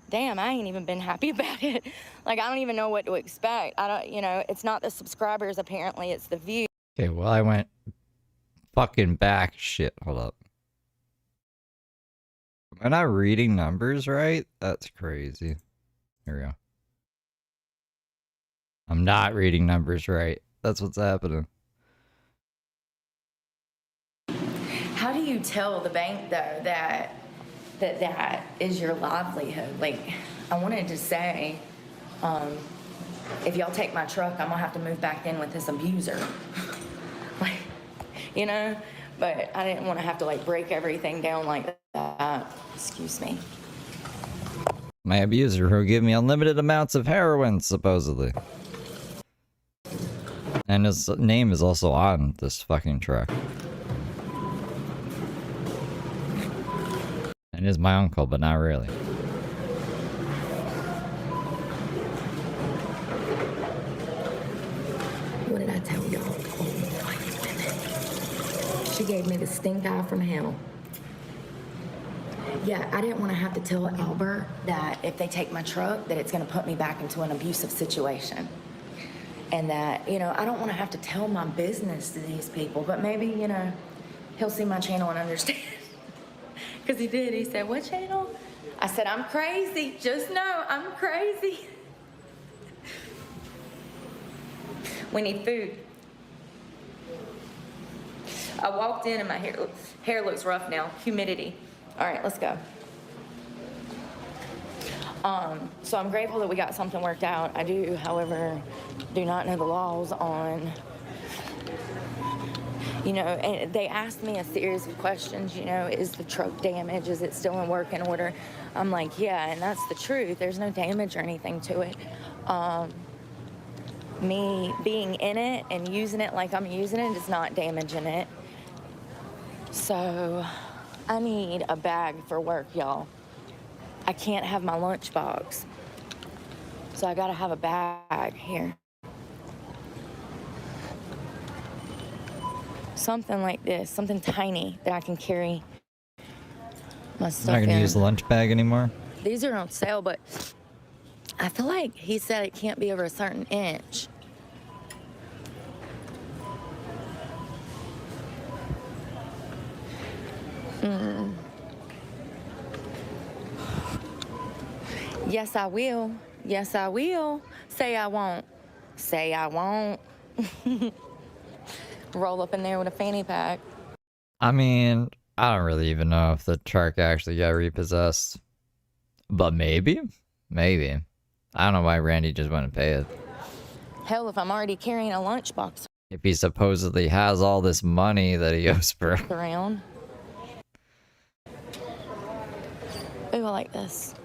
damn, I ain't even been happy about it. Like, I don't even know what to expect. I don't, you know, it's not the subscribers, apparently, it's the views. Okay, well, I went fucking back. Shit, hold up. Am I not reading numbers right? That's crazy. Here we go. I'm not reading numbers right. That's what's happening. How do you tell the bank, though, that is your livelihood? Like, I wanted to say, if y'all take my truck, I'm gonna have to move back in with this abuser. Like, you know? But I didn't want to have to, like, break everything down like that. Excuse me. My abuser who gave me unlimited amounts of heroin, supposedly. And his name is also on this fucking truck. And is my uncle, but not really. What did I tell y'all? Oh, my goodness. She gave me the stink eye from hell. Yeah, I didn't want to have to tell Albert that if they take my truck, that it's going to put me back into an abusive situation. And that, you know, I don't want to have to tell my business to these people, but maybe, you know, he'll see my channel and understand. Because he did. He said, what channel? I said, I'm crazy. Just know I'm crazy. We need food. I walked in and my hair looks rough now. Humidity. All right, let's go. So I'm grateful that we got something worked out. I do, however, do not know the laws on, you know, and they asked me a series of questions, you know, is the truck damaged? Is it still in working order? I'm like, yeah, and that's the truth. There's no damage or anything to it. Me being in it and using it like I'm using it is not damaging it. So I need a bag for work, y'all. I can't have my lunchbox. So I gotta have a bag here. Something like this, something tiny that I can carry my stuff You're not gonna in. use the lunch bag anymore? These are on sale, but I feel like he said it can't be over a certain inch. Yes, I will. Yes, I will. Say I won't. Say I won't. Roll up in there with a fanny pack. I mean, I don't really even know if the truck actually got repossessed. But maybe? Maybe. I don't know why Randy just wouldn't pay it. Hell, if I'm already carrying a lunchbox If he supposedly has all this money that he owes for. around. Ooh, I like this.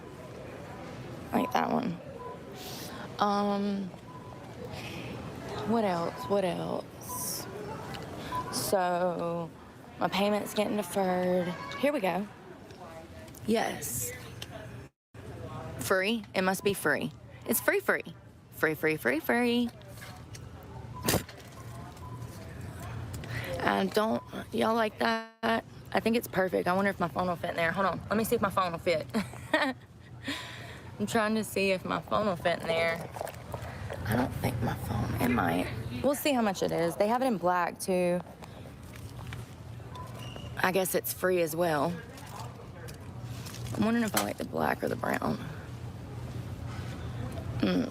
I like that one. What else? What else? So, my payment's getting deferred. Here we go. Yes. Free? It must be free. It's free. Free. I don't, y'all like that? I think it's perfect. I wonder if my phone will fit in there. Hold on, let me see if my phone will fit. I'm trying to see if my phone will fit in there. I don't think my phone, it might. We'll see how much it is. They have it in black too. I guess it's free as well. I'm wondering if I like the black or the brown. The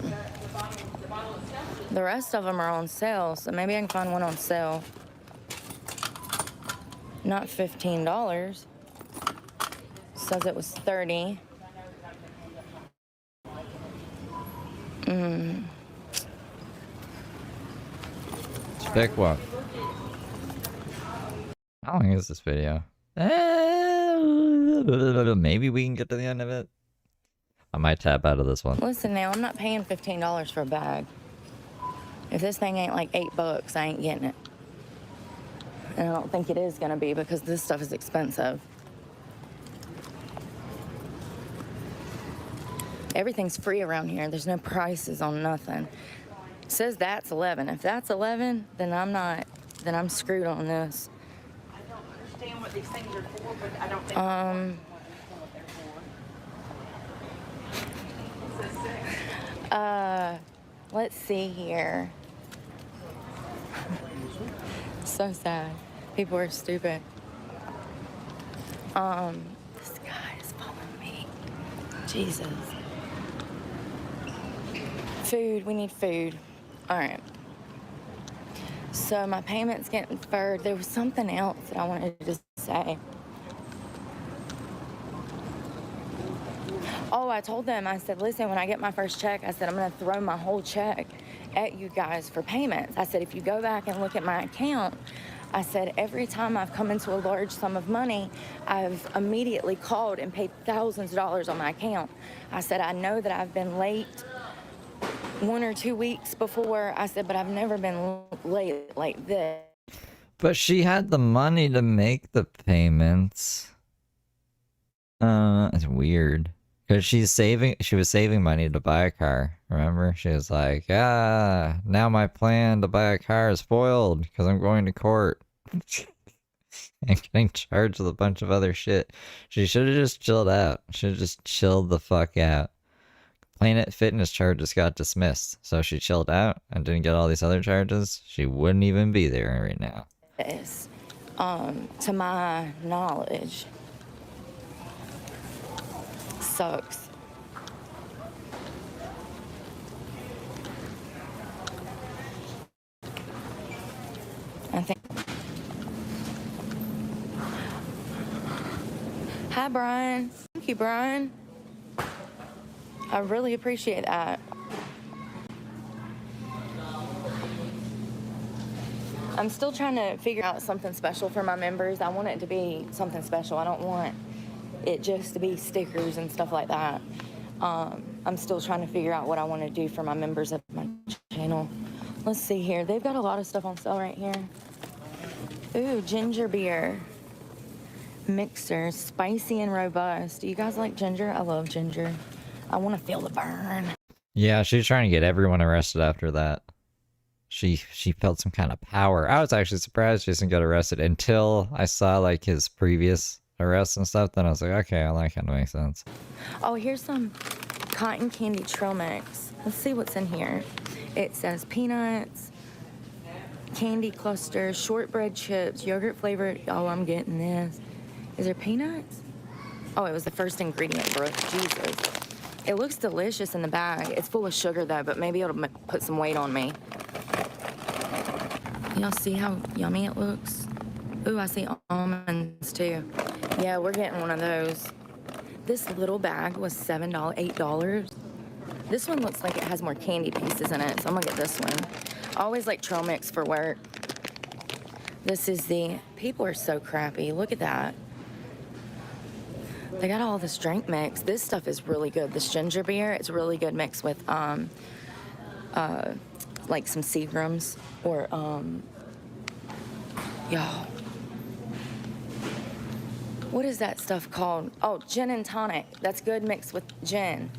rest of them are on sale, so maybe I can find one on sale. Not $15. Says it was 30. Pick one. How long is this video? Maybe we can get to the end of it. I might tap out of this one. Listen now, I'm not paying $15 for a bag. If this thing ain't like $8, I ain't getting it. And I don't think it is gonna be because this stuff is expensive. Everything's free around here. There's no prices on nothing. It says that's 11. If that's 11, then I'm not, then I'm screwed on this. I don't understand what these things are for, but I don't think I know what they're for. Let's see here. So sad. People are stupid. This guy is following me. Jesus. Food, we need food. All right. So my payment's getting deferred. There was something else that I wanted to say. Oh, I told them, I said, listen, when I get my first check, I said, I'm going to throw my whole check at you guys for payments. I said, if you go back and look at my account, I said, every time I've come into a large sum of money, I've immediately called and paid thousands of dollars on my account. I said, I know that I've been late 1 or 2 weeks before. I said, but I've never been late like this. But she had the money to make the payments. It's weird. Because she was saving money to buy a car. Remember? She was like, now my plan to buy a car is spoiled because I'm going to court. And getting charged with a bunch of other shit. She should have just chilled out. Should have just chilled the fuck out. Planet Fitness charges got dismissed. So she chilled out and didn't get all these other charges. She wouldn't even be there right now. This, to my knowledge. Sucks. I think. Hi, Brian. Thank you, Brian. I really appreciate that. I'm still trying to figure out something special for my members. I want it to be something special. I don't want it just to be stickers and stuff like that. I'm still trying to figure out what I want to do for my members of my channel. Let's see here. They've got a lot of stuff on sale right here. Ooh, ginger beer. Mixer, spicy and robust. Do you guys like ginger? I love ginger. I want to feel the burn. Yeah, she's trying to get everyone arrested after that. She felt some kind of power. I was actually surprised Jason got arrested until I saw like his previous arrests and stuff. Then I was like, okay, well, that kind of makes sense. Oh, here's some cotton candy trail mix. Let's see what's in here. It says peanuts, candy clusters, shortbread chips, yogurt flavored. Oh, I'm getting this. Is there peanuts? Oh, it was the first ingredient, Brooke. Jesus. It looks delicious in the bag. It's full of sugar, though, but maybe it'll put some weight on me. Y'all see how yummy it looks? Ooh, I see almonds, too. Yeah, we're getting one of those. This little bag was $7, $8. This one looks like it has more candy pieces in it, so I'm gonna get this one. I always like trail mix for work. This is the... People are so crappy. Look at that. They got all this drink mix. This stuff is really good. This ginger beer, it's really good mixed with like some Seagrams or y'all. What is that stuff called? Oh, gin and tonic. That's good mixed with gin.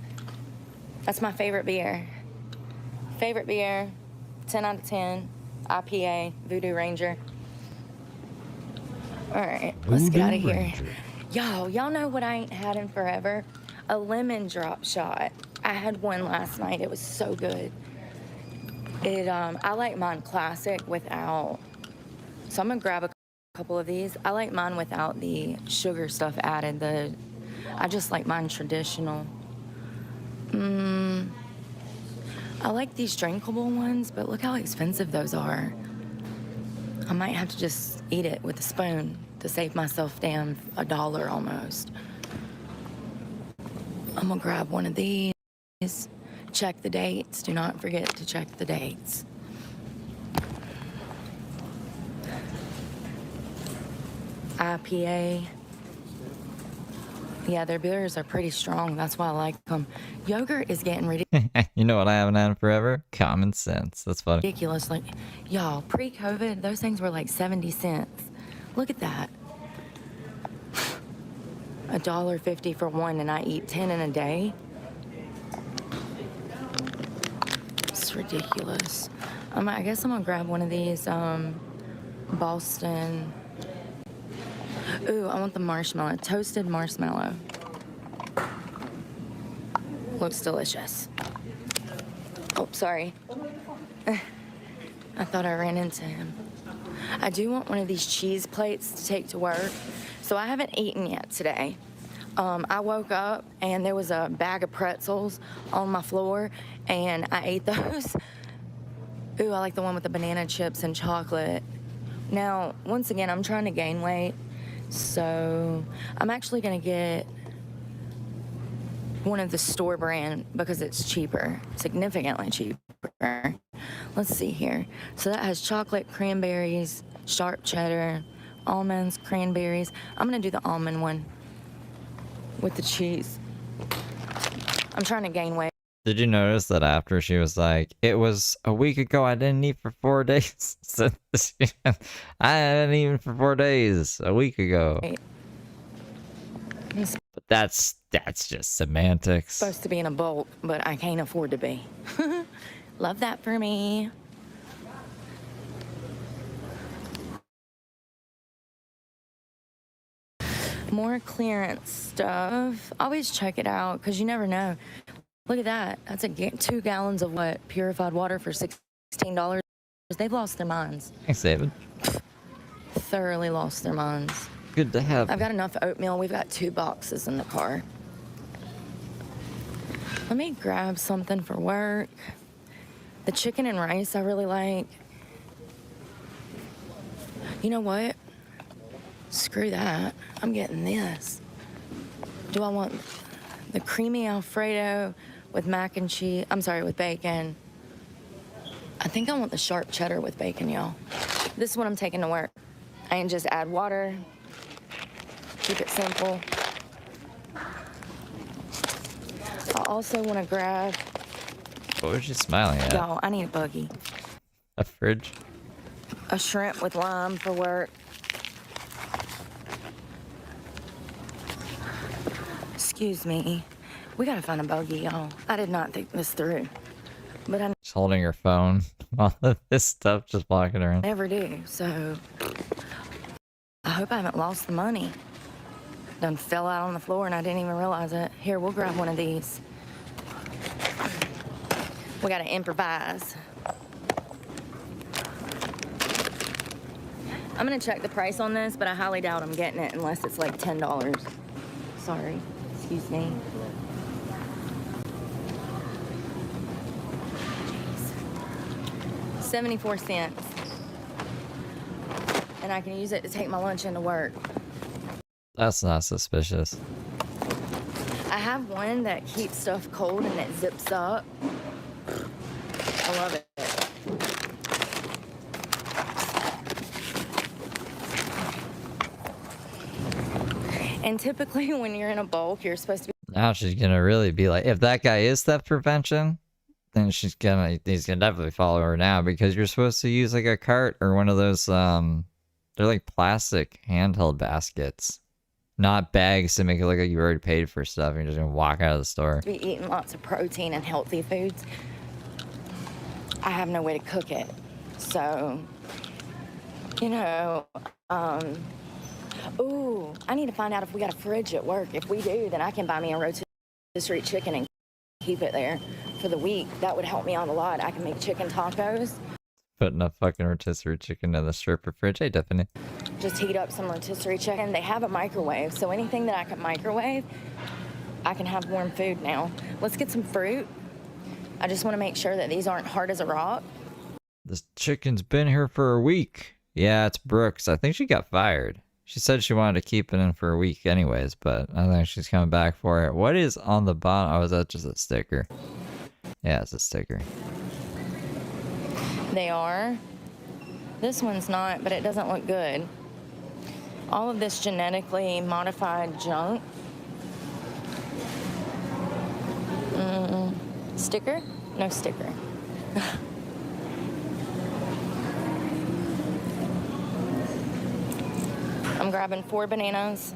That's my favorite beer. Favorite beer, 10 out of 10. IPA, Voodoo Ranger. All right, let's get out of Voodoo here. Ranger. Y'all know what I ain't had in forever? A lemon drop shot. I had one last night. It was so good. I like mine classic without. So I'm gonna grab a couple of these. I like mine without the sugar stuff added. I just like mine traditional. I like these drinkable ones, but look how expensive those are. I might have to just eat it with a spoon to save myself $1 almost. I'm gonna grab one of these. Check the dates. Do not forget to check the dates. IPA. Yeah, their beers are pretty strong. That's why I like them. Yogurt is getting You know what I haven't had in forever? Common sense. That's funny. ridiculous. Like, y'all, pre-COVID, those things were like 70 cents. Look at that. $1.50 for one, and I eat 10 in a day. It's ridiculous. I guess I'm gonna grab one of these Boston. Ooh, I want the marshmallow, toasted marshmallow. Looks delicious. Oh, sorry. I thought I ran into him. I do want one of these cheese plates to take to work. So I haven't eaten yet today. I woke up and there was a bag of pretzels on my floor and I ate those. Ooh, I like the one with the banana chips and chocolate. Now, once again, I'm trying to gain weight. So I'm actually gonna get one of the store brand because it's cheaper, significantly cheaper. Let's see here. So that has chocolate, cranberries, sharp cheddar, almonds, cranberries. I'm gonna do the almond one with the cheese. I'm trying to gain weight. Did you notice that after she was like, it was a week ago, I didn't eat for 4 days? So I hadn't eaten for 4 days a week ago. I'm But that's just semantics. supposed to be in a bulk, but I can't afford to be. Love that for me. More clearance stuff. Always check it out because you never know. Look at that. That's 2 gallons of what? Purified water for $16. They've lost their minds. Thanks, David. Thoroughly lost their minds. Good to have. I've got enough oatmeal. We've got 2 boxes in the car. Let me grab something for work. The chicken and rice I really like. You know what? Screw that. I'm getting this. Do I want the creamy Alfredo with mac and cheese? I'm sorry, with bacon. I think I want the sharp cheddar with bacon, y'all. This is what I'm taking to work. I can just add water. Keep it simple. I also want to grab. What was you smiling at? Y'all, I need a buggy. A fridge? A shrimp with lime for work. Excuse me. We gotta find a buggy, y'all. I did not think this through. But I Just holding your phone. All of this stuff just walking around. never do, so I hope I haven't lost the money. Done fell out on the floor and I didn't even realize it. Here, we'll grab one of these. We gotta improvise. I'm gonna check the price on this, but I highly doubt I'm getting it unless it's like $10. Sorry, excuse me. 74 cents. And I can use it to take my lunch into work. That's not suspicious. I have one that keeps stuff cold and it zips up. I love it. And typically when you're in a bulk, you're supposed to be Now she's gonna really be like, if that guy is theft prevention, then he's gonna definitely follow her now, because you're supposed to use like a cart or one of those they're like plastic handheld baskets, not bags to make it look like you already paid for stuff and you're just gonna walk out of the store. eating lots of protein and healthy foods. I have no way to cook it. So, you know, Ooh, I need to find out if we got a fridge at work. If we do, then I can buy me a rotisserie chicken and keep it there for the week. That would help me out a lot. I can make chicken tacos. Putting a fucking rotisserie chicken in the stripper fridge. Hey, Tiffany. Just heat up some rotisserie chicken. They have a microwave, so anything that I can microwave, I can have warm food now. Let's get some fruit. I just want to make sure that these aren't hard as a rock. This chicken's been here for a week. Yeah, it's Brooks. I think she got fired. She said she wanted to keep it in for a week anyways, but I think she's coming back for it. What is on the bottom? Oh, is that just a sticker? Yeah, it's a sticker. They are. This one's not, but it doesn't look good. All of this genetically modified junk. Sticker? No sticker. I'm grabbing 4 bananas.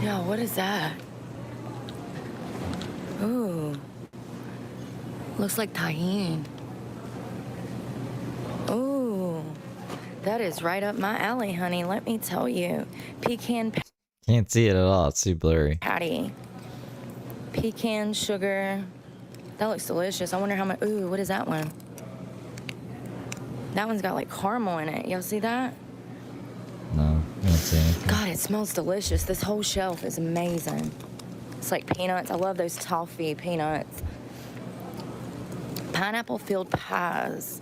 Yeah, what is that? Ooh. Looks like tahini. Ooh. That is right up my alley, honey. Let me tell you. Pecan Can't see it at all. It's too blurry. patty. Pecan sugar. That looks delicious. I wonder how much. Ooh, what is that one? That one's got like caramel in it. Y'all see that? No, I don't see anything. God, it smells delicious. This whole shelf is amazing. It's like peanuts. I love those toffee peanuts. Pineapple filled pies.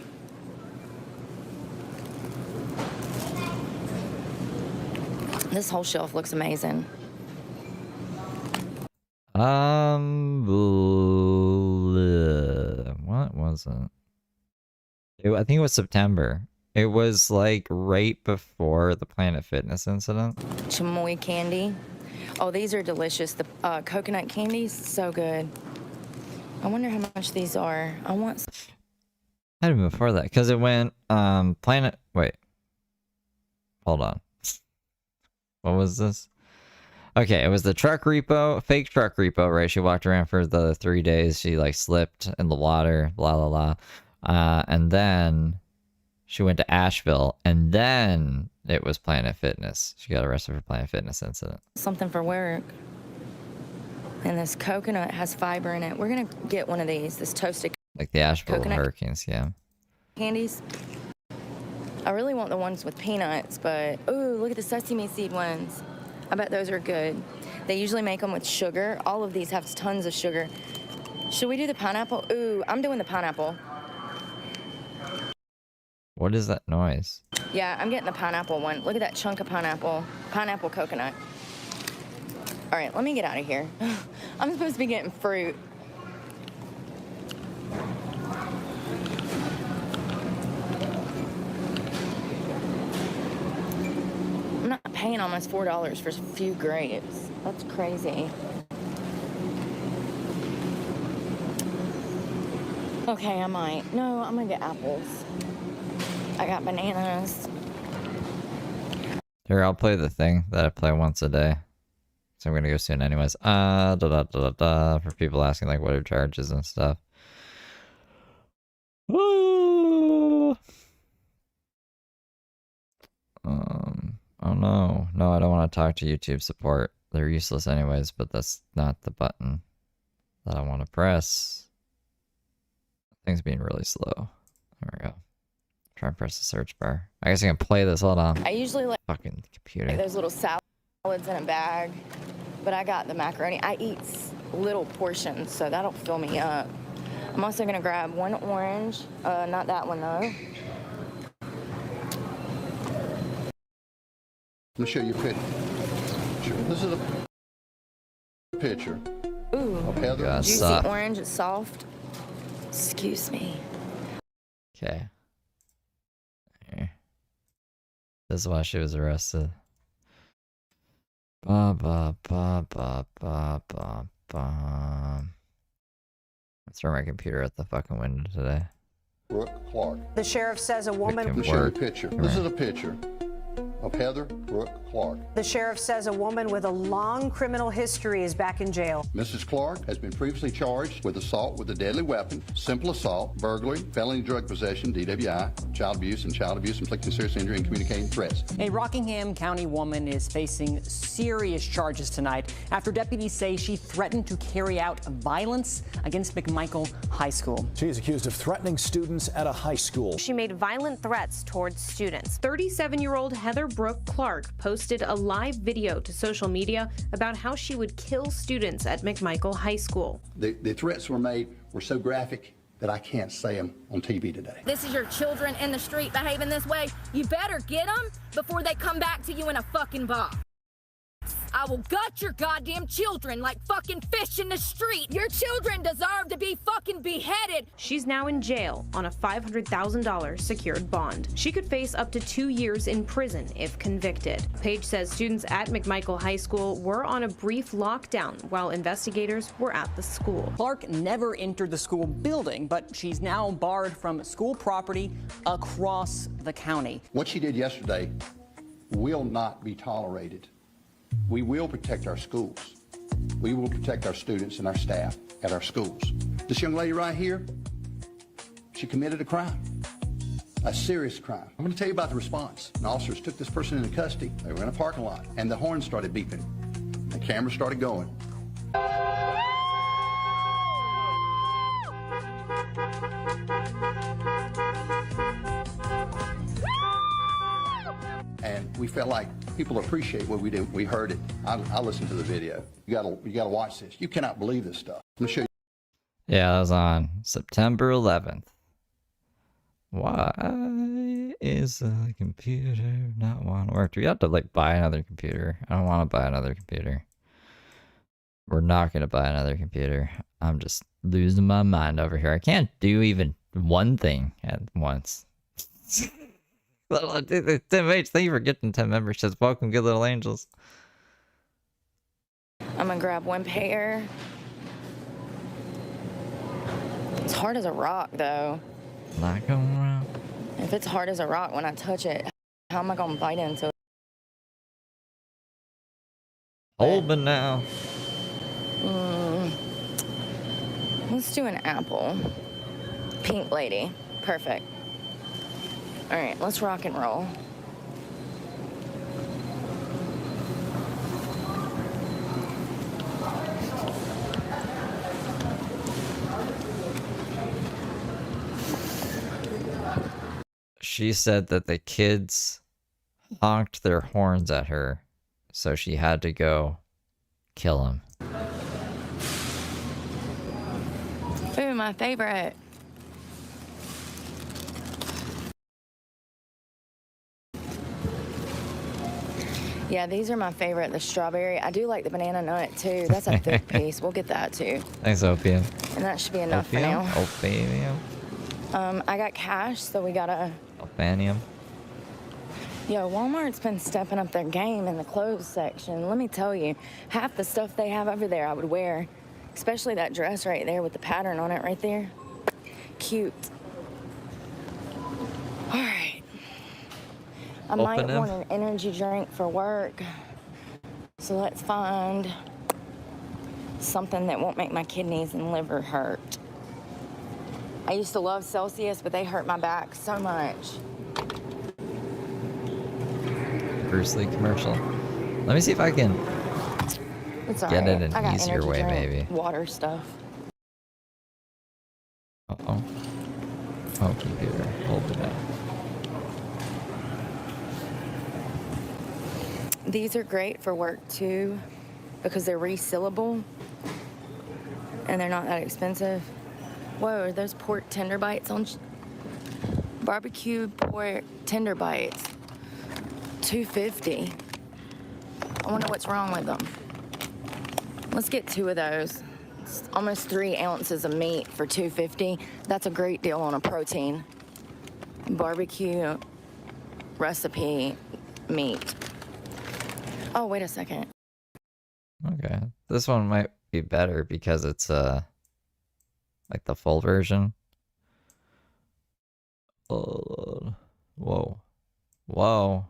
This whole shelf looks amazing. What was it? I think it was September. It was like right before the Planet Fitness incident. Chamoy candy. Oh, these are delicious. The coconut candies, so good. I wonder how much these are. I want. Had been before that because it went Wait, hold on. What was this? Okay, it was the truck repo, fake truck repo, right? She walked around for the 3 days. She like slipped in the water, blah blah blah, and then she went to Asheville, and then it was Planet Fitness. She got arrested for Planet Fitness incident. Something for work. And this coconut has fiber in it. We're gonna get one of these. This toasted Like the Asheville coconut Hurricanes, yeah. candies. I really want the ones with peanuts, but ooh, look at the sesame seed ones. I bet those are good. They usually make them with sugar. All of these have tons of sugar. Should we do the pineapple? Ooh, I'm doing the pineapple. What is that noise? Yeah, I'm getting the pineapple one. Look at that chunk of pineapple. Pineapple coconut. All right, let me get out of here. I'm supposed to be getting fruit. I'm not paying almost $4 for a few grapes. That's crazy. Okay, I might. No, I'm gonna get apples. I got bananas. Here, I'll play the thing that I play once a day. So I'm gonna go soon anyways. For people asking like what are charges and stuff. Oh no. No, I don't want to talk to YouTube support. They're useless anyways, but that's not the button that I want to press. Thing's being really slow. There we go. Try and press the search bar. I guess I can play this. Hold on. I usually like Fucking computer. those little salads in a bag, but I got the macaroni. I eat little portions, so that'll fill me up. I'm also gonna grab one orange, not that one though. Let me show you a picture. This is a picture. Ooh, Okay, God, juicy soft. orange, it's soft. Excuse me. Okay. Here. This is why she was arrested. Ba ba ba ba ba ba ba. Let's throw my computer at the fucking window today. Brooke Clark. The sheriff says a woman. It Let me can show you a work. picture. Come This here. is a picture. of Heather Brooke Clark. The sheriff says a woman with a long criminal history is back in jail. Mrs. Clark has been previously charged with assault with a deadly weapon, simple assault, burglary, felony drug possession, DWI, child abuse, inflicting serious injury, and communicating threats. A Rockingham County woman is facing serious charges tonight after deputies say she threatened to carry out violence against McMichael High School. She is accused of threatening students at a high school. She made violent threats towards students. 37-year-old Heather Brooke Clark posted a live video to social media about how she would kill students at McMichael High School. The threats were made were so graphic that I can't say them on TV today. This is your children in the street behaving this way. You better get them before they come back to you in a fucking box. I will gut your goddamn children like fucking fish in the street. Your children deserve to be fucking beheaded. She's now in jail on a $500,000 secured bond. She could face up to 2 years in prison if convicted. Page says students at McMichael High School were on a brief lockdown while investigators were at the school. Clark never entered the school building, but she's now barred from school property across the county. What she did yesterday will not be tolerated. We will protect our schools. We will protect our students and our staff at our schools. This young lady right here, she committed a crime, a serious crime. I'm going to tell you about the response. The officers took this person into custody. They were in a parking lot, and the horn started beeping. The camera started going. And we felt like people appreciate what we do. We heard it. I listened to the video. You gotta watch this. You cannot believe this stuff. Let me show you. Yeah, that was on September 11th. Why is the computer not want to work? Do we have to like buy another computer? I don't want to buy another computer. We're not going to buy another computer. I'm just losing my mind over here. I can't do even one thing at once. Tim H, thank you for getting 10 memberships. Welcome, good little angels. I'm gonna grab one pair. It's hard as a rock, though. Not going around. If it's hard as a rock when I touch it, how am I gonna bite into it? Hold me now. Let's do an apple. Pink lady. Perfect. All right, let's rock and roll. She said that the kids honked their horns at her, so she had to go kill them. Ooh, my favorite. Yeah, these are my favorite. The strawberry. I do like the banana nut too. That's a thick piece. We'll get that too. Thanks, Opium. And that should be enough for now. Opium. I got cash, so we gotta. Opanium. Yo, Walmart's been stepping up their game in the clothes section. Let me tell you, half the stuff they have over there I would wear. Especially that dress right there with the pattern on it right there. Cute. All right. I might want an energy drink for work. So let's find something that won't make my kidneys and liver hurt. I used to love Celsius, but they hurt my back so much. Bruce Lee commercial. Let me see if I can get it an easier way, maybe. Water stuff. Uh-oh. Oh, computer. Hold it up. These are great for work too because they're resealable and they're not that expensive. Whoa, are those pork tender bites on barbecue pork tender bites? $2.50. I wonder what's wrong with them. Let's get 2 of those. It's almost 3 ounces of meat for $2.50. That's a great deal on a protein. Barbecue recipe meat. Oh, wait a second. Okay. This one might be better because it's like the full version. Whoa. Whoa.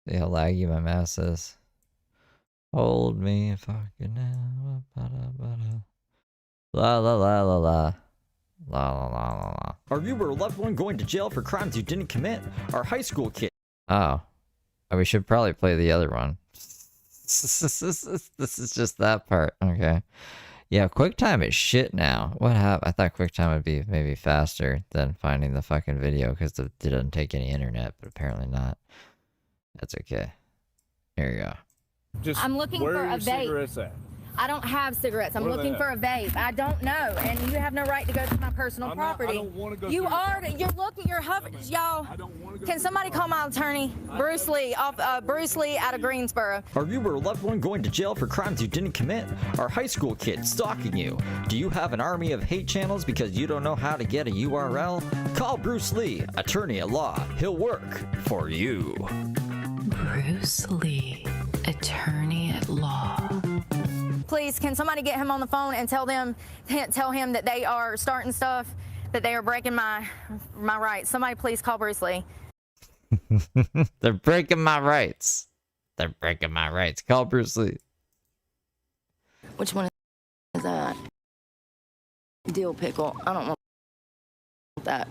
See how laggy my mouse is. Hold me fucking now. La la la la la. La la la la la. Are you or a loved one going to jail for crimes you didn't commit? Our high school kid. Oh. We should probably play the other one. This is just that part. Okay. Yeah, QuickTime is shit now. What happened? I thought QuickTime would be maybe faster than finding the fucking video because it doesn't take any internet, but apparently not. That's okay. Here you go. I'm looking for a vape. I don't have cigarettes. I'm looking for a vape. I don't know, and you have no right to go to my personal property. I don't want to go. You are. You're looking. You're hovering, y'all. I don't want to go. Can somebody call my attorney, Bruce Lee, Bruce Lee out of Greensboro? Are you or a loved one going to jail for crimes you didn't commit? Our high school kid stalking you? Do you have an army of hate channels because you don't know how to get a URL? Call Bruce Lee, attorney at law. He'll work for you. Bruce Lee, attorney at law. Please, can somebody get him on the phone and tell him that they are starting stuff, that they are breaking my rights. Somebody please call Bruce Lee. They're breaking my rights. They're breaking my rights. Call Bruce Lee. Which one is that? Dill pickle. I don't want that.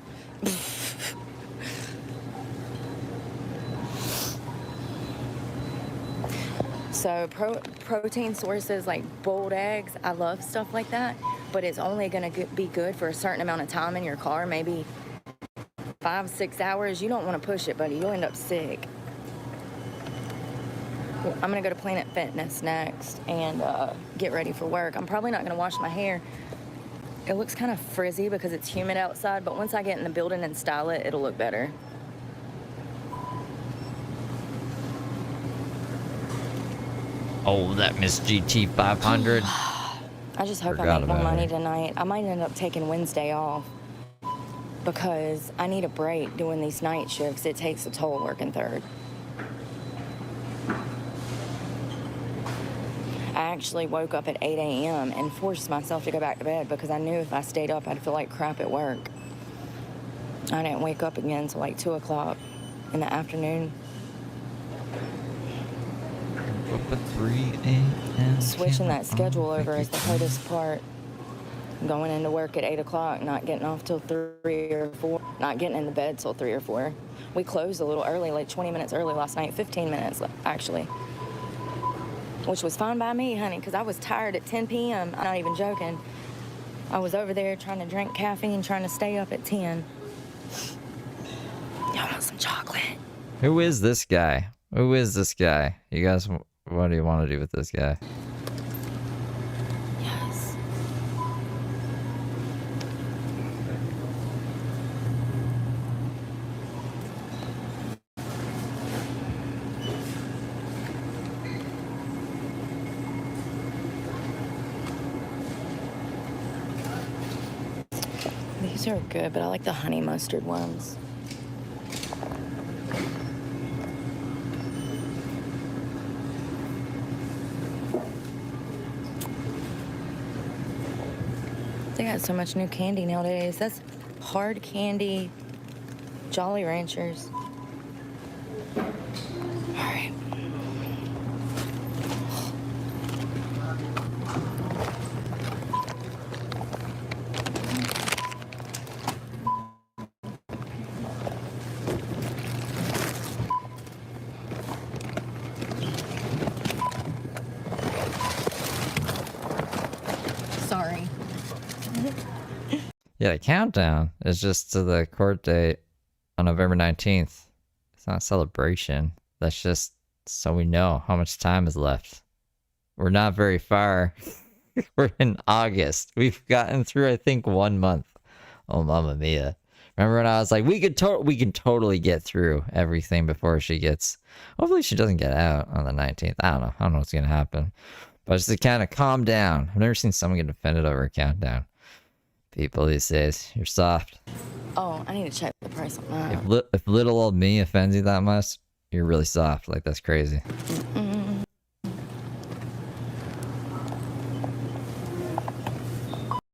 So protein sources like boiled eggs, I love stuff like that, but it's only going to be good for a certain amount of time in your car, maybe 5-6 hours. You don't want to push it, buddy. You'll end up sick. Well, I'm going to go to Planet Fitness next and get ready for work. I'm probably not going to wash my hair. It looks kind of frizzy because it's humid outside, but once I get in the building and style it, it'll look better. Oh, that Miss GT 500. I just hope I make more money tonight. I might end up taking Wednesday off because I need a break doing these night shifts. It takes a toll working third. I actually woke up at 8 a.m. and forced myself to go back to bed because I knew if I stayed up, I'd feel like crap at work. I didn't wake up again until like 2 o'clock in the afternoon. Up at 3 a.m. Switching that schedule over is the hardest part. Going into work at 8 o'clock, not getting off till 3 or 4, not getting in the bed till 3 or 4. We closed a little early, like 20 minutes early last night, 15 minutes actually. Which was fine by me, honey, because I was tired at 10 p.m. I'm not even joking. I was over there trying to drink caffeine, trying to stay up at 10. Y'all want some chocolate? Who is this guy? Who is this guy? You guys, what do you want to do with this guy? Yes. These are good, but I like the honey mustard ones. They got so much new candy nowadays. That's hard candy, Jolly Ranchers. All right. Sorry. Yeah, the countdown is just to the court date on November 19th. It's not a celebration. That's just so we know how much time is left. We're not very far. We're in August. We've gotten through, I think, 1 month. Oh, mamma mia. Remember when I was like, we can totally get through everything before she gets... Hopefully she doesn't get out on the 19th. I don't know what's going to happen. But just to kind of calm down. I've never seen someone get offended over a countdown. People these days, you're soft. Oh, I need to check the price on that. If little old me offends you that much, you're really soft. Like, that's crazy.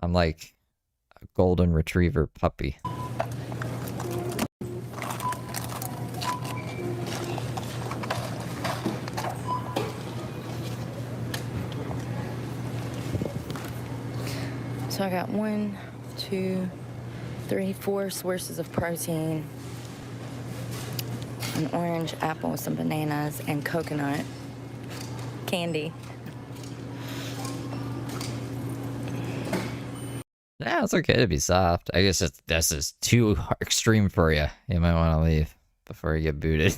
I'm like a golden retriever puppy. So I got 1, 2, 3, 4 sources of protein. An orange, apple, some bananas, and coconut candy. Yeah, it's okay to be soft. I guess this is too extreme for you. You might want to leave before you get booted.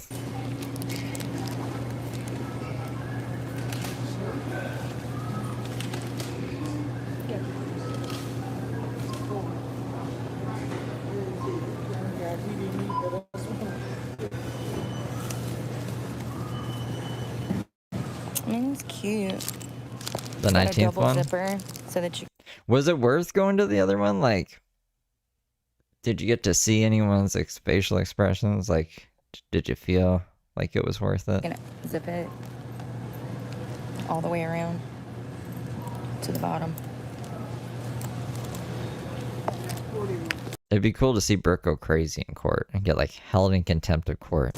I mean, it's cute. The 19th one? Zipper so that you... Was it worth going to the other one? Like, did you get to see anyone's facial expressions? Like, did you feel like it was worth it? Gonna zip it all the way around to the bottom. It'd be cool to see Brooke go crazy in court and get like held in contempt of court.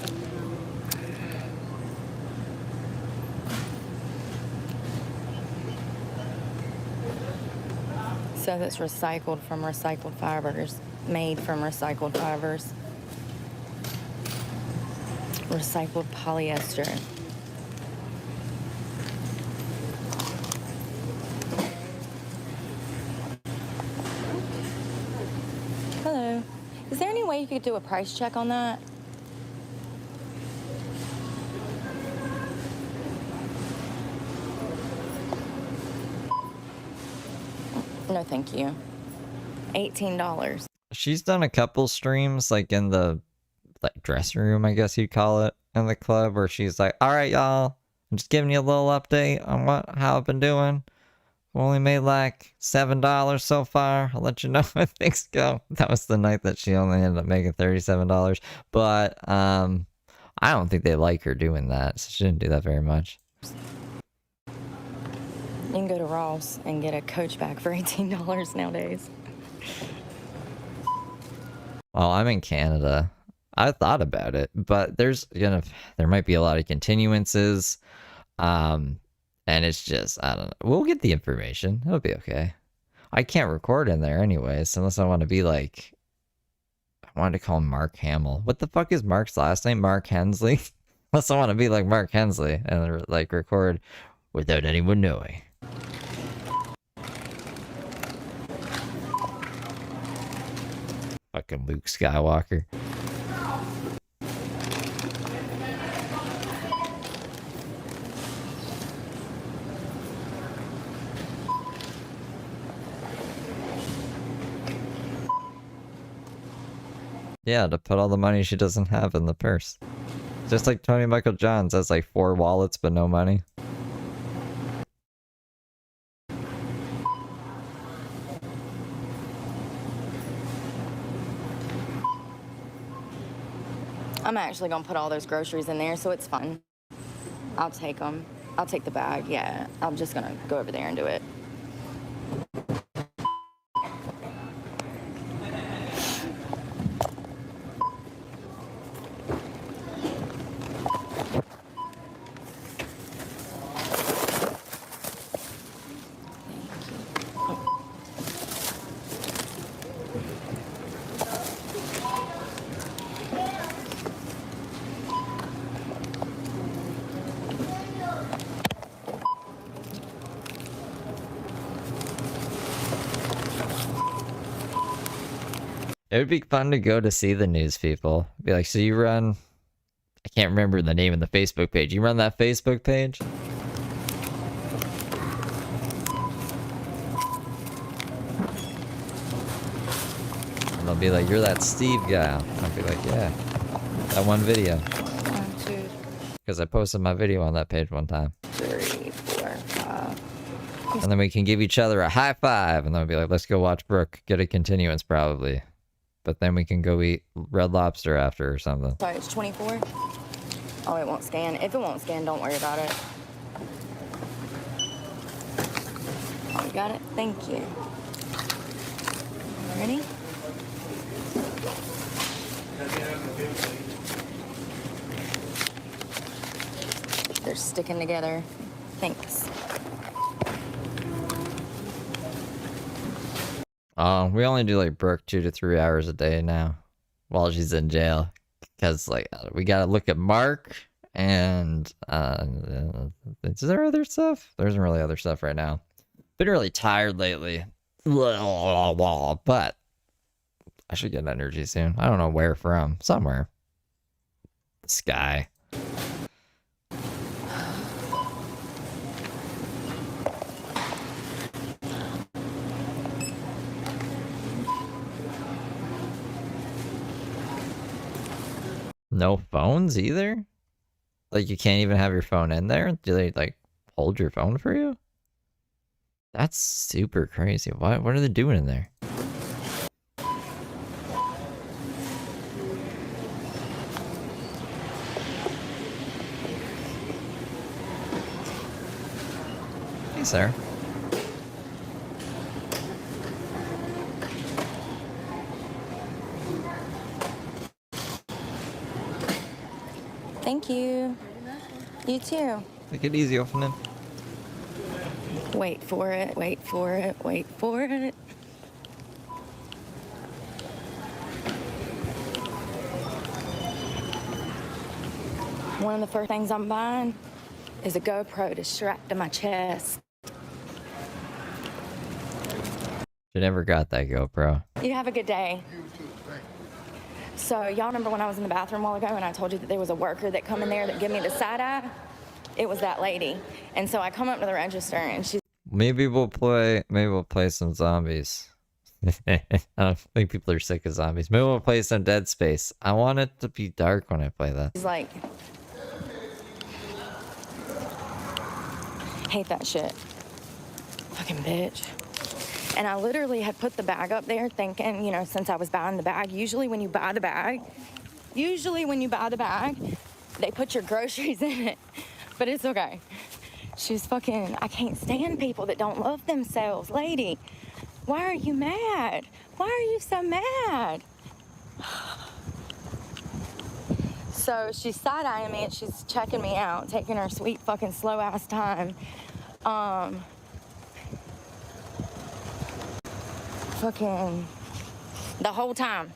So that's recycled from recycled fibers, made from recycled fibers. Recycled polyester. Hello. Is there any way you could do a price check on that? No, thank you. $18. She's done a couple streams like in the dressing room, I guess you'd call it, in the club, where she's like, all right, y'all, I'm just giving you a little update on how I've been doing. We only made like $7 so far. I'll let you know how things go. That was the night that she only ended up making $37. But I don't think they like her doing that, so she didn't do that very much. You can go to Ross and get a Coach bag for $18 nowadays. Well, I'm in Canada. I thought about it, but there might be a lot of continuances. And it's just, I don't know. We'll get the information. It'll be okay. I can't record in there anyways, unless I want to be like, I wanted to call him Mark Hamill. What the fuck is Mark's last name? Mark Hensley? Unless I want to be like Mark Hensley and like record without anyone knowing. Fucking Luke Skywalker. Yeah, to put all the money she doesn't have in the purse. Just like Tony Michael Johns has like 4 wallets but no money. I'm actually gonna put all those groceries in there, so it's fun. I'll take them. I'll take the bag, yeah. I'm just gonna go over there and do it. It would be fun to go to see the news people. Be like, so you run... I can't remember the name of the Facebook page. You run that Facebook page? And they'll be like, you're that Steve guy. I'll be like, yeah. That one video. 1, 2, Because I posted my video on that page one time. 3, 4, 5. And then we can give each other a high five. And then we'll be like, let's go watch Brooke. Get a continuance, probably. But then we can go eat Red Lobster after or something. Sorry, it's 24. Oh, it won't scan. If it won't scan, don't worry about it. Oh, you got it? Thank you. Ready? They're sticking together. Thanks. We only do like Brooke 2 to 3 hours a day now while she's in jail. Because like we gotta look at Mark and is there other stuff? There isn't really other stuff right now. Been really tired lately. But I should get energy soon. I don't know where from. Somewhere. The sky. No phones either? Like you can't even have your phone in there? Do they like hold your phone for you? That's super crazy. What are they doing in there? Hey, sir. Thank you. You too. Take it easy, opening. Wait for it, wait for it, wait for it. One of the first things I'm buying is a GoPro to strap to my chest. You never got that GoPro. You have a good day. So y'all remember when I was in the bathroom a while ago and I told you that there was a worker that come in there that gave me the side eye? It was that lady. And so I come up to the register and she's Maybe we'll play some zombies. I don't think people are sick of zombies. Maybe we'll play some Dead Space. I want it to be dark when I play that. like, hate that shit. Fucking bitch. And I literally had put the bag up there thinking, you know, since I was buying the bag, usually when you buy the bag, they put your groceries in it. But it's okay. She's fucking, I can't stand people that don't love themselves. Lady, why are you mad? Why are you so mad? So she's side-eyeing me and she's checking me out, taking her sweet fucking slow-ass time. Fucking the whole time.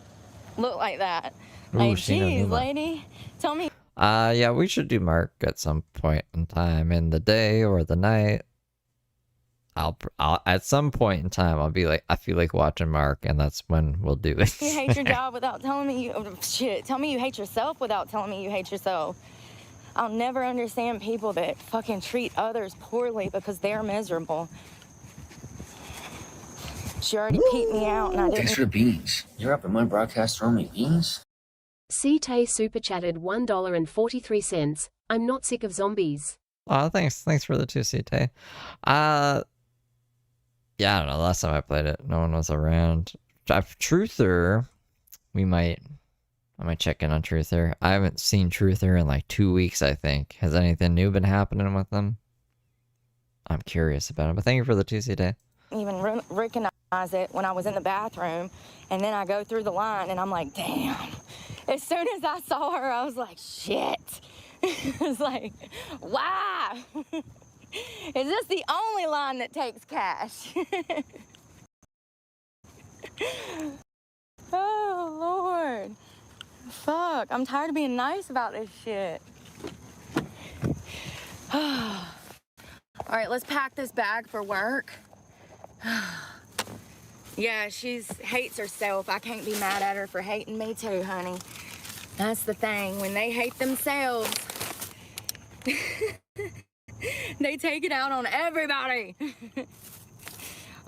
Look like that. Ooh, like, Sheena geez, Numa. lady, tell me. Yeah, we should do Mark at some point in time in the day or the night. I'll at some point in time I'll be like, I feel like watching Mark, and that's when we'll do it. You hate your job without telling me shit. Tell me you hate yourself without telling me you hate yourself. I'll never understand people that fucking treat others poorly because they're miserable. She already peeped me out and I didn't. Thanks for the beans. You're up at my broadcast throwing me beans? CT super chatted $1.43. I'm not sick of zombies. Oh, thanks for the 2 CT. Yeah, I don't know. Last time I played it, no one was around. Truther, I might check in on Truther. I haven't seen Truther in like 2 weeks, I think. Has anything new been happening with them? I'm curious about it, but thank you for the 2 CT. Even recognize it when I was in the bathroom, and then I go through the line and I'm like, damn. As soon as I saw her, I was like, shit. It's like, why? Is this the only line that takes cash? Oh, Lord. Fuck, I'm tired of being nice about this shit. All right, let's pack this bag for work. Yeah, she hates herself. I can't be mad at her for hating me too, honey. That's the thing. When they hate themselves, they take it out on everybody.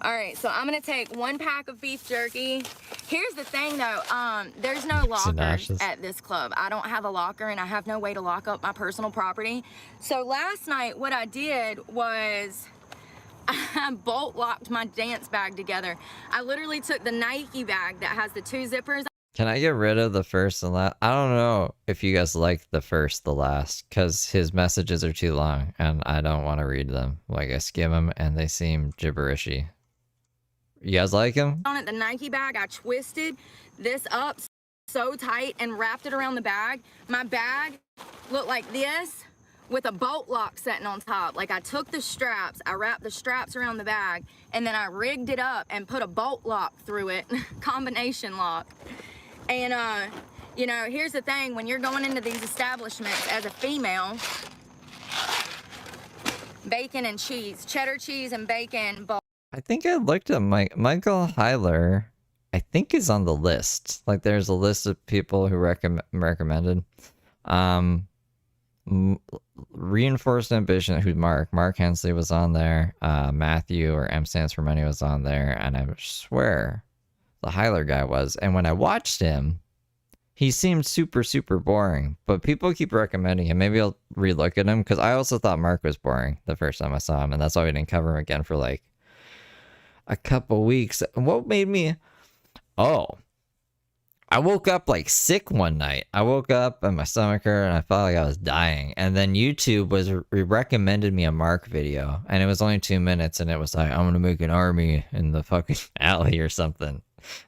All right, so I'm gonna take 1 pack of beef jerky. Here's the thing though, there's no lockers at this club. I don't have a locker and I have no way to lock up my personal property. So last night what I did was I bolt locked my dance bag together. I literally took the Nike bag that has the 2 zippers. Can I get rid of the first and last? I don't know if you guys like the first, the last, because his messages are too long and I don't want to read them. Like I skim them and they seem gibberishy. You guys like him? On it, the Nike bag, I twisted this up so tight and wrapped it around the bag. My bag looked like this with a bolt lock sitting on top. Like, I took the straps, I wrapped the straps around the bag, and then I rigged it up and put a bolt lock through it, combination lock. And, you know, here's the thing, when you're going into these establishments as a female, bacon and cheese, cheddar cheese and bacon. I think I looked at Michael Heiler. I think is on the list. Like, there's a list of people who recommended. Reinforced Ambition, who's Mark Hensley was on there. Matthew, or M stands for money, was on there, and I swear the Heiler guy was. And when I watched him, he seemed super, super boring, but people keep recommending him. Maybe I'll relook at him, because I also thought Mark was boring the first time I saw him, and that's why we didn't cover him again for like a couple weeks. What made me... Oh, I woke up like sick one night. I woke up and my stomach hurt and I felt like I was dying. And then YouTube recommended me a Mark video, and it was only 2 minutes, and it was like, I'm gonna make an army in the fucking alley or something. And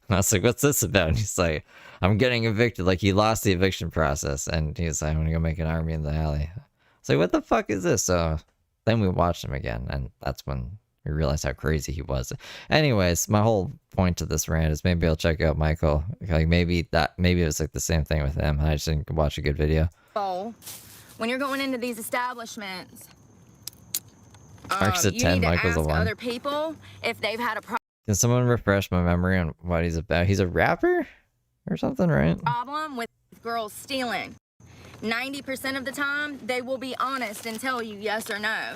I was like, what's this about? And he's like, I'm getting evicted. Like, he lost the eviction process, and he's like, I'm gonna go make an army in the alley. I was like, what the fuck is this? So then we watched him again, and that's when we realized how crazy he was. Anyways, my whole point to this rant is maybe I'll check out Michael. Like, maybe it was like the same thing with him. I just didn't watch a good video. When you're going into these establishments, Mark's a 10, you need to Michael's a ask 1. other people if they've had a Can someone refresh my memory on what he's about? He's a rapper or something, right? problem with girls stealing. 90% of the time, they will be honest and tell you yes or no.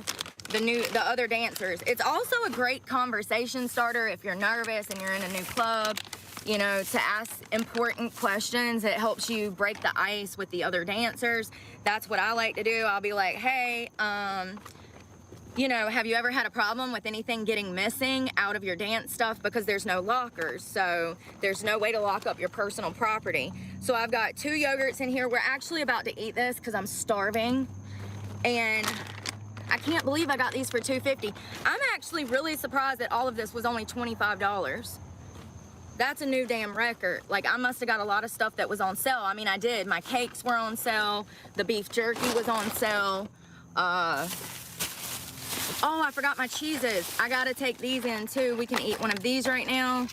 The other dancers. It's also a great conversation starter if you're nervous and you're in a new club, you know, to ask important questions. It helps you break the ice with the other dancers. That's what I like to do. I'll be like, hey, you know, have you ever had a problem with anything getting missing out of your dance stuff? Because there's no lockers, so there's no way to lock up your personal property. So I've got 2 yogurts in here. We're actually about to eat this because I'm starving, and I can't believe I got these for $2.50. I'm actually really surprised that all of this was only $25. That's a new damn record. Like, I must have got a lot of stuff that was on sale. I mean, I did. My cakes were on sale. The beef jerky was on sale. Oh, I forgot my cheeses. I gotta take these in too. We can eat one of these right now.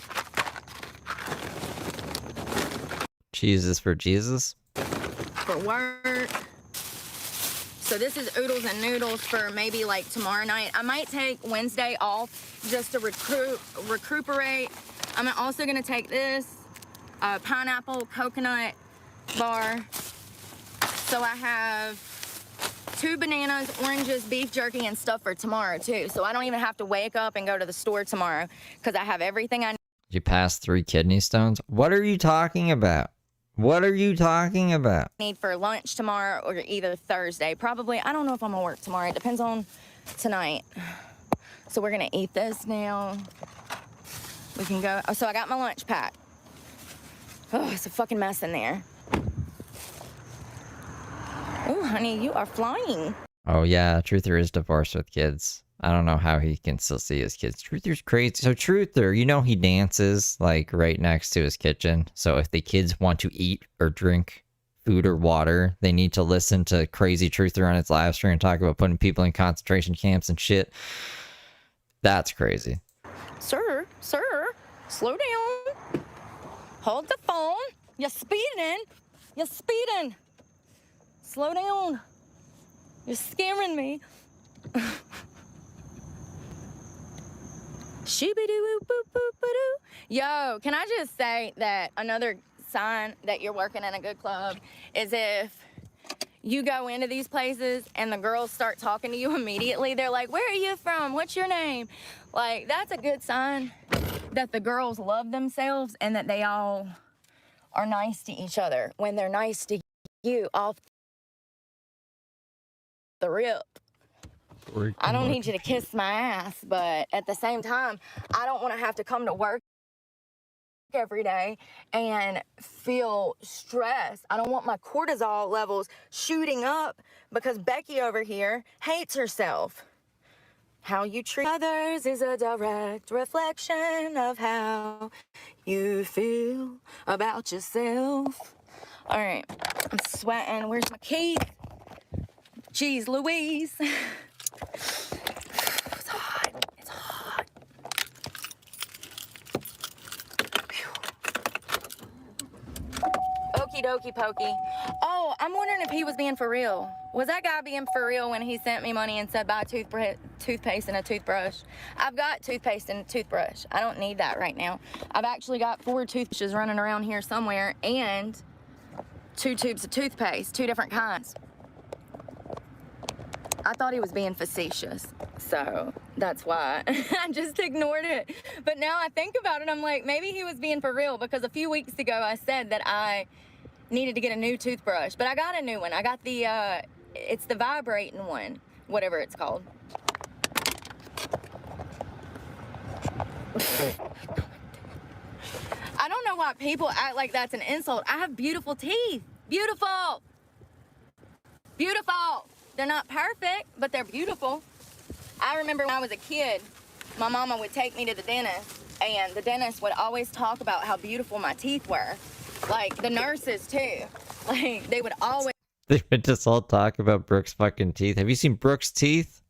Jesus for Jesus? For work. So this is oodles and noodles for maybe like tomorrow night. I might take Wednesday off just to recuperate. I'm also gonna take this pineapple coconut bar. So I have 2 bananas, oranges, beef jerky, and stuff for tomorrow too. So I don't even have to wake up and go to the store tomorrow because I have everything I need. You passed 3 kidney stones? What are you talking about? What are you talking about? Need for lunch tomorrow or either Thursday. Probably, I don't know if I'm gonna work tomorrow. It depends on tonight. So we're gonna eat this now. We can go. Oh, so I got my lunch pack. Oh, it's a fucking mess in there. Oh, honey, you are flying. Oh yeah, Truther is divorced with kids. I don't know how he can still see his kids. Truther's crazy. So Truther, you know, he dances like right next to his kitchen. So if the kids want to eat or drink food or water, they need to listen to crazy Truther on his live stream and talk about putting people in concentration camps and shit. That's crazy. Sir, slow down. Hold the phone. You're speeding. You're speeding. Slow down. You're scaring me. Yo, can I just say that another sign that you're working in a good club is if you go into these places and the girls start talking to you immediately. They're like, where are you from? What's your name? Like, that's a good sign that the girls love themselves and that they all are nice to each other when they're nice to you off the rip. I don't need you to kiss my ass, but at the same time, I don't want to have to come to work every day and feel stressed. I don't want my cortisol levels shooting up because Becky over here hates herself. How you treat others is a direct reflection of how you feel about yourself. All right, I'm sweating. Where's my cake? Jeez Louise. It's hot. It's hot. Okie dokie pokey. Oh, I'm wondering if he was being for real. Was that guy being for real when he sent me money and said buy toothpaste and a toothbrush? I've got toothpaste and a toothbrush. I don't need that right now. I've actually got 4 toothbrushes running around here somewhere and 2 tubes of toothpaste, 2 different kinds. I thought he was being facetious, so that's why I just ignored it. But now I think about it, I'm like, maybe he was being for real, because a few weeks ago I said that I needed to get a new toothbrush, but I got a new one. I got the, it's the vibrating one, whatever it's called. I don't know why people act like that's an insult. I have beautiful teeth. Beautiful. Beautiful. They're not perfect, but they're beautiful. I remember when I was a kid, my mama would take me to the dentist, and the dentist would always talk about how beautiful my teeth were. Like, the nurses, too. Like, they would always... They would just all talk about Brooke's fucking teeth. Have you seen Brooke's teeth?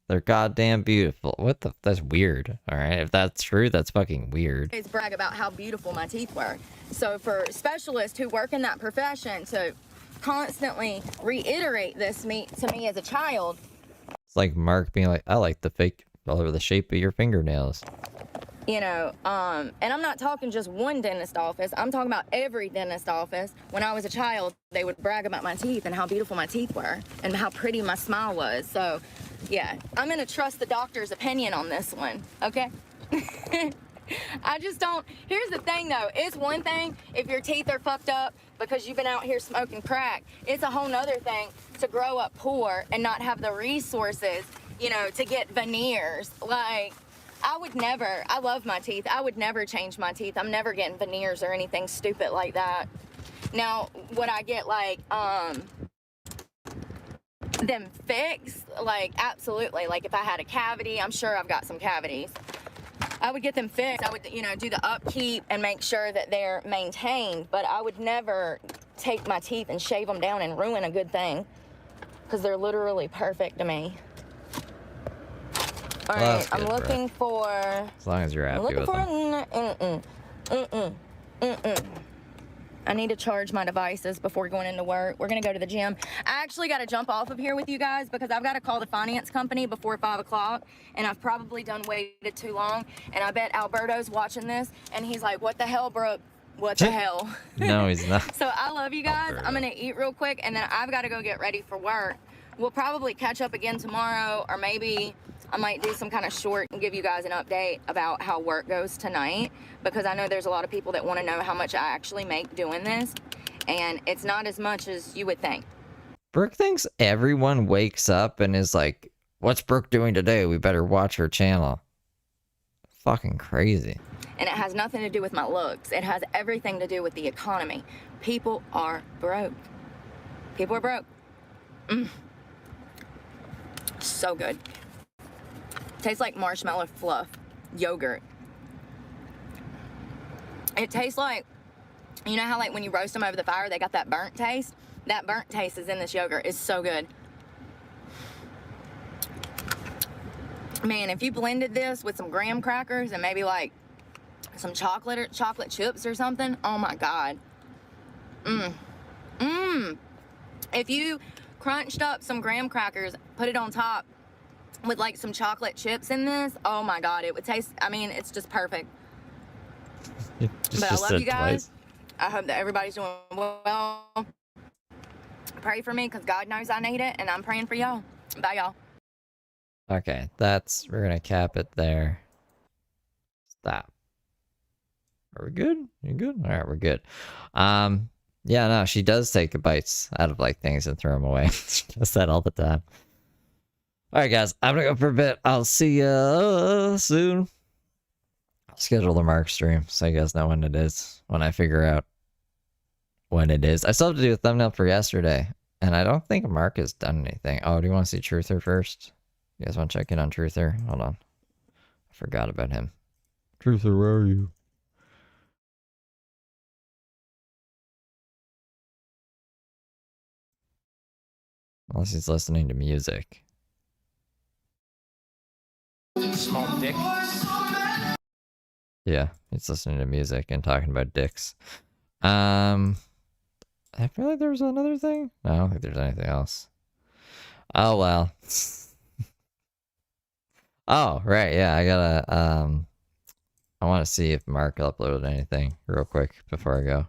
They're goddamn beautiful. What the... That's weird. Alright, if that's true, that's fucking weird. brag about how beautiful my teeth were. So for specialists who work in that profession to constantly reiterate this to me as a child. It's like Mark being like, I like the fake all over the shape of your fingernails. You know, and I'm not talking just one dentist office. I'm talking about every dentist office. When I was a child, they would brag about my teeth and how beautiful my teeth were and how pretty my smile was. So, yeah, I'm going to trust the doctor's opinion on this one, okay? I just don't. Here's the thing, though. It's one thing if your teeth are fucked up because you've been out here smoking crack. It's a whole nother thing to grow up poor and not have the resources, you know, to get veneers. Like, I would never. I love my teeth. I would never change my teeth. I'm never getting veneers or anything stupid like that. Now, would I get, like, them fixed? Like, absolutely. Like, if I had a cavity, I'm sure I've got some cavities. I would get them fixed. I would, you know, do the upkeep and make sure that they're maintained, but I would never take my teeth and shave them down and ruin a good thing, because they're literally perfect to me. All right, I'm looking for... As long as you're happy with them. I need to charge my devices before going into work. We're gonna go to the gym. I actually gotta jump off of here with you guys because I've gotta call the finance company before 5 o'clock, and I've probably waited too long, and I bet Alberto's watching this, and he's like, what the hell, Brooke? What the hell? No, he's not. So I love you guys. I'm gonna eat real quick, and then I've gotta go get ready for work. We'll probably catch up again tomorrow, or maybe I might do some kind of short and give you guys an update about how work goes tonight, because I know there's a lot of people that want to know how much I actually make doing this, and it's not as much as you would think. Brooke thinks everyone wakes up and is like, what's Brooke doing today? We better watch her channel. Fucking crazy. And it has nothing to do with my looks. It has everything to do with the economy. People are broke. People are broke. So good. Tastes like marshmallow fluff yogurt. It tastes like, you know how like when you roast them over the fire, they got that burnt taste? That burnt taste is in this yogurt. It's so good. Man, if you blended this with some graham crackers and maybe like some chocolate chips or something, oh my God. If you crunched up some graham crackers, put it on top with like some chocolate chips in this, oh my God, it would taste, I mean, it's just perfect. But I love you guys. I hope that everybody's doing well. Pray for me, because God knows I need it, and I'm praying for y'all. Bye, y'all. Okay, we're gonna cap it there. Stop. Are we good? You good? Alright, we're good. Yeah, no, she does take the bites out of like things and throw them away. She does that all the time. Alright guys, I'm gonna go for a bit. I'll see you soon. I'll schedule the Mark stream so you guys know when it is. When I figure out when it is. I still have to do a thumbnail for yesterday. And I don't think Mark has done anything. Oh, do you want to see Truther first? You guys want to check in on Truther? Hold on. I forgot about him. Truther, where are you? Unless he's listening to music. Small dick. Yeah, he's listening to music and talking about dicks. I feel like there was another thing. No, I don't think there's anything else. Oh well. Oh, right, yeah, I gotta I wanna see if Mark uploaded anything real quick before I go.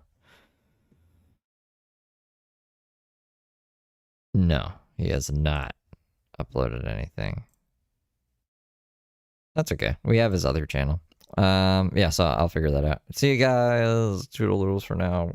No, he has not uploaded anything. That's okay. We have his other channel. Yeah, so I'll figure that out. See you guys. Toodle-oodles for now.